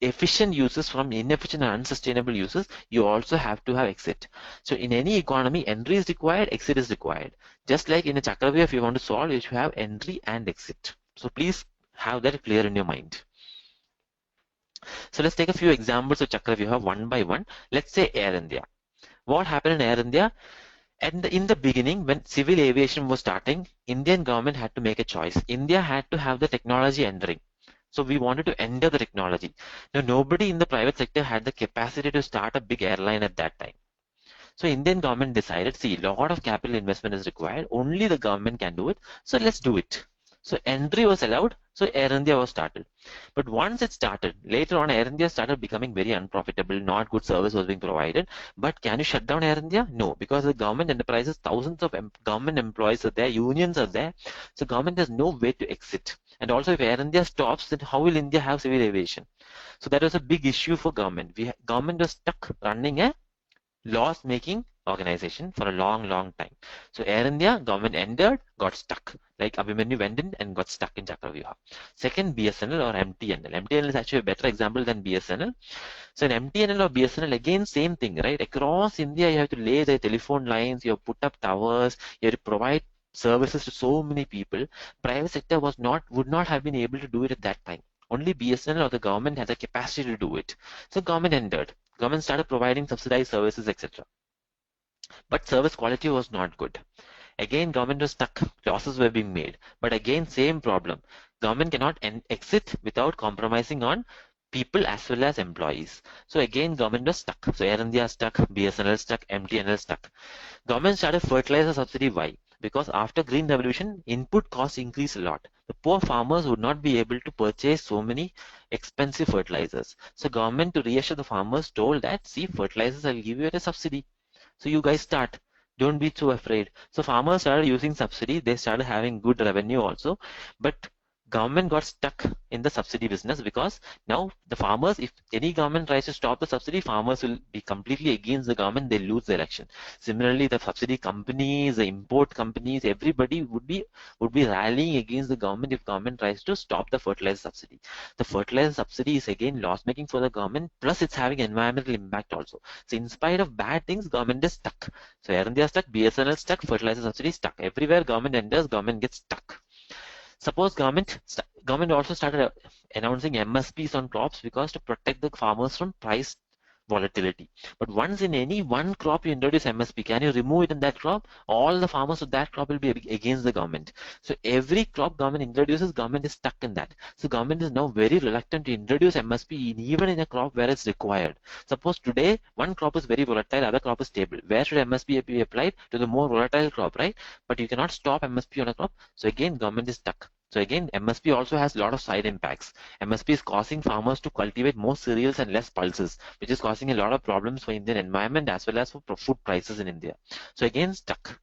efficient uses from inefficient and unsustainable uses, you also have to have exit. So in any economy, entry is required, exit is required. Just like in a Chakravyuha, if you want to solve, you should have entry and exit. So please have that clear in your mind. So let's take a few examples of Chakravyuha one by one. Let's say Air India. What happened in Air India? And in the beginning, when civil aviation was starting, Indian government had to make a choice. India had to have the technology entering. So we wanted to enter the technology. Now, nobody in the private sector had the capacity to start a big airline at that time. So Indian government decided, see, a lot of capital investment is required. Only the government can do it. So let's do it. So entry was allowed. So Air India was started. But once it started, later on Air India started becoming very unprofitable. Not good service was being provided. But can you shut down Air India? No, because the government enterprises, thousands of government employees are there, unions are there. So government has no way to exit. And also if Air India stops, then how will India have civil aviation? So that was a big issue for government. Government was stuck running a loss-making organization for a long, long time. So Air India, government entered, got stuck. Like Abhimanyu went in and got stuck in Chakravyuha. Second, BSNL or MTNL. MTNL is actually a better example than BSNL. So in MTNL or BSNL, again, same thing, right? Across India, you have to lay the telephone lines, you have to put up towers, you have to provide services to so many people. Private sector would not have been able to do it at that time. Only BSNL or the government had the capacity to do it. So government entered. Government started providing subsidized services, etc. But service quality was not good. Again, government was stuck. Losses were being made. But again, same problem. Government cannot exit without compromising on people as well as employees. So again, government was stuck. So Air India stuck, BSNL stuck, MTNL stuck. Government started fertilizer subsidy. Why? Because after green revolution, input costs increased a lot. The poor farmers would not be able to purchase so many expensive fertilizers. So government, to reassure the farmers, told that, see, fertilizers I'll give you at a subsidy. So you guys start. Don't be too afraid. So farmers started using subsidy. They started having good revenue also. But government got stuck in the subsidy business because now the farmers, if any government tries to stop the subsidy, farmers will be completely against the government. They lose the election. Similarly, the subsidy companies, the import companies, everybody would be rallying against the government if government tries to stop the fertilizer subsidy. The fertilizer subsidy is again loss making for the government, plus it's having environmental impact also. So in spite of bad things, government is stuck. So Air India stuck, BSNL stuck, fertilizer subsidy stuck. Everywhere government enters, government gets stuck. Suppose government also started announcing MSPs on crops because to protect the farmers from price volatility. But once in any one crop you introduce MSP, can you remove it in that crop? All the farmers of that crop will be against the government. So every crop government introduces, government is stuck in that. So government is now very reluctant to introduce MSP even in a crop where it's required. Suppose today one crop is very volatile, other crop is stable. Where should MSP be applied? To the more volatile crop, right? But you cannot stop MSP on a crop. So again, government is stuck. So again, MSP also has a lot of side impacts. MSP is causing farmers to cultivate more cereals and less pulses, which is causing a lot of problems for Indian environment as well as for food prices in India. So again, stuck.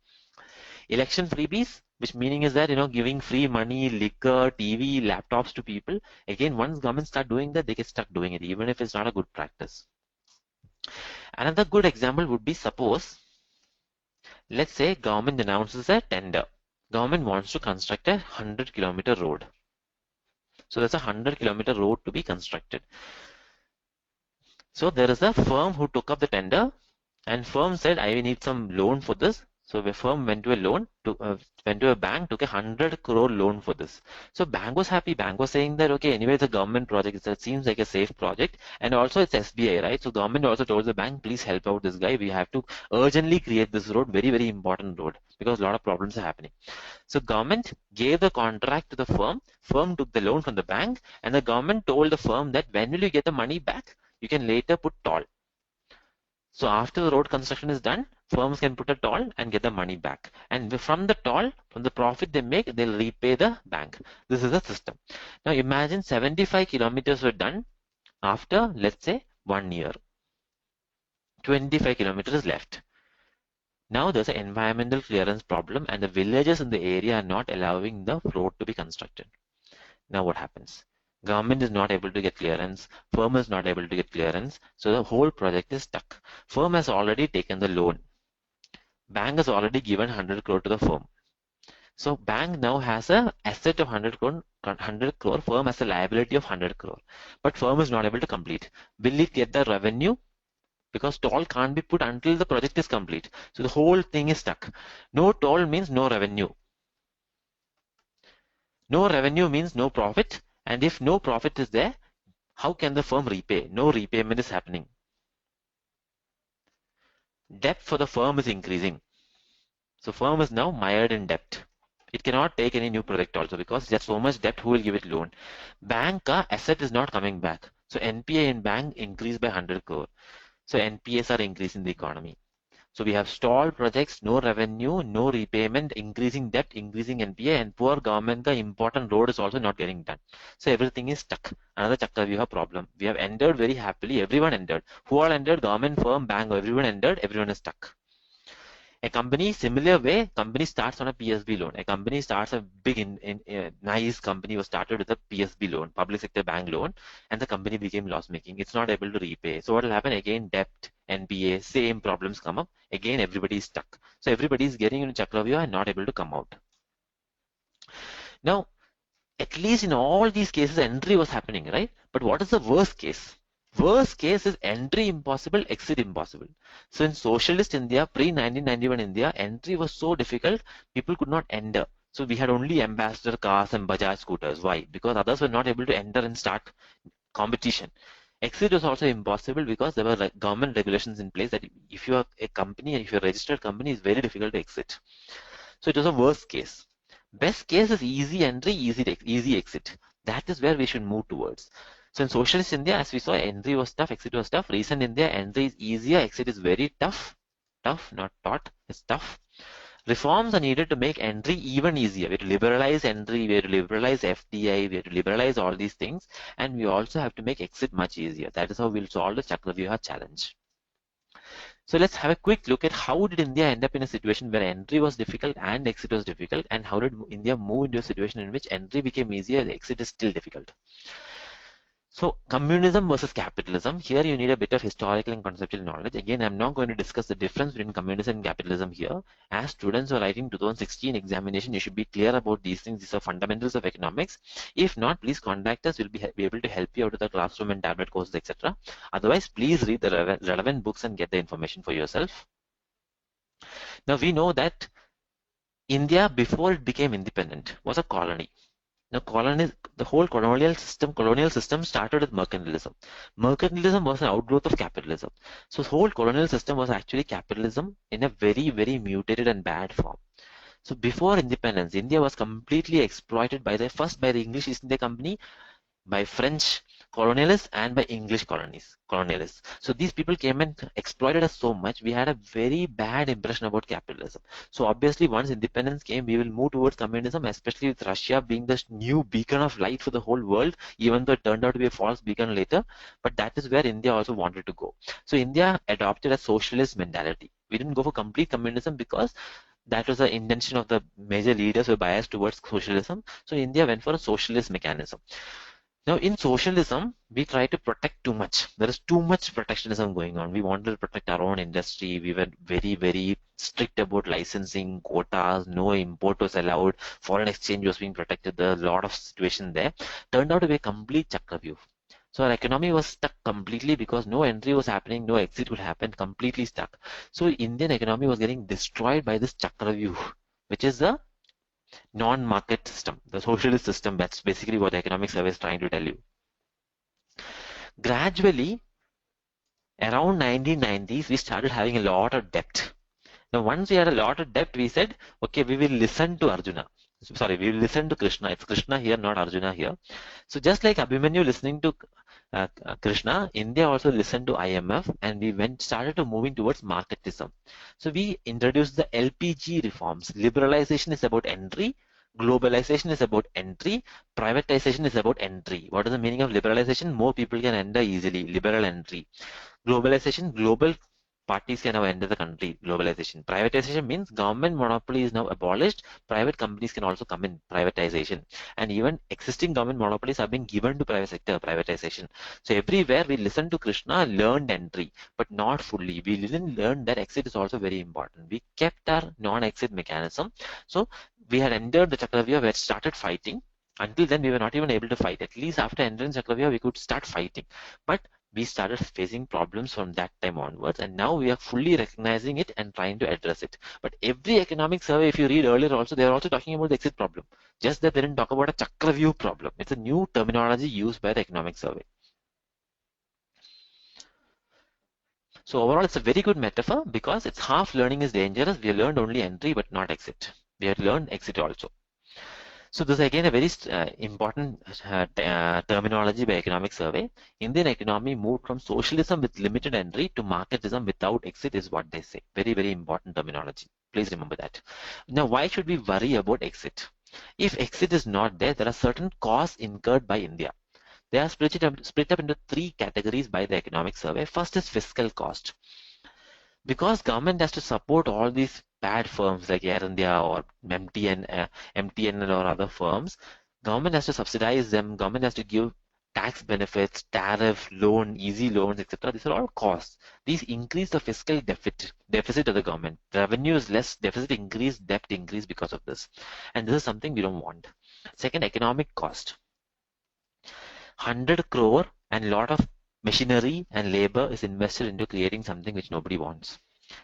Election freebies, which meaning is that, giving free money, liquor, TV, laptops to people. Again, once governments start doing that, they get stuck doing it, even if it's not a good practice. Another good example would be, suppose, let's say government announces a tender. Government wants to construct a 100-kilometer road. So there's a 100-kilometer road to be constructed. So there is a firm who took up the tender, and firm said, I need some loan for this. So the firm went to went to a bank, took 100 crore loan for this. So bank was happy. Bank was saying that okay, anyway, it's a government project. It seems like a safe project, and also it's SBI, right? So government also told the bank, please help out this guy. We have to urgently create this road, very very important road, because a lot of problems are happening. So government gave the contract to the firm. Firm took the loan from the bank, and the government told the firm that when will you get the money back? You can later put toll. So after the road construction is done, firms can put a toll and get the money back. And from the toll, from the profit they make, they'll repay the bank. This is the system. Now imagine 75 kilometers were done after, let's say, 1 year. 25 kilometers left. Now there's an environmental clearance problem and the villagers in the area are not allowing the road to be constructed. Now what happens? Government is not able to get clearance, firm is not able to get clearance, so the whole project is stuck. Firm has already taken the loan. Bank has already given 100 crore to the firm. So bank now has a asset of 100 crore, firm has a liability of 100 crore. But firm is not able to complete. Will it get the revenue? Because toll can't be put until the project is complete. So the whole thing is stuck. No toll means no revenue. No revenue means no profit. And if no profit is there, how can the firm repay? No repayment is happening. Debt for the firm is increasing. So firm is now mired in debt. It cannot take any new project also because there's so much debt. Who will give it loan? Bank asset is not coming back. So NPA in bank increased by 100 crore. So NPAs are increasing the economy. So we have stalled projects, no revenue, no repayment, increasing debt, increasing NPA, and poor government. The important road is also not getting done. So everything is stuck. Another Chakravyuha problem. We have entered very happily. Everyone entered. Who all entered? Government, firm, bank. Everyone entered. Everyone is stuck. A company, similar way, company starts on a PSB loan. A company starts a big, nice company was started with a PSB loan, public sector bank loan, and the company became loss making. It's not able to repay. So what will happen? Again, debt, NPA, same problems come up. Again, everybody is stuck. So everybody is getting into Chakravyuha and not able to come out. Now, at least in all these cases, entry was happening, right? But what is the worst case? Worst case is entry impossible, exit impossible. So in socialist India, pre-1991 India, entry was so difficult, people could not enter. So we had only ambassador cars and Bajaj scooters. Why? Because others were not able to enter and start competition. Exit was also impossible because there were government regulations in place that if you are a company, if you're a registered company, it's very difficult to exit. So it was a worst case. Best case is easy entry, easy exit. That is where we should move towards. So in socialist India, as we saw, entry was tough, exit was tough. Recent India, entry is easier, exit is very tough. Tough, not taught, it's tough. Reforms are needed to make entry even easier. We have to liberalize entry, we have to liberalize FDI, we have to liberalize all these things. And we also have to make exit much easier. That is how we'll solve the Chakravyuha challenge. So let's have a quick look at how did India end up in a situation where entry was difficult and exit was difficult, and how did India move into a situation in which entry became easier and exit is still difficult. So communism versus capitalism. Here you need a bit of historical and conceptual knowledge. Again, I'm not going to discuss the difference between communism and capitalism here. As students who are writing 2016 examination, you should be clear about these things. These are fundamentals of economics. If not, please contact us. We'll be able to help you out with the classroom and tablet courses, etc. Otherwise, please read the relevant books and get the information for yourself. Now, we know that India, before it became independent, was a colony. Now, the whole colonial system started with mercantilism. Mercantilism was an outgrowth of capitalism. So the whole colonial system was actually capitalism in a very, very mutated and bad form. So before independence, India was completely exploited first by the English East India Company, by French colonialists, and by English colonialists. So these people came and exploited us so much, we had a very bad impression about capitalism. So obviously once independence came, we will move towards communism, especially with Russia being the new beacon of light for the whole world, even though it turned out to be a false beacon later. But that is where India also wanted to go. So India adopted a socialist mentality. We didn't go for complete communism because that was the intention of the major leaders who were biased towards socialism. So India went for a socialist mechanism. Now, in socialism, we try to protect too much. There is too much protectionism going on. We wanted to protect our own industry. We were very, very strict about licensing, quotas, no import was allowed, foreign exchange was being protected. There was a lot of situation there. Turned out to be a complete Chakravyuh. So our economy was stuck completely because no entry was happening, no exit would happen, completely stuck. So Indian economy was getting destroyed by this Chakravyuh, which is the non-market system, the socialist system. That's basically what the economic survey is trying to tell you. Gradually, around 1990s, we started having a lot of debt. Now, once we had a lot of debt, we said, okay, we will listen to Arjuna. Sorry, we will listen to Krishna. It's Krishna here, not Arjuna here. So just like Abhimanyu listening to Krishna, India also listened to IMF, and we started to moving towards marketism. So we introduced the LPG reforms. Liberalization is about entry. Globalization is about entry. Privatization is about entry. What is the meaning of liberalization? More people can enter easily. Liberal entry. Globalization, global parties can now enter the country. Globalization. Privatization means government monopoly is now abolished. Private companies can also come in. Privatization. And even existing government monopolies have been given to private sector. Privatization. So everywhere we listen to Krishna, learned entry, but not fully. We didn't learn that exit is also very important. We kept our non-exit mechanism. So we had entered the Chakravyuh, we had started fighting. Until then, we were not even able to fight. At least after entering Chakravyuh, we could start fighting. But we started facing problems from that time onwards, and now we are fully recognizing it and trying to address it. But every economic survey, if you read earlier also, they are also talking about the exit problem. Just that they didn't talk about a Chakravyuh problem. It's a new terminology used by the economic survey. So overall, it's a very good metaphor because it's half learning is dangerous. We learned only entry but not exit. We had learned exit also. So this is again a very important terminology by economic survey. Indian economy moved from socialism with limited entry to marketism without exit is what they say. Very, very important terminology. Please remember that. Now, why should we worry about exit? If exit is not there, there are certain costs incurred by India. They are split up into three categories by the economic survey. First is fiscal cost. Because government has to support all these bad firms like Air India or MTN or other firms, government has to subsidize them, government has to give tax benefits, tariff, loan, easy loans, etc. These are all costs. These increase the fiscal deficit of the government. Revenue is less, deficit increase, debt increase because of this. And this is something we don't want. Second, economic cost. 100 crore and lot of machinery and labor is invested into creating something which nobody wants.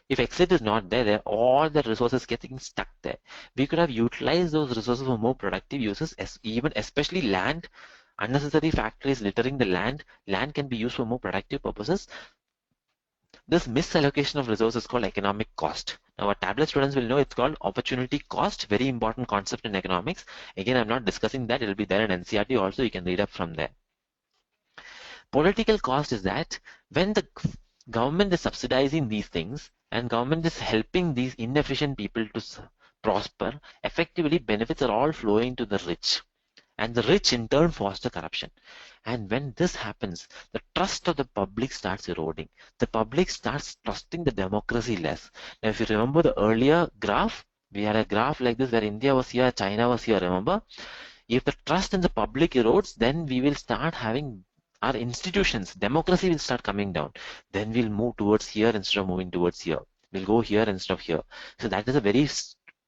If exit is not there, all the resources getting stuck there. We could have utilized those resources for more productive uses, even especially land. Unnecessary factories littering the land. Land can be used for more productive purposes. This misallocation of resources is called economic cost. Now, our tablet students will know it's called opportunity cost. Very important concept in economics. Again, I'm not discussing that. It will be there in NCERT also. You can read up from there. Political cost is that when the government is subsidizing these things and government is helping these inefficient people to prosper, effectively benefits are all flowing to the rich. And the rich in turn foster corruption. And when this happens, the trust of the public starts eroding. The public starts trusting the democracy less. Now, if you remember the earlier graph, we had a graph like this where India was here, China was here, remember? If the trust in the public erodes, then we will start having our institutions, democracy will start coming down. Then we'll move towards here instead of moving towards here. We'll go here instead of here. So that is a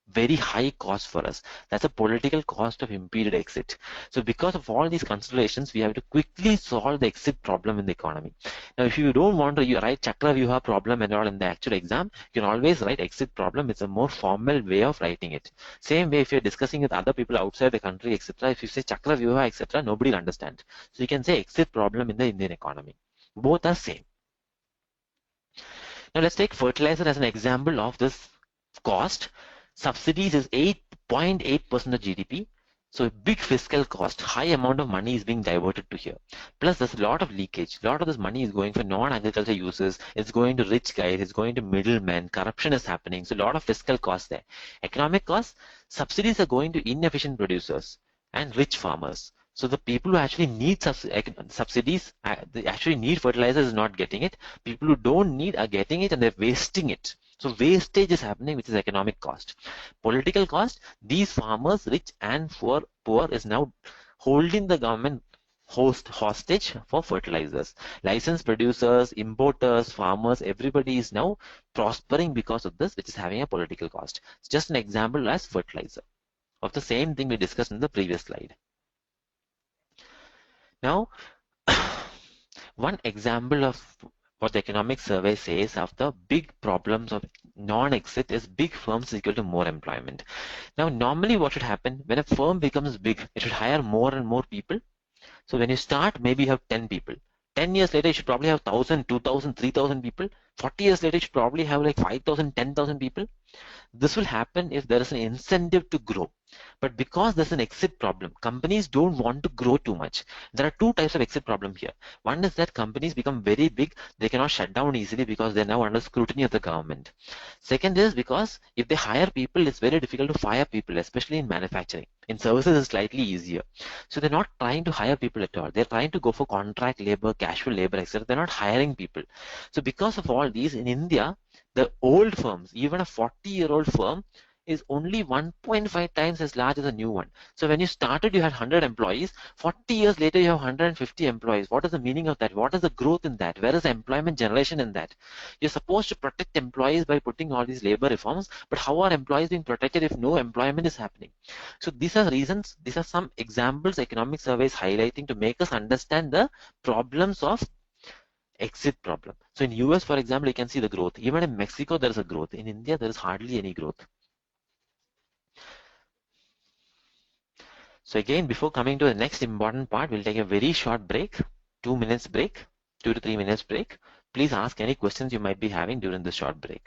very high cost for us. That's a political cost of impeded exit. So because of all these considerations, we have to quickly solve the exit problem in the economy. Now, if you don't want to write Chakravyuha problem and all in the actual exam, you can always write exit problem. It's a more formal way of writing it. Same way if you're discussing with other people outside the country, etc. If you say Chakravyuha, etc., nobody will understand. So you can say exit problem in the Indian economy. Both are same. Now let's take fertilizer as an example of this cost. Subsidies is 8.8% of GDP. So a big fiscal cost, high amount of money is being diverted to here. Plus there's a lot of leakage. A lot of this money is going for non-agriculture uses. It's going to rich guys. It's going to middlemen. Corruption is happening. So a lot of fiscal costs there. Economic costs, subsidies are going to inefficient producers and rich farmers. So the people who actually need subsidies, they actually need fertilizers is not getting it. People who don't need are getting it and they're wasting it. So wastage is happening, which is economic cost. Political cost, these farmers, rich and poor, is now holding the government hostage for fertilizers. Licensed producers, importers, farmers, everybody is now prospering because of this, which is having a political cost. It's just an example as fertilizer of the same thing we discussed in the previous slide. Now, One example of what the economic survey says of the big problems of non-exit is big firms is equal to more employment. Now, normally what should happen when a firm becomes big, it should hire more and more people. So when you start, maybe you have 10 people. 10 years later, you should probably have 1,000, 2,000, 3,000 people. 40 years later, you should probably have like 5,000, 10,000 people. This will happen if there is an incentive to grow. But because there's an exit problem, companies don't want to grow too much. There are two types of exit problem here. One is that companies become very big, they cannot shut down easily because they're now under scrutiny of the government. Second is because if they hire people, it's very difficult to fire people, especially in manufacturing. In services, it's slightly easier. So they're not trying to hire people at all. They're trying to go for contract labor, casual labor, etc. They're not hiring people. So because of all these, in India, the old firms, even a 40-year-old firm, is only 1.5 times as large as a new one. So when you started, you had 100 employees. 40 years later, you have 150 employees. What is the meaning of that? What is the growth in that? Where is the employment generation in that? You're supposed to protect employees by putting all these labor reforms, but how are employees being protected if no employment is happening? So these are reasons, these are some examples economic surveys highlighting to make us understand the problems of exit problem. So in US, for example, you can see the growth. Even in Mexico, there is a growth. In India, there is hardly any growth. So again, before coming to the next important part, we'll take a very short break, 2 minutes break, 2 to 3 minutes break. Please ask any questions you might be having during this short break.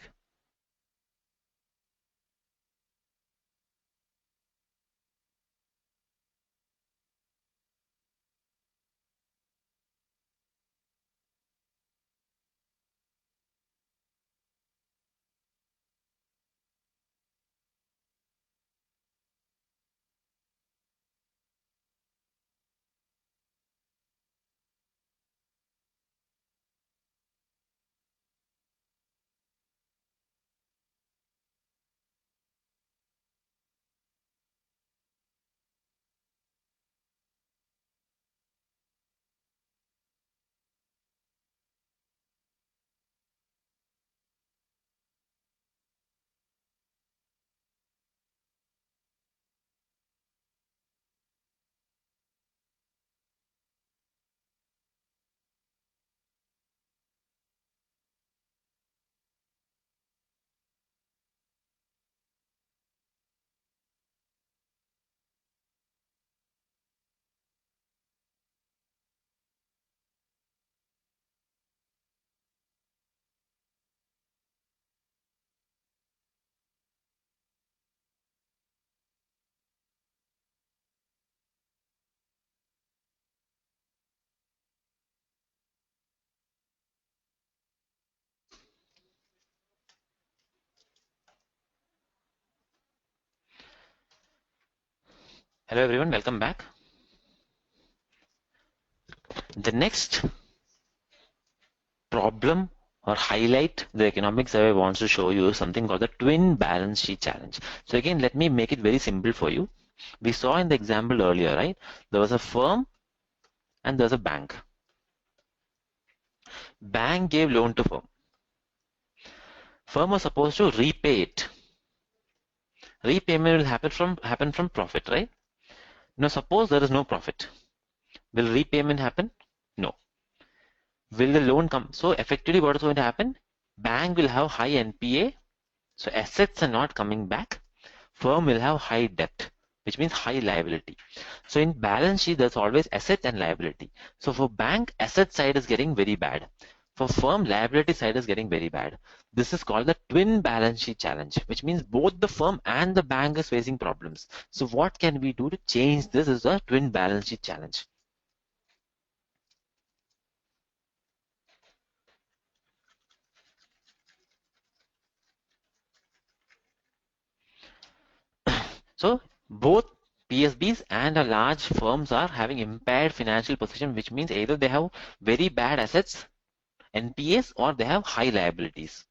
Hello everyone, welcome back. The next problem or highlight the economic survey wants to show you is something called the twin balance sheet challenge. So again, let me make it very simple for you. We saw in the example earlier, right? There was a firm and there's a bank. Bank gave loan to firm. Firm was supposed to repay it. Repayment will happen from profit, right? Now suppose there is no profit. Will repayment happen? No. Will the loan come? So effectively what is going to happen? Bank will have high NPA, so assets are not coming back. Firm will have high debt, which means high liability. So in balance sheet, there's always asset and liability. So for bank, asset side is getting very bad. For firm, liability side is getting very bad. This is called the twin balance sheet challenge, which means both the firm and the bank is facing problems. So what can we do to change this is a twin balance sheet challenge. So both PSBs and a large firms are having impaired financial position, which means either they have very bad assets, NPAs, or they have high liabilities.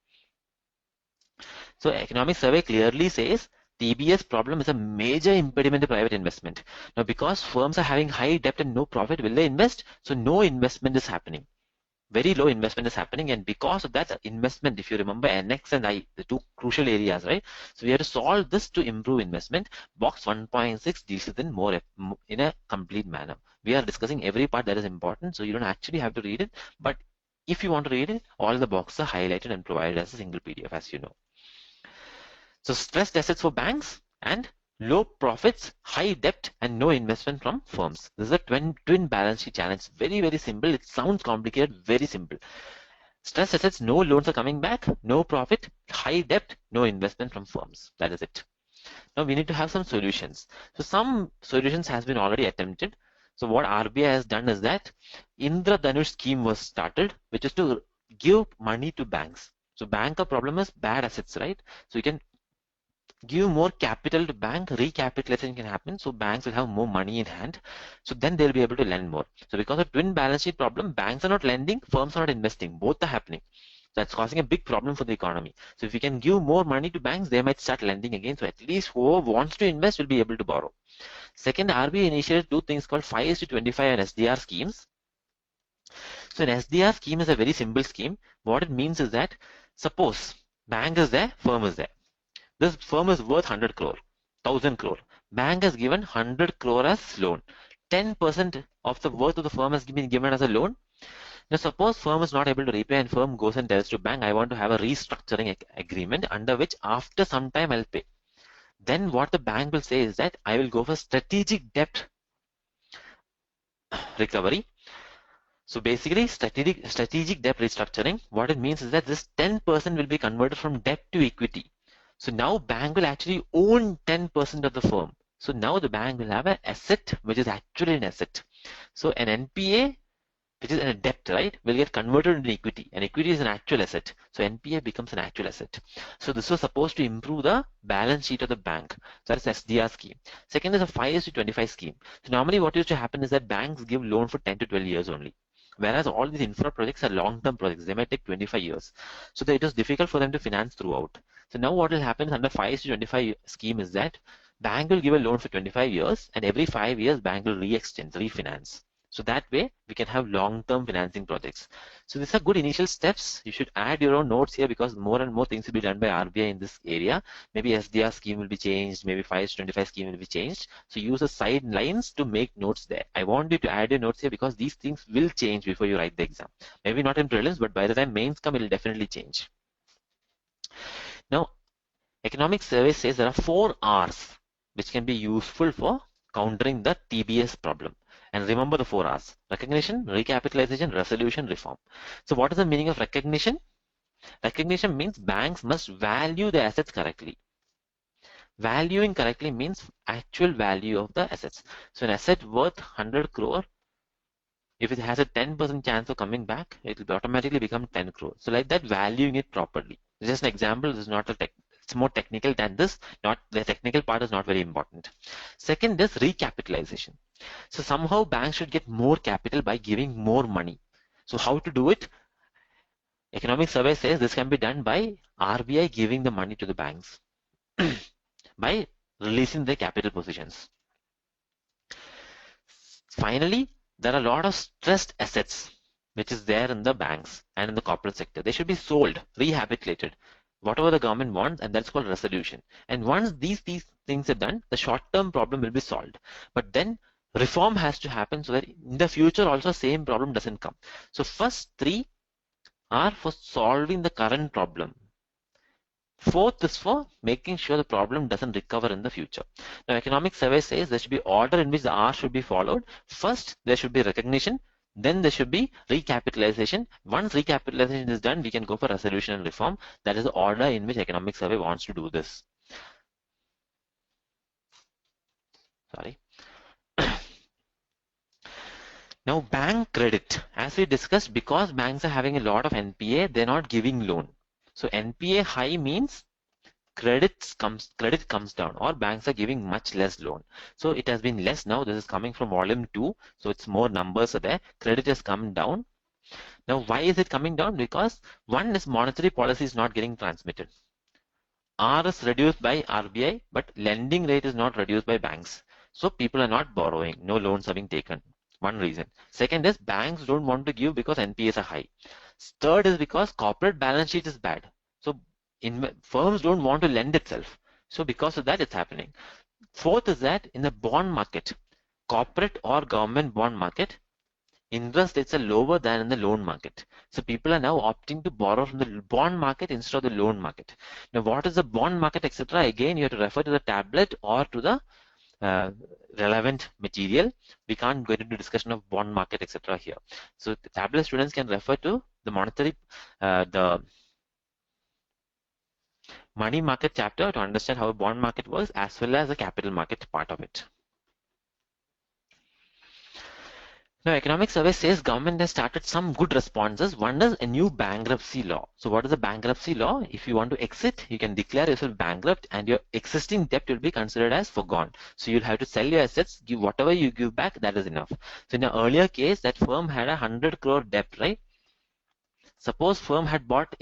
So economic survey clearly says TBS problem is a major impediment to private investment. Now because firms are having high debt and no profit, will they invest? So no investment is happening. very low investment is happening, and because of that investment, if you remember NX and I, the two crucial areas, right? So we have to solve this to improve investment. Box 1.6 deals with in more in a complete manner. We are discussing every part that is important, so you don't actually have to read it, but if you want to read it, all the boxes are highlighted and provided as a single PDF, as you know. So stressed assets for banks and low profits, high debt, and no investment from firms. This is a twin balance sheet challenge. Very, very simple. It sounds complicated, very simple. Stress assets, no loans are coming back, no profit, high debt, no investment from firms. That is it. Now we need to have some solutions. So some solutions has been already attempted. So what RBI has done is that Indra Dhanush scheme was started, which is to give money to banks. So bank problem is bad assets, right? So you can give more capital to bank, recapitalization can happen, so banks will have more money in hand, so then they'll be able to lend more. So because of twin balance sheet problem, banks are not lending, firms are not investing, both are happening. That's causing a big problem for the economy. So if we can give more money to banks, they might start lending again, so at least whoever wants to invest will be able to borrow. Second, RBI initiated two things called 5:25 and SDR schemes. So an SDR scheme is a very simple scheme. What it means is that suppose bank is there, firm is there. This firm is worth 100 crore, 1000 crore. Bank has given 100 crore as loan. 10% of the worth of the firm has been given as a loan. Now suppose firm is not able to repay and firm goes and tells to bank, I want to have a restructuring agreement under which after some time I'll pay. Then what the bank will say is that I will go for strategic debt recovery. So basically strategic debt restructuring, what it means is that this 10% will be converted from debt to equity. So now bank will actually own 10% of the firm. So now the bank will have an asset which is actually an asset. So an NPA, which is a debt, right, will get converted into equity. And equity is an actual asset. So NPA becomes an actual asset. So this was supposed to improve the balance sheet of the bank. So that's SDR scheme. Second is a 5:25 scheme. So normally what used to happen is that banks give loan for 10 to 12 years only. Whereas all these infra projects are long-term projects. They might take 25 years. So it is difficult for them to finance throughout. So now what will happen is under 5:25 scheme is that bank will give a loan for 25 years and every 5 years bank will re-extend, refinance. So that way we can have long-term financing projects. So these are good initial steps. You should add your own notes here because more and more things will be done by RBI in this area. Maybe SDR scheme will be changed. Maybe 5:25 scheme will be changed. So use the side lines to make notes there. I want you to add your notes here because these things will change before you write the exam. Maybe not in prelims, but by the time mains come, it will definitely change. Now, economic survey says there are 4 R's which can be useful for countering the TBS problem. And remember the 4 R's: recognition, recapitalization, resolution, reform. So what is the meaning of recognition? Recognition means banks must value the assets correctly. Valuing correctly means actual value of the assets. So an asset worth 100 crore, if it has a 10% chance of coming back, it will automatically become 10 crore. So like that, valuing it properly. Just an example, this is not a it's more technical than this. Not the technical part is not very important. Second is recapitalization. So somehow banks should get more capital by giving more money. So how to do it? Economic survey says this can be done by RBI giving the money to the banks by releasing their capital positions. Finally, there are a lot of stressed assets which is there in the banks and in the corporate sector. They should be sold, rehabilitated, whatever the government wants, and that's called resolution. And once these things are done, the short-term problem will be solved. But then reform has to happen so that in the future also same problem doesn't come. So first 3 are for solving the current problem. Fourth is for making sure the problem doesn't recover in the future. Now, economic survey says there should be order in which the R should be followed. First, there should be recognition. Then there should be recapitalization. Once recapitalization is done, we can go for resolution and reform. That is the order in which economic survey wants to do this. Sorry. Now, bank credit. As we discussed, because banks are having a lot of NPA, they're not giving loan. So NPA high means credit comes down, or banks are giving much less loan. So it has been less now. This is coming from volume 2. So it's more numbers are there. Credit has come down. Now, why is it coming down? Because one is monetary policy is not getting transmitted. R is reduced by RBI, but lending rate is not reduced by banks. So people are not borrowing. No loans are being taken. One reason. Second is banks don't want to give because NPAs are high. Third is because corporate balance sheet is bad. So firms don't want to lend itself. So because of that, it's happening. Fourth is that in the bond market, corporate or government bond market, interest rates are lower than in the loan market. So people are now opting to borrow from the bond market instead of the loan market. Now, what is the bond market, etc.? Again, you have to refer to the tablet or to the relevant material. We can't go into discussion of bond market, etc. here. So the tablet students can refer to the the money market chapter to understand how a bond market works, as well as the capital market part of it. Now, economic survey says government has started some good responses. One is a new bankruptcy law. So what is a bankruptcy law? If you want to exit, you can declare yourself bankrupt and your existing debt will be considered as forgone. So you'll have to sell your assets, give whatever you give back, that is enough. So in an earlier case, that firm had 100 crore debt, right? Suppose firm had bought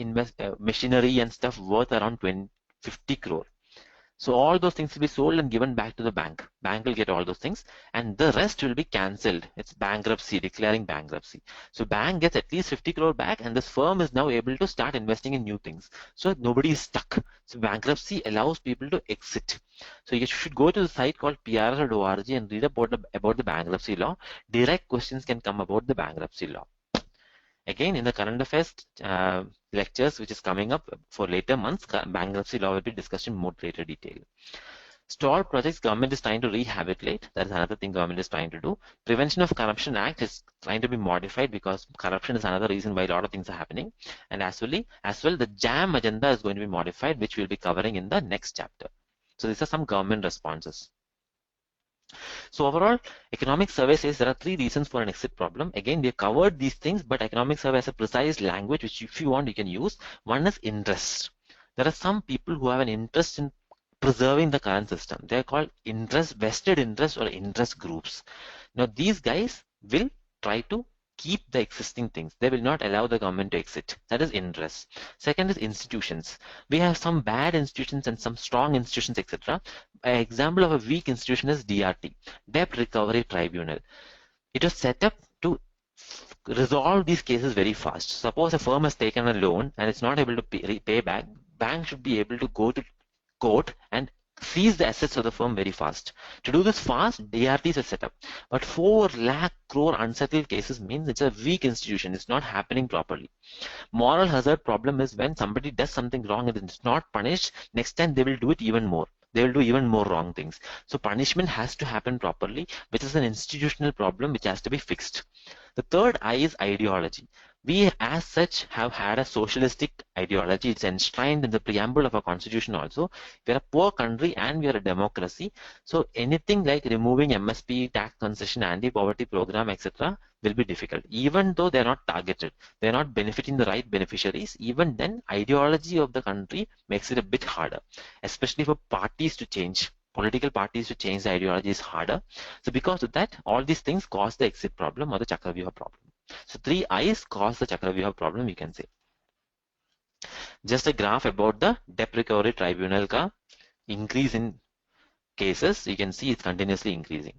machinery and stuff worth around 50 crore. So all those things will be sold and given back to the bank. Bank will get all those things and the rest will be cancelled. It's bankruptcy, declaring bankruptcy. So bank gets at least 50 crore back and this firm is now able to start investing in new things. So nobody is stuck. So bankruptcy allows people to exit. So you should go to the site called prs.org and read about the bankruptcy law. Direct questions can come about the bankruptcy law. Again, in the current affairs lectures, which is coming up for later months, bankruptcy law will be discussed in more greater detail. Stalled projects, government is trying to rehabilitate. That is another thing government is trying to do. Prevention of Corruption Act is trying to be modified because corruption is another reason why a lot of things are happening. And as well, the JAM agenda is going to be modified, which we'll be covering in the next chapter. So these are some government responses. So overall, economic survey says there are 3 reasons for an exit problem. Again, we have covered these things, but economic survey has a precise language, which if you want, you can use. One is interest. There are some people who have an interest in preserving the current system. They are called vested interest or interest groups. Now, these guys will try to keep the existing things. They will not allow the government to exit. That is interest. Second is institutions. We have some bad institutions and some strong institutions, etc. An example of a weak institution is DRT, Debt Recovery Tribunal. It was set up to resolve these cases very fast. Suppose a firm has taken a loan and it's not able to pay back, bank should be able to go to court and seize the assets of the firm very fast. To do this fast, DRTs are set up. But 4 lakh crore unsettled cases means it's a weak institution. It's not happening properly. Moral hazard problem is when somebody does something wrong and it's not punished, next time they will do it even more. They will do even more wrong things. So punishment has to happen properly, which is an institutional problem which has to be fixed. The third I is ideology. We as such have had a socialistic ideology. It's enshrined in the preamble of our constitution also. We are a poor country and we are a democracy. So anything like removing MSP, tax concession, anti-poverty program, etc. will be difficult. Even though they are not targeted, they are not benefiting the right beneficiaries, even then ideology of the country makes it a bit harder, especially for parties to change. Political parties to change the ideology is harder. So because of that, all these things cause the exit problem or the Chakravyuha problem. So 3 I's cause the Chakravyuha problem, you can say. Just a graph about the Debt Recovery Tribunal ka increase in cases. You can see it's continuously increasing.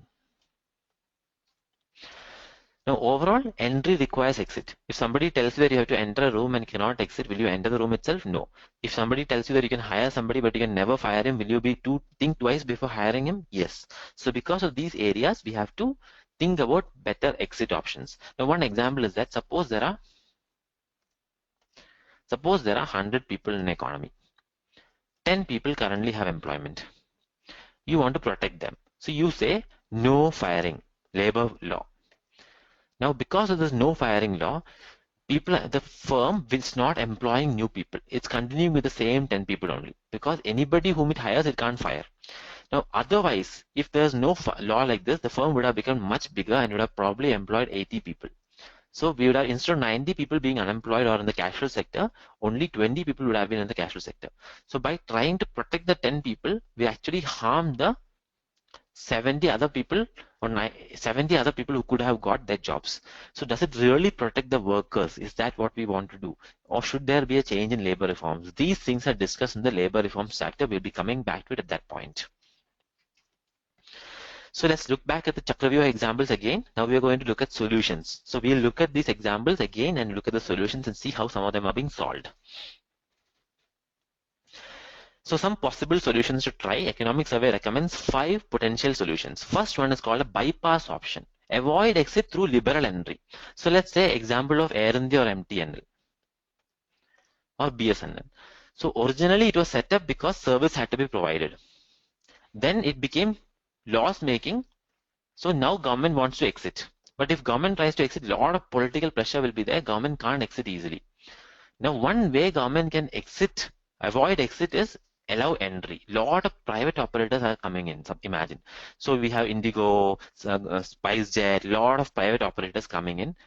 Now overall, entry requires exit. If somebody tells you that you have to enter a room and cannot exit, will you enter the room itself? No. If somebody tells you that you can hire somebody but you can never fire him, will you think twice before hiring him? Yes. So because of these areas, we have to think about better exit options. Now one example is that suppose there are 100 people in an economy. 10 people currently have employment. You want to protect them. So you say no firing, labor law. Now because of this no firing law, the firm is not employing new people. It's continuing with the same 10 people only, because anybody whom it hires, it can't fire. Now, otherwise, if there's no law like this, the firm would have become much bigger and would have probably employed 80 people. So we would have, instead of 90 people being unemployed or in the casual sector, only 20 people would have been in the casual sector. So by trying to protect the 10 people, we actually harm the 70 other people or 70 other people who could have got their jobs. So does it really protect the workers? Is that what we want to do? Or should there be a change in labor reforms? These things are discussed in the labor reforms chapter. We'll be coming back to it at that point. So let's look back at the Chakravyuha examples again. Now we are going to look at solutions. So we'll look at these examples again and look at the solutions and see how some of them are being solved. So some possible solutions to try. Economic survey recommends 5 potential solutions. First one is called a bypass option. Avoid exit through liberal entry. So let's say example of Air India or MTNL or BSNL. So originally it was set up because service had to be provided. Then it became loss making. So now government wants to exit. But if government tries to exit, a lot of political pressure will be there. Government can't exit easily. Now one way government can exit, avoid exit is allow entry. Lot of private operators are coming in. Imagine. So we have Indigo, SpiceJet, lot of private operators coming in,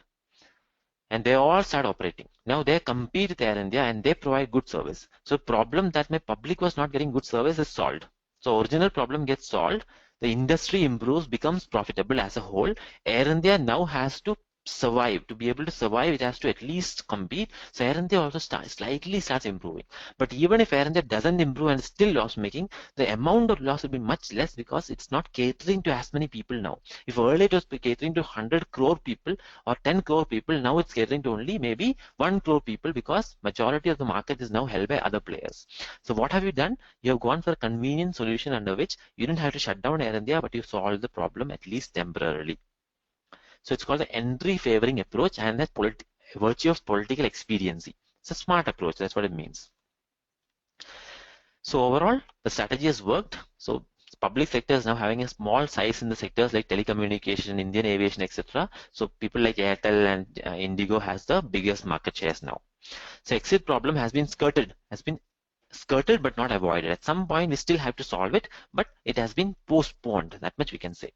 and they all start operating. Now they compete with Air India and they provide good service. So problem that my public was not getting good service is solved. So original problem gets solved. The industry improves, becomes profitable as a whole. Air India now has to survive. To be able to survive, it has to at least compete. So Air India also slightly starts improving. But even if Air India doesn't improve and is still loss making, the amount of loss will be much less because it's not catering to as many people now. If earlier it was catering to 100 crore people or 10 crore people, now it's catering to only maybe 1 crore people because majority of the market is now held by other players. So what have you done? You have gone for a convenient solution under which you didn't have to shut down Air India, but you solved the problem at least temporarily. So it's called the entry favoring approach, and that's virtue of political expediency. It's a smart approach. That's what it means. So overall, the strategy has worked. So public sector is now having a small size in the sectors like telecommunication, Indian aviation, etc. So people like Airtel and Indigo has the biggest market shares now. So exit problem has been skirted but not avoided. At some point we still have to solve it, but it has been postponed. That much we can say.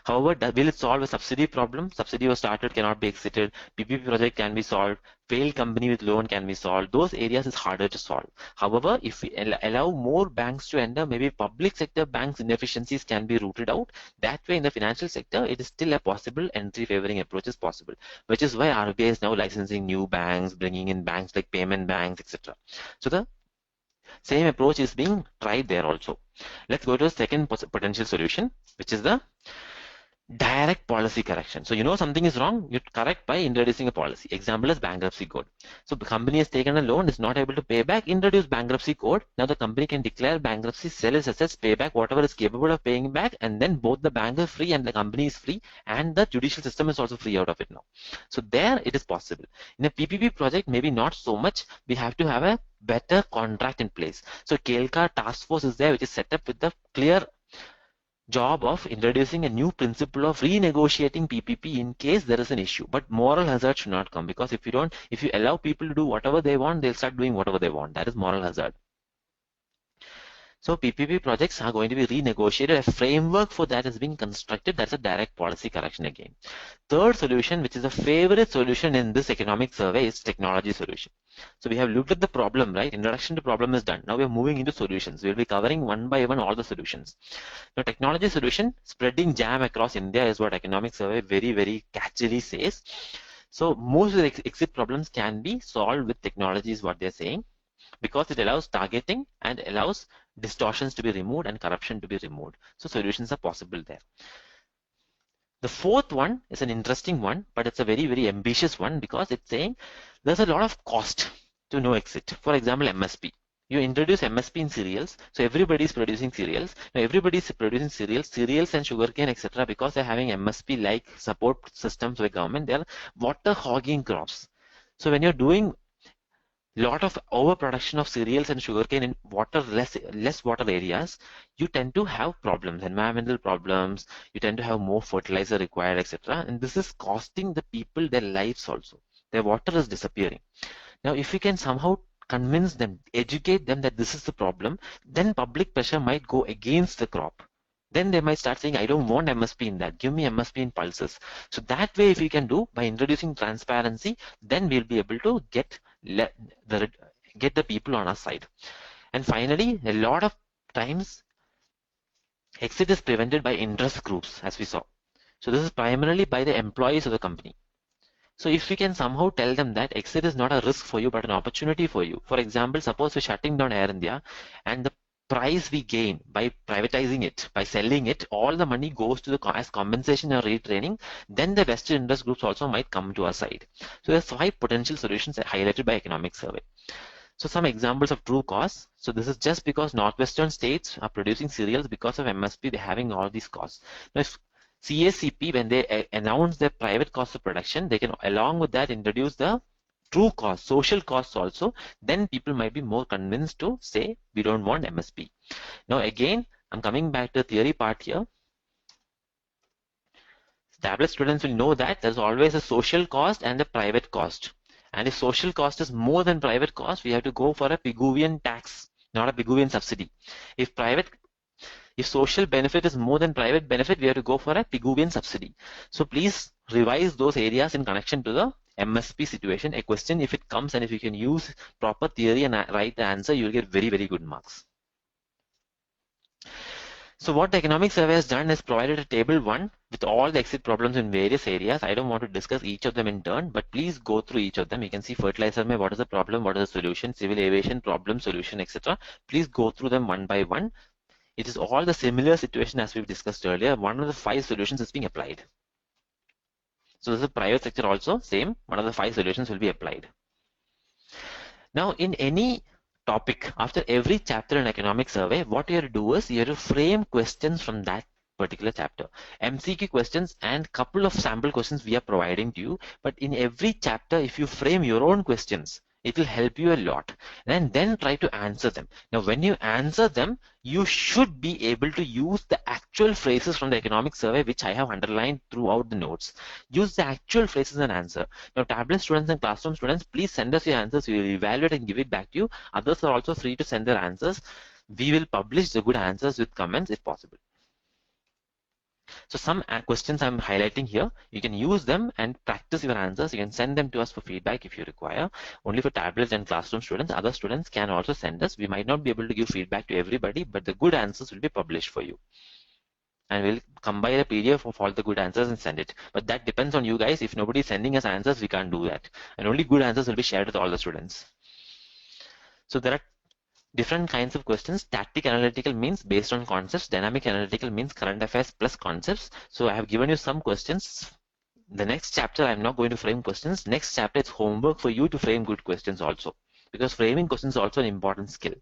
However, will it solve a subsidy problem? Subsidy was started, cannot be exited. PPP project can be solved. Failed company with loan can be solved. Those areas is harder to solve. However, if we allow more banks to enter, maybe public sector banks' inefficiencies can be rooted out. That way, in the financial sector, it is still a possible entry favoring approach is possible, which is why RBI is now licensing new banks, bringing in banks like payment banks, etc. So the same approach is being tried there also. Let's go to the second potential solution, which is the direct policy correction. So you know something is wrong, you correct by introducing a policy. Example is bankruptcy code. So the company has taken a loan, is not able to pay back, introduce bankruptcy code. Now the company can declare bankruptcy, sell its assets, pay back whatever is capable of paying back, and then both the bank is free and the company is free, and the judicial system is also free out of it now. So there it is possible. In a PPP project, maybe not so much. We have to have a better contract in place. So KELCA task force is there, which is set up with the clear job of introducing a new principle of renegotiating PPP in case there is an issue. But moral hazard should not come, because if you allow people to do whatever they want, they'll start doing whatever they want. That is moral hazard. So PPP projects are going to be renegotiated. A framework for that is being constructed. That's a direct policy correction again. Third solution, which is a favorite solution in this economic survey, is technology solution. So we have looked at the problem, right? Introduction to problem is done. Now we are moving into solutions. We'll be covering one by one all the solutions. Now technology solution, spreading jam across India is what economic survey very, very catchily says. So most of the exit problems can be solved with technology is what they're saying, because it allows targeting and allows distortions to be removed and corruption to be removed. So solutions are possible there. The fourth one is an interesting one, but it's a very, very ambitious one, because it's saying there's a lot of cost to no exit. For example, MSP. You introduce MSP in cereals, so everybody is producing cereals. Now everybody is producing cereals and sugarcane, etc. Because they're having MSP like support systems by government, they're water hogging crops. So when you're doing lot of overproduction of cereals and sugarcane in less water areas, you tend to have problems, environmental problems. You tend to have more fertilizer required, etc. And this is costing the people their lives also. Their water is disappearing. Now, if we can somehow convince them, educate them that this is the problem, then public pressure might go against the crop. Then they might start saying, I don't want MSP in that. Give me MSP in pulses. So that way, if we can do by introducing transparency, then we'll be able to get the people on our side. And finally, a lot of times exit is prevented by interest groups, as we saw. So this is primarily by the employees of the company. So if we can somehow tell them that exit is not a risk for you but an opportunity for you. For example, suppose we're shutting down Air India and the price we gain by privatizing it, by selling it, all the money goes to the as compensation or retraining, then the vested interest groups also might come to our side. So there's 5 potential solutions highlighted by economic survey. So some examples of true costs. So this is just because northwestern states are producing cereals because of MSP, they're having all these costs. Now if CACP, when they announce their private cost of production, they can along with that introduce the true cost, social costs also, then people might be more convinced to say we don't want MSP. Now again, I'm coming back to the theory part here. Tablet students will know that there's always a social cost and a private cost. And if social cost is more than private cost, we have to go for a Pigouvian tax, not a Pigouvian subsidy. If social benefit is more than private benefit, we have to go for a Pigouvian subsidy. So please revise those areas in connection to the MSP situation. A question, if it comes and if you can use proper theory and write the answer, you'll get very, very good marks. So what the economic survey has done is provided a table 1 with all the exit problems in various areas. I don't want to discuss each of them in turn, but please go through each of them. You can see fertilizer, what is the problem, what is the solution, civil aviation, problem, solution, etc. Please go through them one by one. It is all the similar situation as we've discussed earlier. One of the 5 solutions is being applied. So this is private sector also, same. One of the 5 solutions will be applied. Now in any topic, after every chapter in economic survey, what you have to do is you have to frame questions from that particular chapter. MCQ questions and couple of sample questions we are providing to you. But in every chapter, if you frame your own questions, it will help you a lot. And then try to answer them. Now, when you answer them, you should be able to use the actual phrases from the economic survey, which I have underlined throughout the notes. Use the actual phrases and answer. Now, tablet students and classroom students, please send us your answers. We will evaluate and give it back to you. Others are also free to send their answers. We will publish the good answers with comments if possible. So some questions I'm highlighting here, you can use them and practice your answers. You can send them to us for feedback if you require. Only for tablets and classroom students. Other students can also send us. We might not be able to give feedback to everybody, but the good answers will be published for you. And we'll compile a PDF of all the good answers and send it. But that depends on you guys. If nobody is sending us answers, we can't do that. And only good answers will be shared with all the students. So there are different kinds of questions. Static analytical means based on concepts. Dynamic analytical means current affairs plus concepts. So I have given you some questions. The next chapter, I'm not going to frame questions. Next chapter, it's homework for you to frame good questions also. Because framing questions is also an important skill.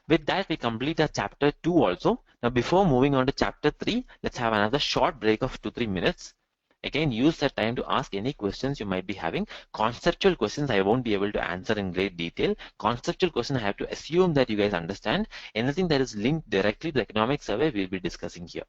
With that, we complete our chapter 2 also. Now, before moving on to chapter 3, let's have another short break of 2-3 minutes. Again, use that time to ask any questions you might be having. Conceptual questions I won't be able to answer in great detail. Conceptual questions I have to assume that you guys understand. Anything that is linked directly to the economic survey we'll be discussing here.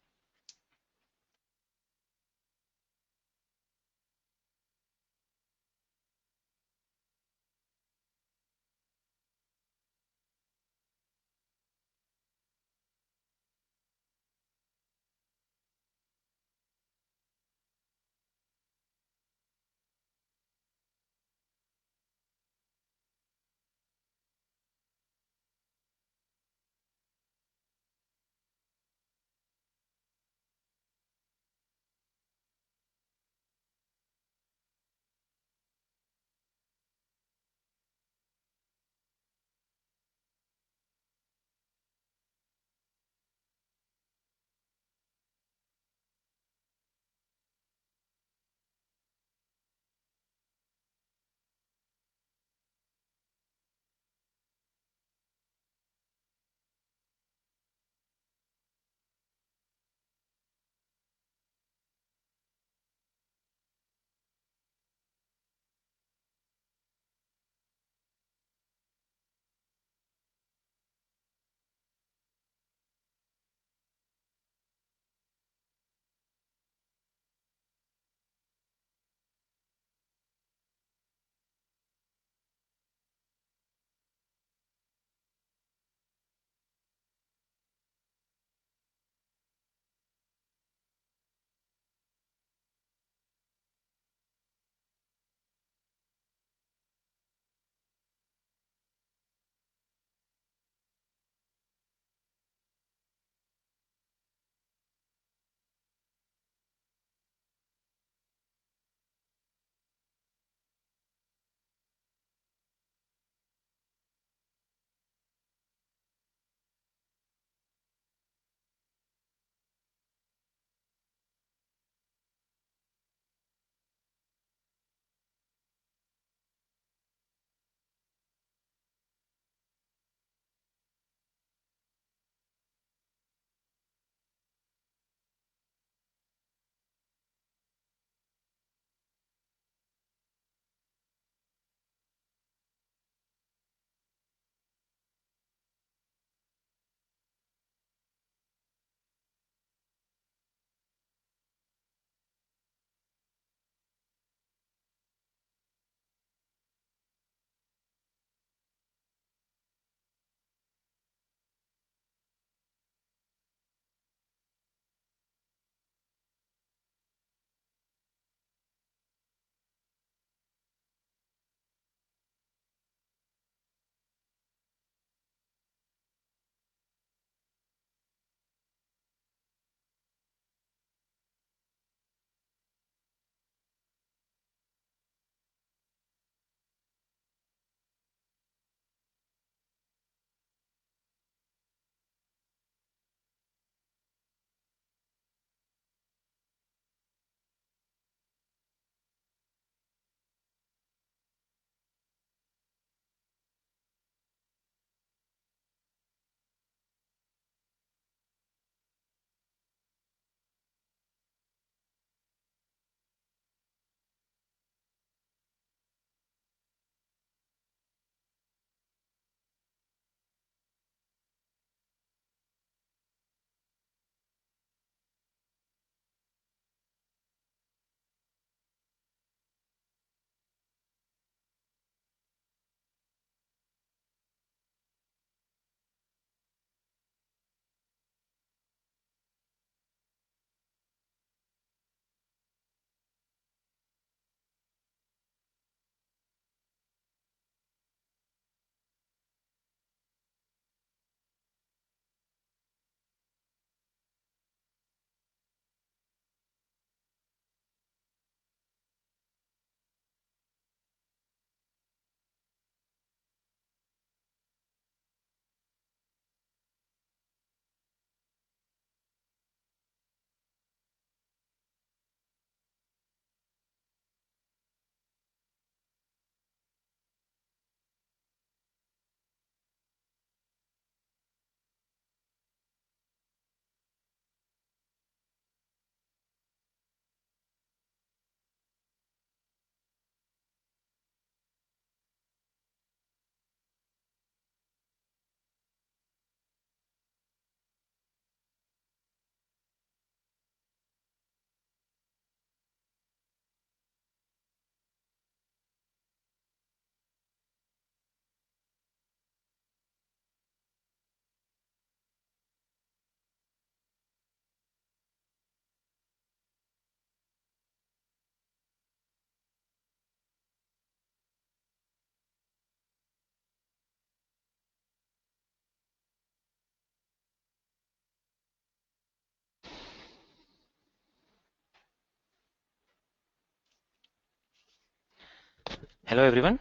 Hello everyone,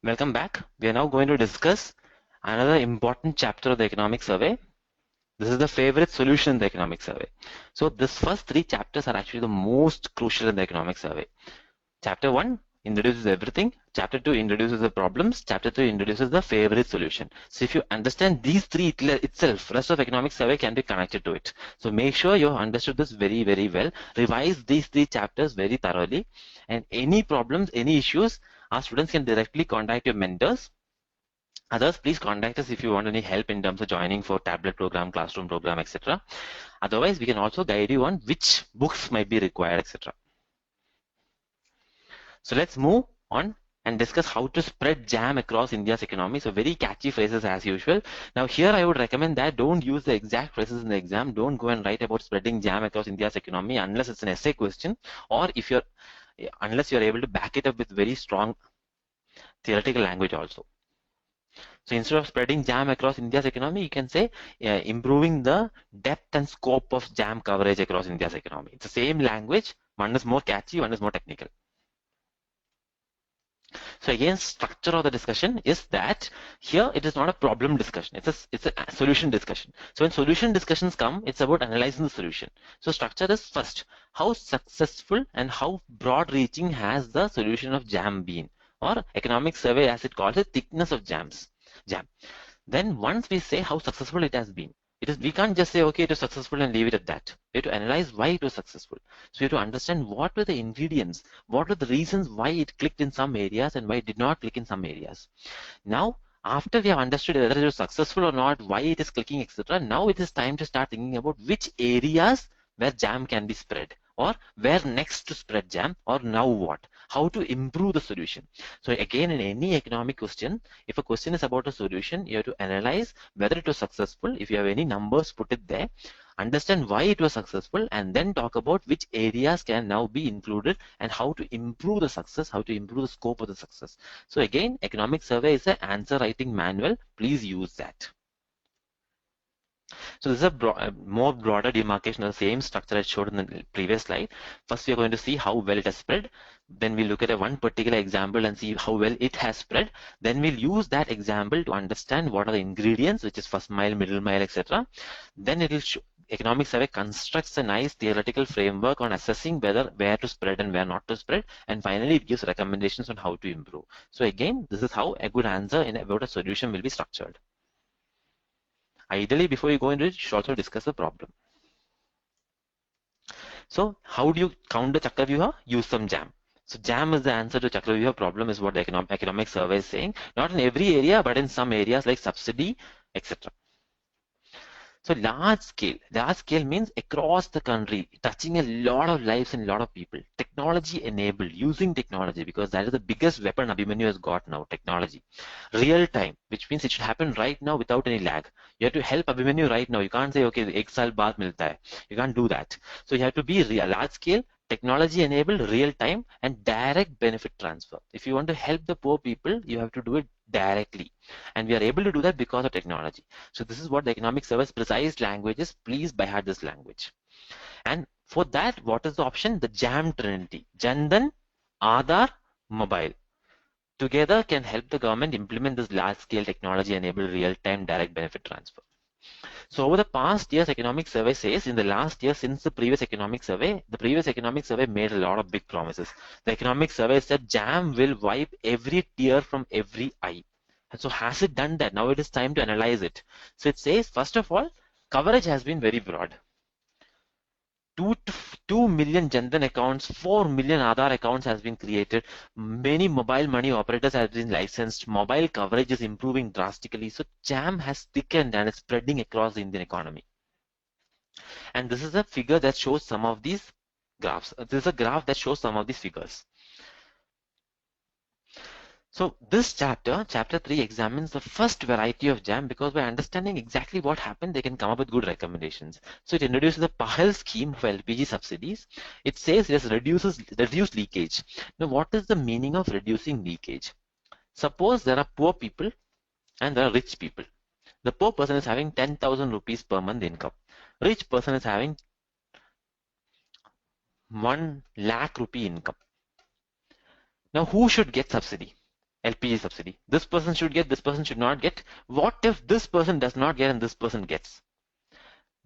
welcome back. We are now going to discuss another important chapter of the economic survey. This is the favorite solution in the economic survey. So this first three chapters are actually the most crucial in the economic survey. Chapter 1 introduces everything. Chapter 2 introduces the problems. Chapter 3 introduces the favorite solution. So if you understand these three itself, rest of economic survey can be connected to it. So make sure you have understood this very, very well. Revise these three chapters very thoroughly. And any problems, any issues, our students can directly contact your mentors. Others, please contact us if you want any help in terms of joining for tablet program, classroom program, etc. Otherwise, we can also guide you on which books might be required, etc. So let's move on and discuss how to spread jam across India's economy. So very catchy phrases as usual. Now here I would recommend that don't use the exact phrases in the exam. Don't go and write about spreading jam across India's economy unless it's an essay question, or if you're unless you're able to back it up with very strong theoretical language also. So instead of spreading jam across India's economy, you can say improving the depth and scope of jam coverage across India's economy. It's the same language. One is more catchy, one is more technical. So again, structure of the discussion is that here it is not a problem discussion. It's a solution discussion. So when solution discussions come, it's about analyzing the solution. So structure is first, how successful and how broad reaching has the solution of jam been, or economic survey as it calls it, thickness of jam. Then once we say how successful it has been, we can't just say, okay, it was successful and leave it at that. We have to analyze why it was successful. So we have to understand what were the ingredients, what were the reasons why it clicked in some areas and why it did not click in some areas. Now, after we have understood whether it was successful or not, why it is clicking, etc., now it is time to start thinking about which areas where jam can be spread, or where next to spread jam, or now what, how to improve the solution. So again, in any economic question, if a question is about a solution, you have to analyze whether it was successful. If you have any numbers, put it there, understand why it was successful, and then talk about which areas can now be included and how to improve the success, how to improve the scope of the success. So again, economic survey is an answer writing manual. Please use that. So this is a more broader demarcation of the same structure I showed in the previous slide. First, we are going to see how well it has spread. Then we'll look at one particular example and see how well it has spread. Then we'll use that example to understand what are the ingredients, which is first mile, middle mile, etc. Then it will show economic survey constructs a nice theoretical framework on assessing where to spread and where not to spread. And finally, it gives recommendations on how to improve. So again, this is how a good answer about a solution will be structured. Ideally, before you go into it, you should also discuss the problem. So how do you count the Chakravyuha? Use some jam. So jam is the answer to Chakravyuha problem is what the economic survey is saying. Not in every area, but in some areas like subsidy, etc. So large scale means across the country, touching a lot of lives and a lot of people. Technology enabled, using technology, because that is the biggest weapon Abhimanyu has got now, technology. Real time, which means it should happen right now without any lag. You have to help Abhimanyu right now. You can't say, okay, ek saal baad milta hai. You can't do that. So you have to be large scale, technology enabled, real time, and direct benefit transfer. If you want to help the poor people, you have to do it directly. And we are able to do that because of technology. So this is what the economic service precise language is. Please by heart this language. And for that, what is the option? The jam trinity. Jandan, Aadhaar, mobile. Together can help the government implement this large-scale technology-enabled real-time direct benefit transfer. So over the past years, economic survey says in the last year since the previous economic survey made a lot of big promises. The economic survey said jam will wipe every tear from every eye. And so has it done that? Now it is time to analyze it. So it says, first of all, coverage has been very broad. 2 million Jandan accounts, 4 million Aadhaar accounts has been created. Many mobile money operators have been licensed. Mobile coverage is improving drastically. So jam has thickened and is spreading across the Indian economy. And this is a figure that shows some of these graphs. This is a graph that shows some of these figures. So this chapter 3, examines the first variety of jam, because by understanding exactly what happened, they can come up with good recommendations. So it introduces the PAHAL scheme for LPG subsidies. It says it reduced leakage. Now, what is the meaning of reducing leakage? Suppose there are poor people and there are rich people. The poor person is having 10,000 rupees per month income. Rich person is having 1 lakh rupee income. Now, who should get subsidy? LPG subsidy. This person should get, this person should not get. What if this person does not get and this person gets?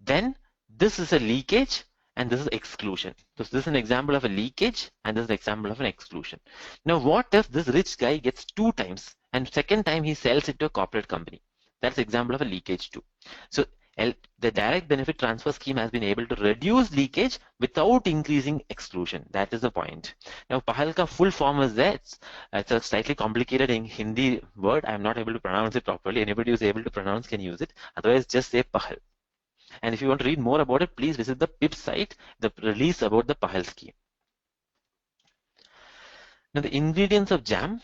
Then this is a leakage and this is exclusion. So this is an example of a leakage and this is an example of an exclusion. Now, what if this rich guy gets 2 times and second time he sells it to a corporate company? That's an example of a leakage too. So the direct benefit transfer scheme has been able to reduce leakage without increasing exclusion. That is the point. Now, PAHAL ka full form is there. It's a slightly complicated in Hindi word. I'm not able to pronounce it properly. Anybody who's able to pronounce can use it. Otherwise, just say PAHAL. And if you want to read more about it, please visit the PIP site, the release about the PAHAL scheme. Now, the ingredients of JAM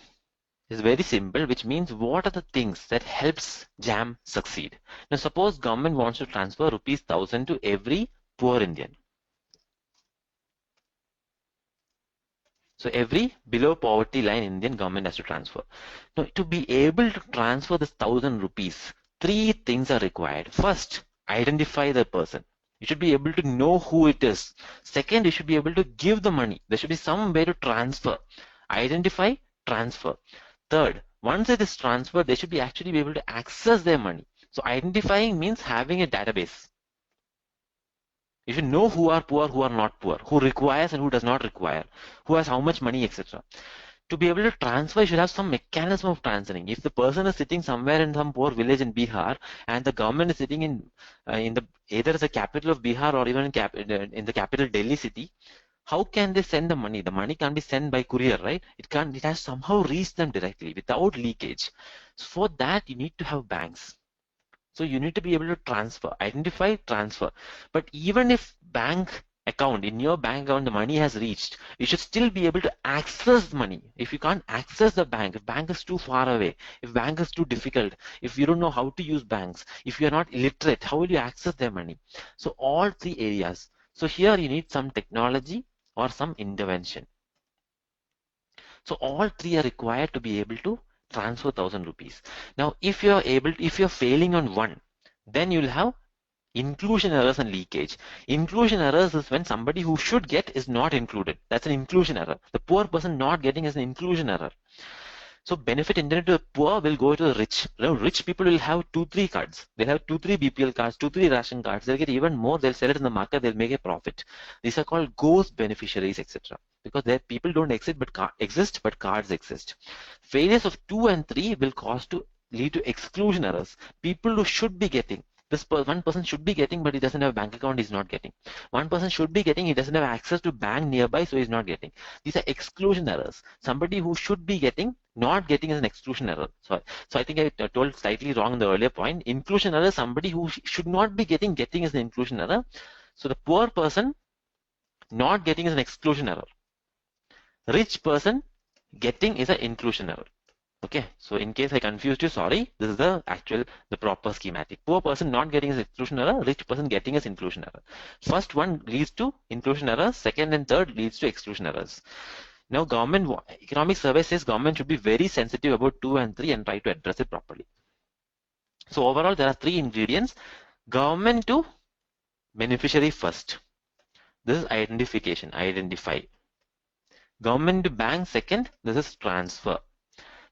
is very simple, which means what are the things that helps JAM succeed. Now, suppose government wants to transfer rupees 1,000 to every poor Indian. So every below poverty line Indian government has to transfer. Now, to be able to transfer this 1,000 rupees, 3 things are required. First, identify the person. You should be able to know who it is. Second, you should be able to give the money. There should be some way to transfer. Identify, transfer. Third, once it is transferred, they should be actually be able to access their money. So identifying means having a database. You should know who are poor, who are not poor, who requires and who does not require, who has how much money, etc. To be able to transfer, you should have some mechanism of transferring. If the person is sitting somewhere in some poor village in Bihar and the government is sitting in the either as the capital of Bihar or even in the capital Delhi city, how can they send the money? The money can't be sent by courier, right? It has somehow reached them directly without leakage. So for that, you need to have banks. So you need to be able to transfer, identify, transfer. But even if bank account, in your bank account, the money has reached, you should still be able to access money. If you can't access the bank, if bank is too far away, if bank is too difficult, if you don't know how to use banks, if you're not illiterate, how will you access their money? So all 3 areas. So here you need some technology or some intervention. So all 3 are required to be able to transfer 1,000 rupees. Now, if you're failing on one, then you'll have inclusion errors and leakage. Inclusion errors is when somebody who should get is not included. That's an inclusion error. The poor person not getting is an inclusion error. So benefit intended to the poor will go to the rich. Rich people will have 2-3 cards. They'll have 2-3 BPL cards, 2-3 ration cards. They'll get even more. They'll sell it in the market. They'll make a profit. These are called ghost beneficiaries, etc. Because their people don't exist, but cards exist. Failures of 2 and 3 will lead to exclusion errors. People who should be getting, one person should be getting, but he doesn't have a bank account, he's not getting. One person should be getting, he doesn't have access to bank nearby, so he's not getting. These are exclusion errors. Somebody who should be getting, not getting is an exclusion error. So I think I told slightly wrong in the earlier point. Inclusion error, somebody who should not be getting is an inclusion error. So the poor person not getting is an exclusion error. Rich person getting is an inclusion error. Okay, so in case I confused you, sorry, this is the proper schematic. Poor person not getting is exclusion error, rich person getting is inclusion error. First one leads to inclusion errors, second and third leads to exclusion errors. Now economic survey says government should be very sensitive about 2 and 3 and try to address it properly. So overall there are 3 ingredients. Government to beneficiary first. This is identification, identify. Government to bank second, this is transfer.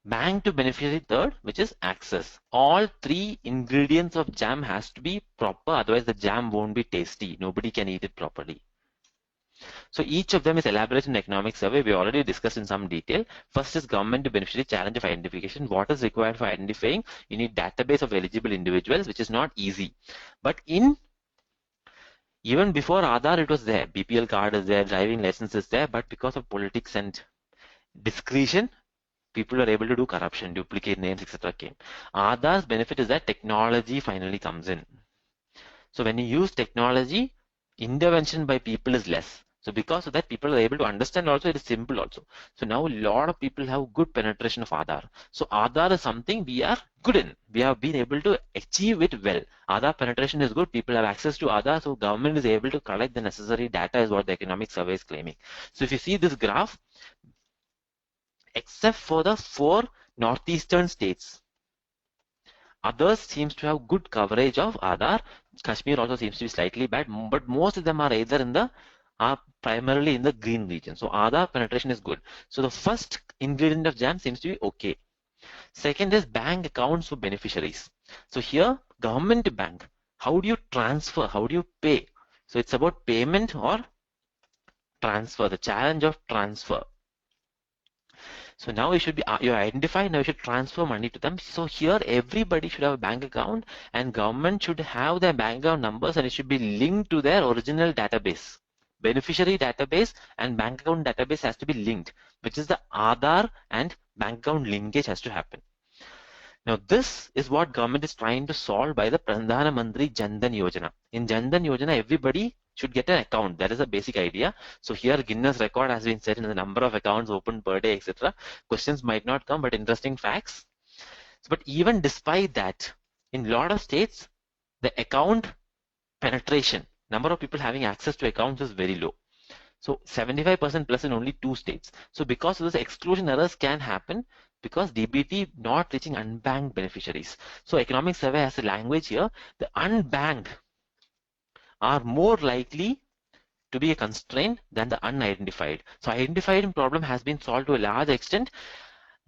Bank to beneficiary third, which is access. All 3 ingredients of jam has to be proper, otherwise the jam won't be tasty. Nobody can eat it properly. So each of them is elaborated in economic survey. We already discussed in some detail. First is government to beneficiary challenge of identification. What is required for identifying? You need database of eligible individuals, which is not easy. But even before Aadhaar, it was there. BPL card is there, driving license is there, but because of politics and discretion, people are able to do corruption, duplicate names, etc. came. Aadhaar's benefit is that technology finally comes in. So when you use technology, intervention by people is less. So because of that, people are able to understand also, it is simple also. So now a lot of people have good penetration of Aadhaar. So Aadhaar is something we are good in. We have been able to achieve it well. Aadhaar penetration is good. People have access to Aadhaar. So government is able to collect the necessary data is what the economic survey is claiming. So if you see this graph, except for the 4 northeastern states, others seems to have good coverage of Aadhaar. Kashmir also seems to be slightly bad, but most of them are either primarily in the green region. So Aadhaar penetration is good. So the first ingredient of jam seems to be okay. Second is bank accounts for beneficiaries. So here, government to bank, how do you transfer? How do you pay? So it's about payment or transfer, the challenge of transfer. So now you should be, you identify, now you should transfer money to them. So here everybody should have a bank account and government should have their bank account numbers and it should be linked to their original database. Beneficiary database and bank account database has to be linked, which is the Aadhaar and bank account linkage has to happen. Now this is what government is trying to solve by the Pradhana Mantri Jan Dhan Yojana. In Jan Dhan Yojana, everybody should get an account. That is the basic idea. So here Guinness record has been set in the number of accounts opened per day, etc. Questions might not come, but interesting facts. But even despite that, in a lot of states, the account penetration, number of people having access to accounts is very low. So 75% plus in only 2 states. So because of this, exclusion errors can happen because DBT not reaching unbanked beneficiaries. So economic survey has a language here. The unbanked are more likely to be a constraint than the unidentified. So identified problem has been solved to a large extent.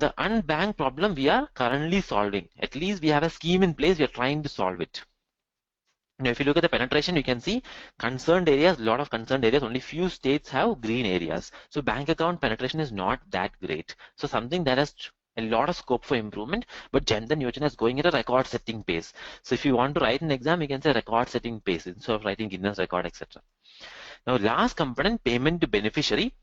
The unbanked problem we are currently solving. At least we have a scheme in place. We are trying to solve it. Now, if you look at the penetration, you can see concerned areas, a lot of concerned areas, only few states have green areas. So bank account penetration is not that great. So something that has a lot of scope for improvement, but Jan Dhan Yojana is going at a record setting pace. So if you want to write an exam, you can say record setting pace instead of writing Guinness record, etc. Now, last component, payment to beneficiary,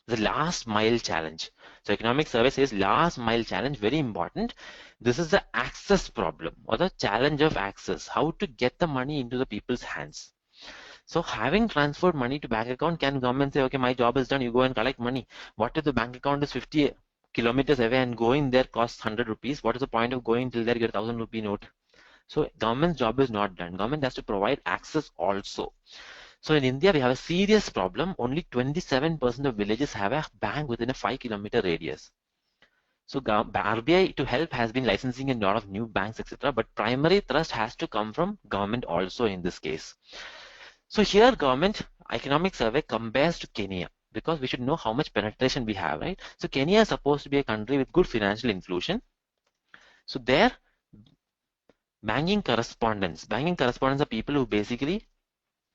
the last mile challenge. So economic survey says last mile challenge, very important. This is the access problem or the challenge of access, how to get the money into the people's hands. So having transferred money to bank account, can government say, okay, my job is done, you go and collect money. What if the bank account is 50 kilometers away and going there costs 100 rupees? What is the point of going till there, get a 1,000 rupee note? So government's job is not done. Government has to provide access also. So in India, we have a serious problem. Only 27% of villages have a bank within a 5-kilometer radius. So RBI to help has been licensing a lot of new banks, etc. But primary thrust has to come from government also in this case. So here government economic survey compares to Kenya because we should know how much penetration we have, right? So Kenya is supposed to be a country with good financial inclusion. So there, banking correspondents are people who basically,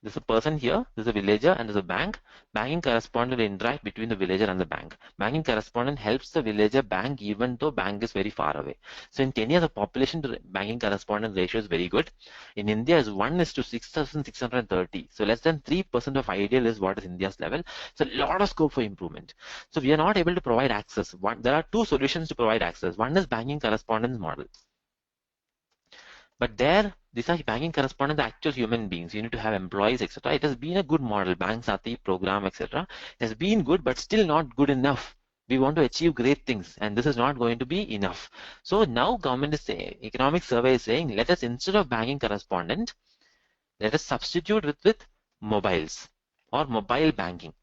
there's a person here, there's a villager and there's a bank. Banking correspondent interact between the villager and the bank. Banking correspondent helps the villager bank even though bank is very far away. So in Kenya, the population to banking correspondent ratio is very good. In India is 1:6,630. So less than 3% of ideal is what is India's level. So a lot of scope for improvement. So we are not able to provide access. There are 2 solutions to provide access. One is banking correspondence model. But there, these are banking correspondents, actual human beings. You need to have employees, etc. It has been a good model, Bank Sati program, etc. It has been good, but still not good enough. We want to achieve great things, and this is not going to be enough. So now government is saying, economic survey is saying, let us, instead of banking correspondent, let us substitute with mobiles or mobile banking.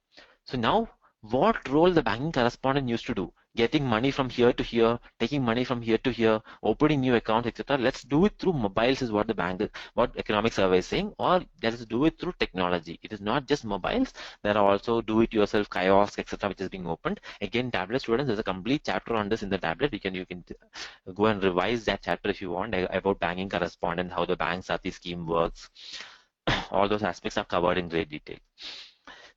So now, what role the banking correspondent used to do? Getting money from here to here, taking money from here to here, opening new accounts, etc. Let's do it through mobiles is what what economic survey is saying, or let us do it through technology. It is not just mobiles. There are also do-it-yourself kiosks, etc., which is being opened. Again, tablet students, there's a complete chapter on this in the tablet. You can go and revise that chapter if you want about banking correspondent, how the Bank Sati scheme works. All those aspects are covered in great detail.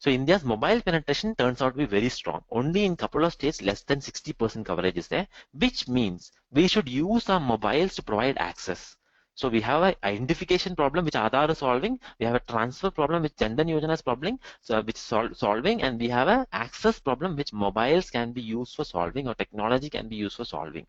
So India's mobile penetration turns out to be very strong. Only in a couple of states, less than 60% coverage is there, which means we should use our mobiles to provide access. So we have an identification problem which Aadhaar is solving. We have a transfer problem which Jan Dhan Yojana is solving, and we have an access problem which mobiles can be used for solving or technology can be used for solving.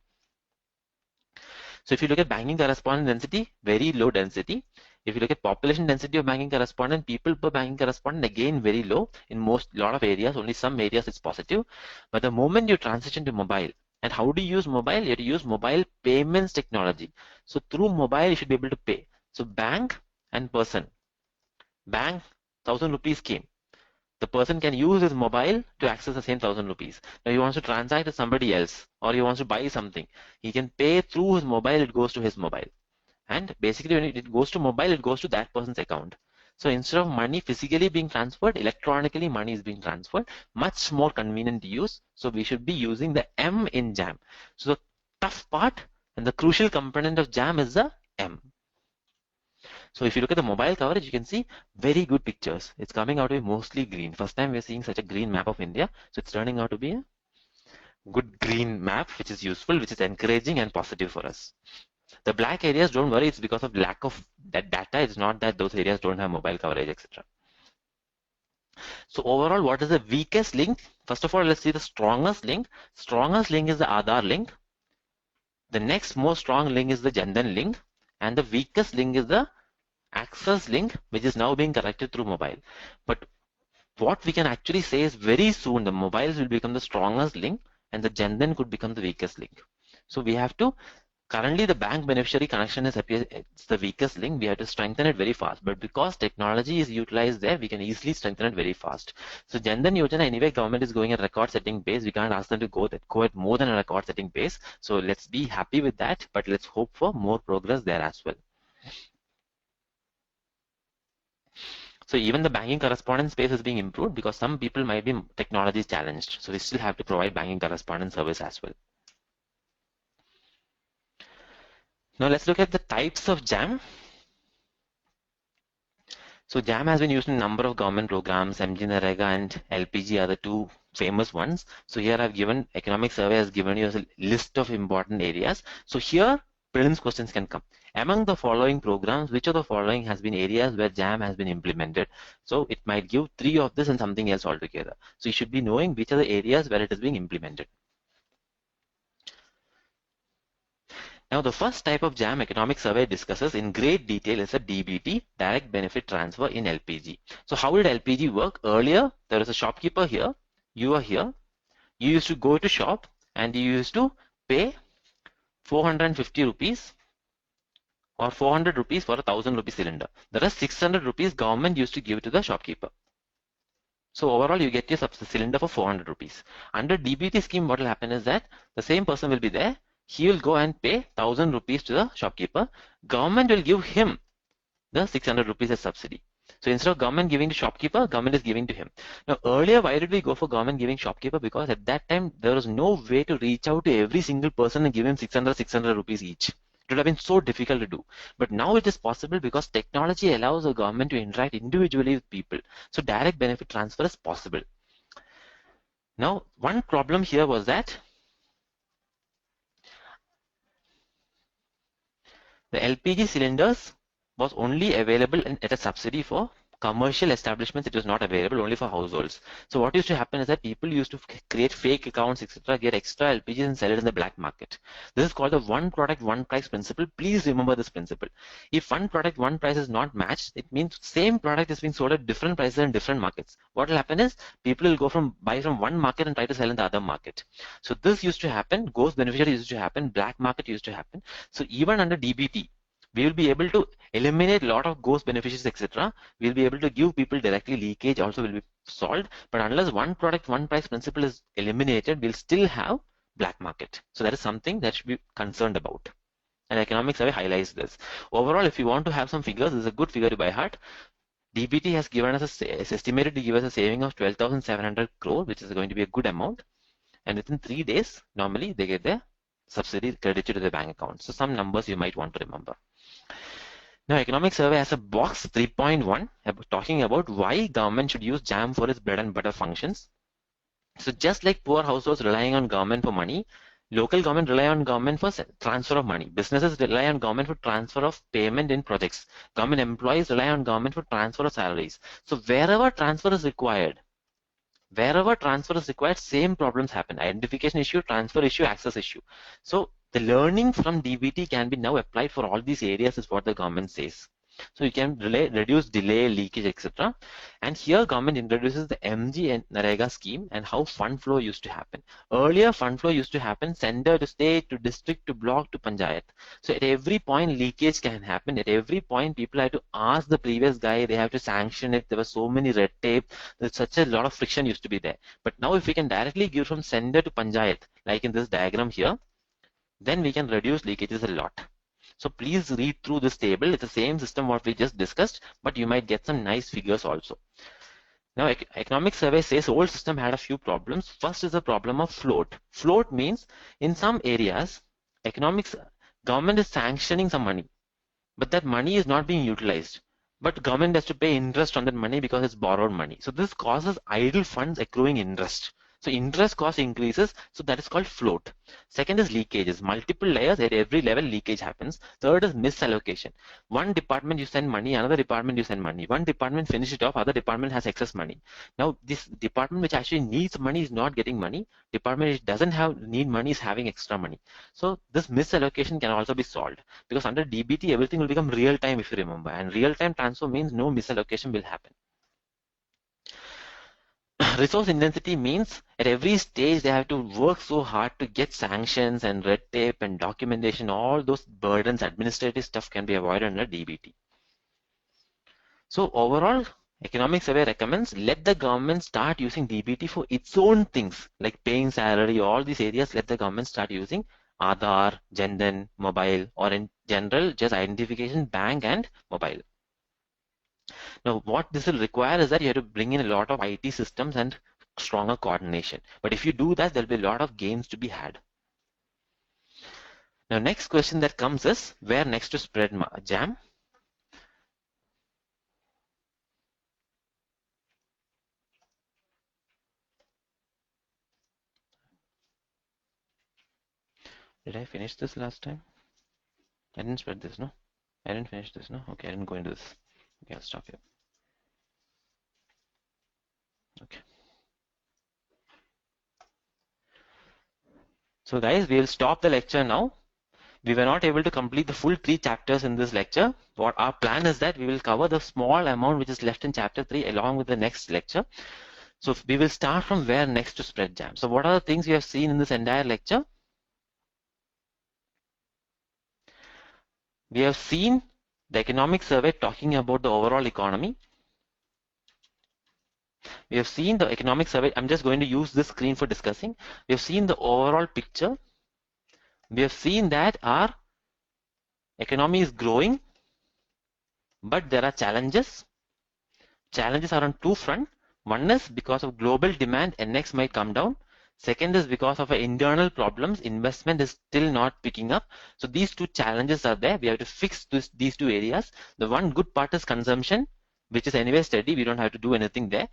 So if you look at banking correspondent density, very low density. If you look at population density of banking correspondent, people per banking correspondent, again very low in lot of areas. Only some areas it's positive. But the moment you transition to mobile, and how do you use mobile? You have to use mobile payments technology. So through mobile, you should be able to pay. So bank and person. Bank, 1,000 rupees came. The person can use his mobile to access the same 1,000 rupees. Now he wants to transact with somebody else, or he wants to buy something. He can pay through his mobile, it goes to his mobile. And basically when it goes to mobile, it goes to that person's account. So instead of money physically being transferred, electronically money is being transferred. Much more convenient to use. So we should be using the M in JAM. So the tough part and the crucial component of JAM is the M. So if you look at the mobile coverage, you can see very good pictures. It's coming out to be mostly green. First time we're seeing such a green map of India. So it's turning out to be a good green map, which is useful, which is encouraging and positive for us. The black areas, don't worry, it's because of lack of that data. It's not that those areas don't have mobile coverage, etc. So overall, what is the weakest link? First of all, let's see the strongest link. Strongest link is the Aadhaar link. The next most strong link is the Jandan link. And the weakest link is the Access link, which is now being corrected through mobile. But what we can actually say is very soon the mobiles will become the strongest link and the Jandan could become the weakest link. So we have to, currently the bank beneficiary connection is it's the weakest link. We have to strengthen it very fast. But because technology is utilized there, we can easily strengthen it very fast. So Jandan Yojana, anyway, government is going at record setting pace. We can't ask them to go at more than a record setting pace. So let's be happy with that, but let's hope for more progress there as well. So even the banking correspondence space is being improved because some people might be technology challenged. So we still have to provide banking correspondence service as well. Now let's look at the types of JAM. So JAM has been used in a number of government programs. MG Narega and LPG are the two famous ones. So here I've given, economic survey has given you a list of important areas. So here prelims questions can come. Among the following programs, which of the following has been areas where JAM has been implemented? So it might give 3 of this and something else altogether. So you should be knowing which are the areas where it is being implemented. Now the first type of JAM economic survey discusses in great detail is a DBT, direct benefit transfer in LPG. So how did LPG work? Earlier there was a shopkeeper here, you are here, you used to go to shop and you used to pay 450 rupees or 400 rupees for a 1000 rupee cylinder. The rest 600 rupees government used to give to the shopkeeper. So overall you get your cylinder for 400 rupees. Under DBT scheme, what will happen is that the same person will be there. He will go and pay 1000 rupees to the shopkeeper. Government will give him the 600 rupees as subsidy. So instead of government giving to shopkeeper, government is giving to him. Now earlier, why did we go for government giving shopkeeper? Because at that time there was no way to reach out to every single person and give him 600 rupees each. It would have been so difficult to do. But now it is possible because technology allows the government to interact individually with people. So direct benefit transfer is possible. Now one problem here was that the LPG cylinders was only available at a subsidy for commercial establishments. It was not available, only for households. So what used to happen is that people used to create fake accounts, etc., get extra LPGs and sell it in the black market. This is called the one product, one price principle. Please remember this principle. If one product, one price is not matched, it means same product is being sold at different prices in different markets. What will happen is people will go buy from one market and try to sell in the other market. So this used to happen, ghost beneficiary used to happen, black market used to happen. So even under DBT, we will be able to eliminate a lot of ghost beneficiaries, etc. We will be able to give people directly. Leakage also will be solved. But unless one product, one price principle is eliminated, we'll still have black market. So that is something that should be concerned about. And economic survey highlights this. Overall, if you want to have some figures, this is a good figure to by heart. DBT has given us is estimated to give us a saving of 12,700 crore, which is going to be a good amount. And within 3 days, normally they get their subsidy credited to their bank account. So some numbers you might want to remember. Now, economic survey has a box 3.1 talking about why government should use JAM for its bread and butter functions. So just like poor households relying on government for money, local government rely on government for transfer of money. Businesses rely on government for transfer of payment in projects. Government employees rely on government for transfer of salaries. So wherever transfer is required, same problems happen. Identification issue, transfer issue, access issue. So the learning from DBT can be now applied for all these areas is what the government says. So you can reduce delay, leakage, etc. And here government introduces the MG and Narega scheme and how fund flow used to happen. Earlier fund flow used to happen center to state to district to block to panchayat. So at every point leakage can happen. At every point people have to ask the previous guy, they have to sanction it. There was so many red tape. There's such a lot of friction used to be there. But now if we can directly give from center to panchayat, like in this diagram here, then we can reduce leakages a lot. So please read through this table. It's the same system what we just discussed, but you might get some nice figures also. Now, economic survey says old system had a few problems. First is the problem of float. Float means in some areas, economics government is sanctioning some money, but that money is not being utilized. But government has to pay interest on that money because it's borrowed money. So this causes idle funds accruing interest. So interest cost increases, so that is called float. Second is leakages. Multiple layers at every level leakage happens. Third is misallocation. One department you send money, another department you send money. One department finish it off, other department has excess money. Now this department which actually needs money is not getting money. Department which doesn't have need money is having extra money. So this misallocation can also be solved, because under DBT everything will become real time if you remember, and real time transfer means no misallocation will happen. Resource intensity means at every stage they have to work so hard to get sanctions and red tape and documentation. All those burdens, administrative stuff can be avoided under DBT. So overall, economic survey recommends let the government start using DBT for its own things like paying salary, all these areas. Let the government start using Aadhaar, Jandan, mobile, or in general just identification, bank and mobile. Now, what this will require is that you have to bring in a lot of IT systems and stronger coordination. But if you do that, there'll be a lot of gains to be had. Now, next question that comes is where next to spread jam? Did I finish this last time? I didn't spread this, no? I didn't finish this, no? Okay, I didn't go into this. Okay, I'll stop here. Okay. So guys, we'll stop the lecture now. We were not able to complete the full 3 chapters in this lecture. What our plan is that we will cover the small amount which is left in chapter 3 along with the next lecture. So we will start from where next to spread jam. So what are the things you have seen in this entire lecture? We have seen the economic survey talking about the overall economy. We have seen the economic survey. I'm just going to use this screen for discussing. We have seen the overall picture. We have seen that our economy is growing, but there are challenges. Challenges are on 2 fronts. One is because of global demand, NX might come down. Second is because of internal problems, investment is still not picking up. So these 2 challenges are there. We have to fix these 2 areas. The one good part is consumption, which is anyway steady. We don't have to do anything there.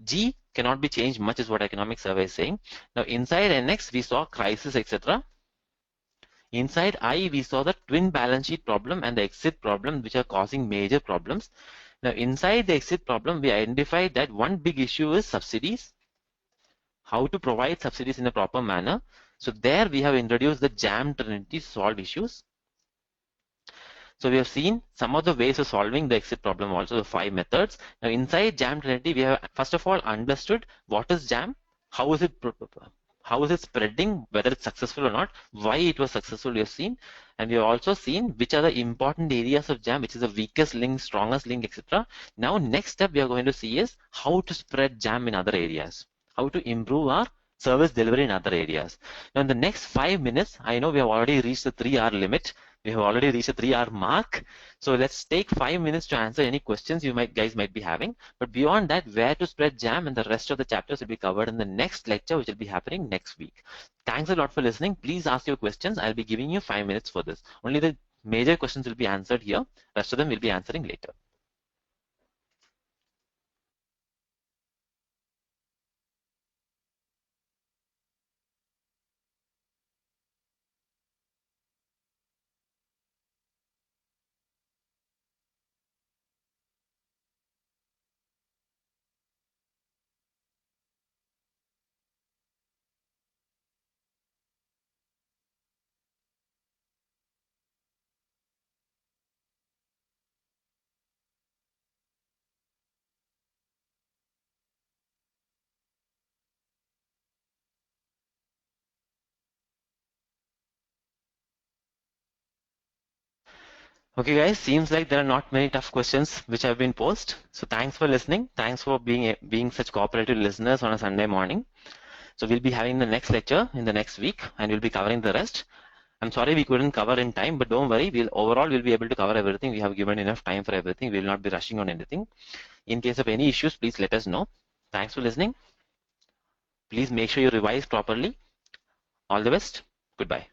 G cannot be changed much is what economic survey is saying. Now inside NX we saw crisis, etc. Inside I we saw the twin balance sheet problem and the exit problem, which are causing major problems. Now inside the exit problem we identified that one big issue is subsidies, how to provide subsidies in a proper manner. So there we have introduced the JAM Trinity to solve issues. So we have seen some of the ways of solving the exit problem, also the 5 methods. Now inside JAM Trinity we have first of all understood what is JAM, how is it spreading, whether it's successful or not, why it was successful we have seen, and we have also seen which are the important areas of JAM, which is the weakest link, strongest link, etc. Now next step we are going to see is how to spread JAM in other areas, how to improve our service delivery in other areas. Now in the next 5 minutes, I know we have already reached the 3-hour limit. We have already reached a 3-hour mark. So let's take 5 minutes to answer any questions you guys might be having. But beyond that, where to spread jam and the rest of the chapters will be covered in the next lecture, which will be happening next week. Thanks a lot for listening. Please ask your questions. I'll be giving you 5 minutes for this. Only the major questions will be answered here. Rest of them we'll be answering later. Okay guys, seems like there are not many tough questions which have been posed. So thanks for listening. Thanks for being such cooperative listeners on a Sunday morning. So we'll be having the next lecture in the next week and we'll be covering the rest. I'm sorry we couldn't cover in time, but don't worry. Overall we'll be able to cover everything. We have given enough time for everything. We will not be rushing on anything. In case of any issues, please let us know. Thanks for listening. Please make sure you revise properly. All the best. Goodbye.